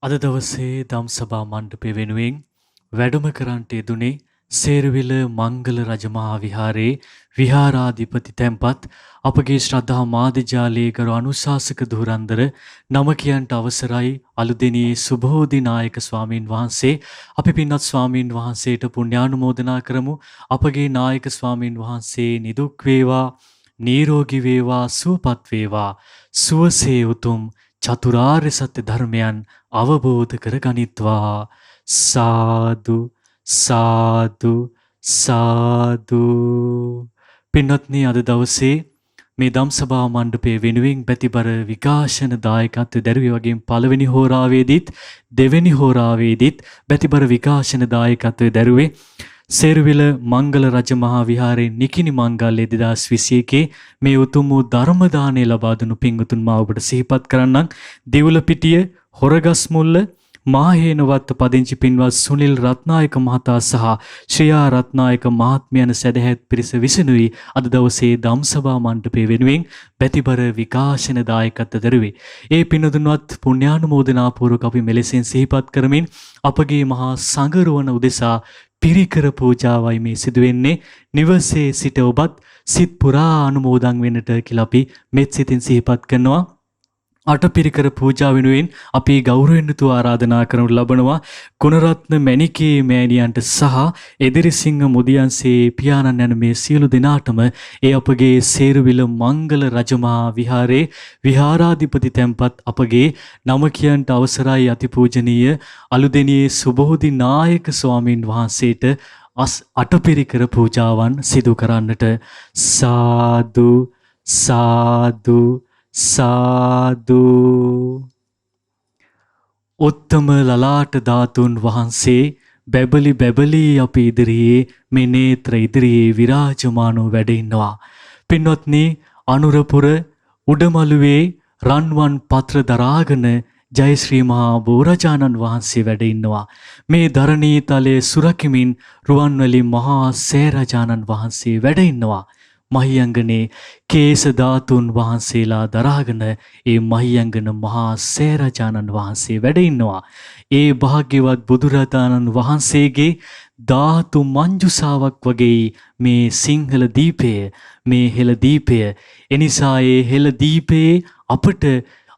අද දවසේ ධම්සභා මණ්ඩපය වෙනුවෙන් වැඩම කරන්නට යෙදුනේ සේරුවිල මංගල රජමහා විහාරයේ විහාරාධිපති තැන්පත් අපගේ ශ්‍රද්ධා මාධ්‍යාලයේ ගරු අනුශාසක ධුරන්දර නම කියන්ට අවසරයි අලුදෙනියේ සුබෝධි නායක ස්වාමීන් වහන්සේ. අපි පින්වත් ස්වාමීන් වහන්සේට පුණ්‍යානුමෝදනා කරමු. අපගේ නායක ස්වාමීන් වහන්සේ නිදුක් වේවා, නිරෝගී වේවා, සුවපත් වේවා, සුවසේ උතුම් චතුරාර්ය සත්‍ය ධර්මයන් අවබෝධ කරගනිත්වා. සාදු සාදු සාදු. පින්වත්නි, අද දවසේ මේ ධම්සභා මණ්ඩපයේ වෙනුවෙන් පැතිබර විකාශන දායකත්වය දැරුවේ වගේම පළවෙනි හෝරාවේදීත් දෙවෙනි හෝරාවේදීත් පැතිබර විකාශන දායකත්වය දැරුවේ සේරුවිල මංගල රජමහා විහාරයේ නිකිණි මංගල්‍ය 2021 මේ උතුම් වූ ධර්ම දාණය ලබා දුණු පින්වතුන් මා ඔබට සිහිපත් කරන්නම්. දෙවුලපිටිය හොරගස්මුල්ල මාහේනවත් පදිංචි පින්වත් සුනිල් රත්නායක මහතා සහ ශ්‍රියා රත්නායක මහත්මිය යන සදැහැත් පිරිස විසිනුයි අද දවසේ ධම්සභා මණ්ඩපයේ වෙනුවෙන් පැතිබර විකාශන දායකත්ව දරුවේ. ඒ පින්වතුන්වත් පුණ්‍යානුමෝදනා පූර්වක අපි මෙලෙසින් සිහිපත් කරමින් අපගේ මහා සංඝරුවන උදෙසා පිරිකර පූජාවයි මේ සිදුවෙන්නේ. නිවසේ සිට ඔබත් සිත් පුරා අනුමෝදන් වෙන්නට කියලා අපි මෙත් සිතින් සිහිපත් කරනවා. අටපිරිකර පූජා වෙනුවෙන් අපි ගෞරවයෙන් යුතුව ආරාධනා කරනු ලබනවා ගුණරත්න මැණිකේ මෑණියන්ට සහ එදිරිසිංහ මුදියන්සේ පියාණන් යන මේ සියලු දෙනාටම ඒ අපගේ සේරුවිල මංගල රජමහා විහාරයේ විහාරාධිපති තැන්පත් අපගේ නම කියන්ට අවසරයි අතිපූජනීය අලුදෙනියේ සුබෝධි නායක ස්වාමින් වහන්සේට අටපිරිකර පූජාවන් සිදු කරන්නට. සාදු සාදු සාදු. උත්තම ලලාට ධාතුන් වහන්සේ බැබලි බැබලි අපි ඉදිරියේ මේ නේත්‍ර ඉදිරියේ විරාජමානව වැඩ ඉන්නවා. පින්වත්නි, අනුරපුර උඩමළුවේ රන්වන් පත්‍ර දරාගෙන ජයශ්‍රී මහා බෝරජාණන් වහන්සේ වැඩ ඉන්නවා. මේ ධරණී තලයේ සුරකිමින් රුවන්වැලි මහා සෑරජාණන් වහන්සේ වැඩ ඉන්නවා. මහියංගනේ කේස ධාතුන් වහන්සේලා දරාගෙන ඒ මහියංගන මහා සෑරජාණන් වහන්සේ වැඩ ඉන්නවා. ඒ භාග්‍යවත් බුදුරජාණන් වහන්සේගේ ධාතු මංජුසාවක් වගේ මේ සිංහල දීපය, මේ හෙළ දීපය. එනිසා ඒ හෙළ දීපයේ අපට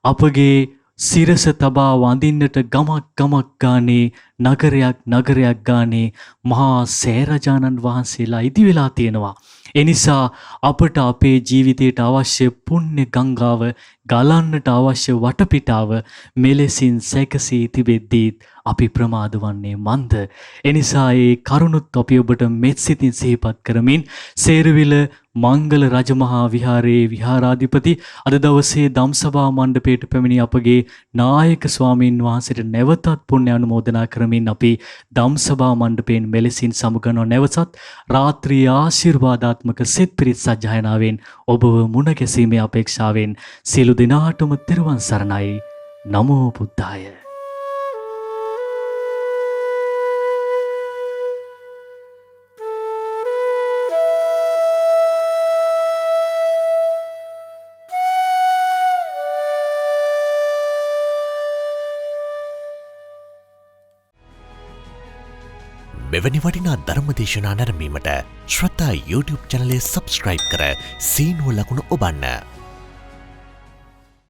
අපගේ සිරස තබා වඳින්නට ගමක් ගානේ, නගරයක් ගානේ මහා සෑරජාණන් වහන්සේලා ඉදි වෙලා තියෙනවා. එනිසා අපට අපේ ජීවිතයට අවශ්‍ය පුණ්‍ය ගංගාව ගලන්නට අවශ්‍ය වටපිටාව මෙලෙසින් සැකසී තිබෙද්දීත් අපි ප්‍රමාද වන්නේ මන්ද? එනිසා ඒ කරුණුත් අපි ඔබට මෙත් සිතින් සිහිපත් කරමින් සේරුවිල මංගල රජමහා විහාරයේ විහාරාධිපති අද දවසේ ධම්සභා මණ්ඩපයට පැමිණි අපගේ නායක ස්වාමීන් වහන්සේට නැවතත් පුණ්‍ය අනුමෝදනා කරමින් අපි ධම්සභා මණ්ඩපයෙන් මෙලෙසින් සමුගනව නැවසත් රාත්‍රී ආශිර්වාදාත්මක සෙත් පිරිත් සජ්ජායනාවෙන් ඔබව මුණ ගැසීමේ අපේක්ෂාවෙන් සියලු දෙනාටම තෙරුවන් සරණයි. නමෝ බුද්ධාය. මෙවැනි වටිනා ධර්මදේශනා නැරඹීමට ශ්‍රද්ධා YouTube චැනලය සබස්ක්‍රයිබ් කර සීනුව ලකුණ ඔබන්න.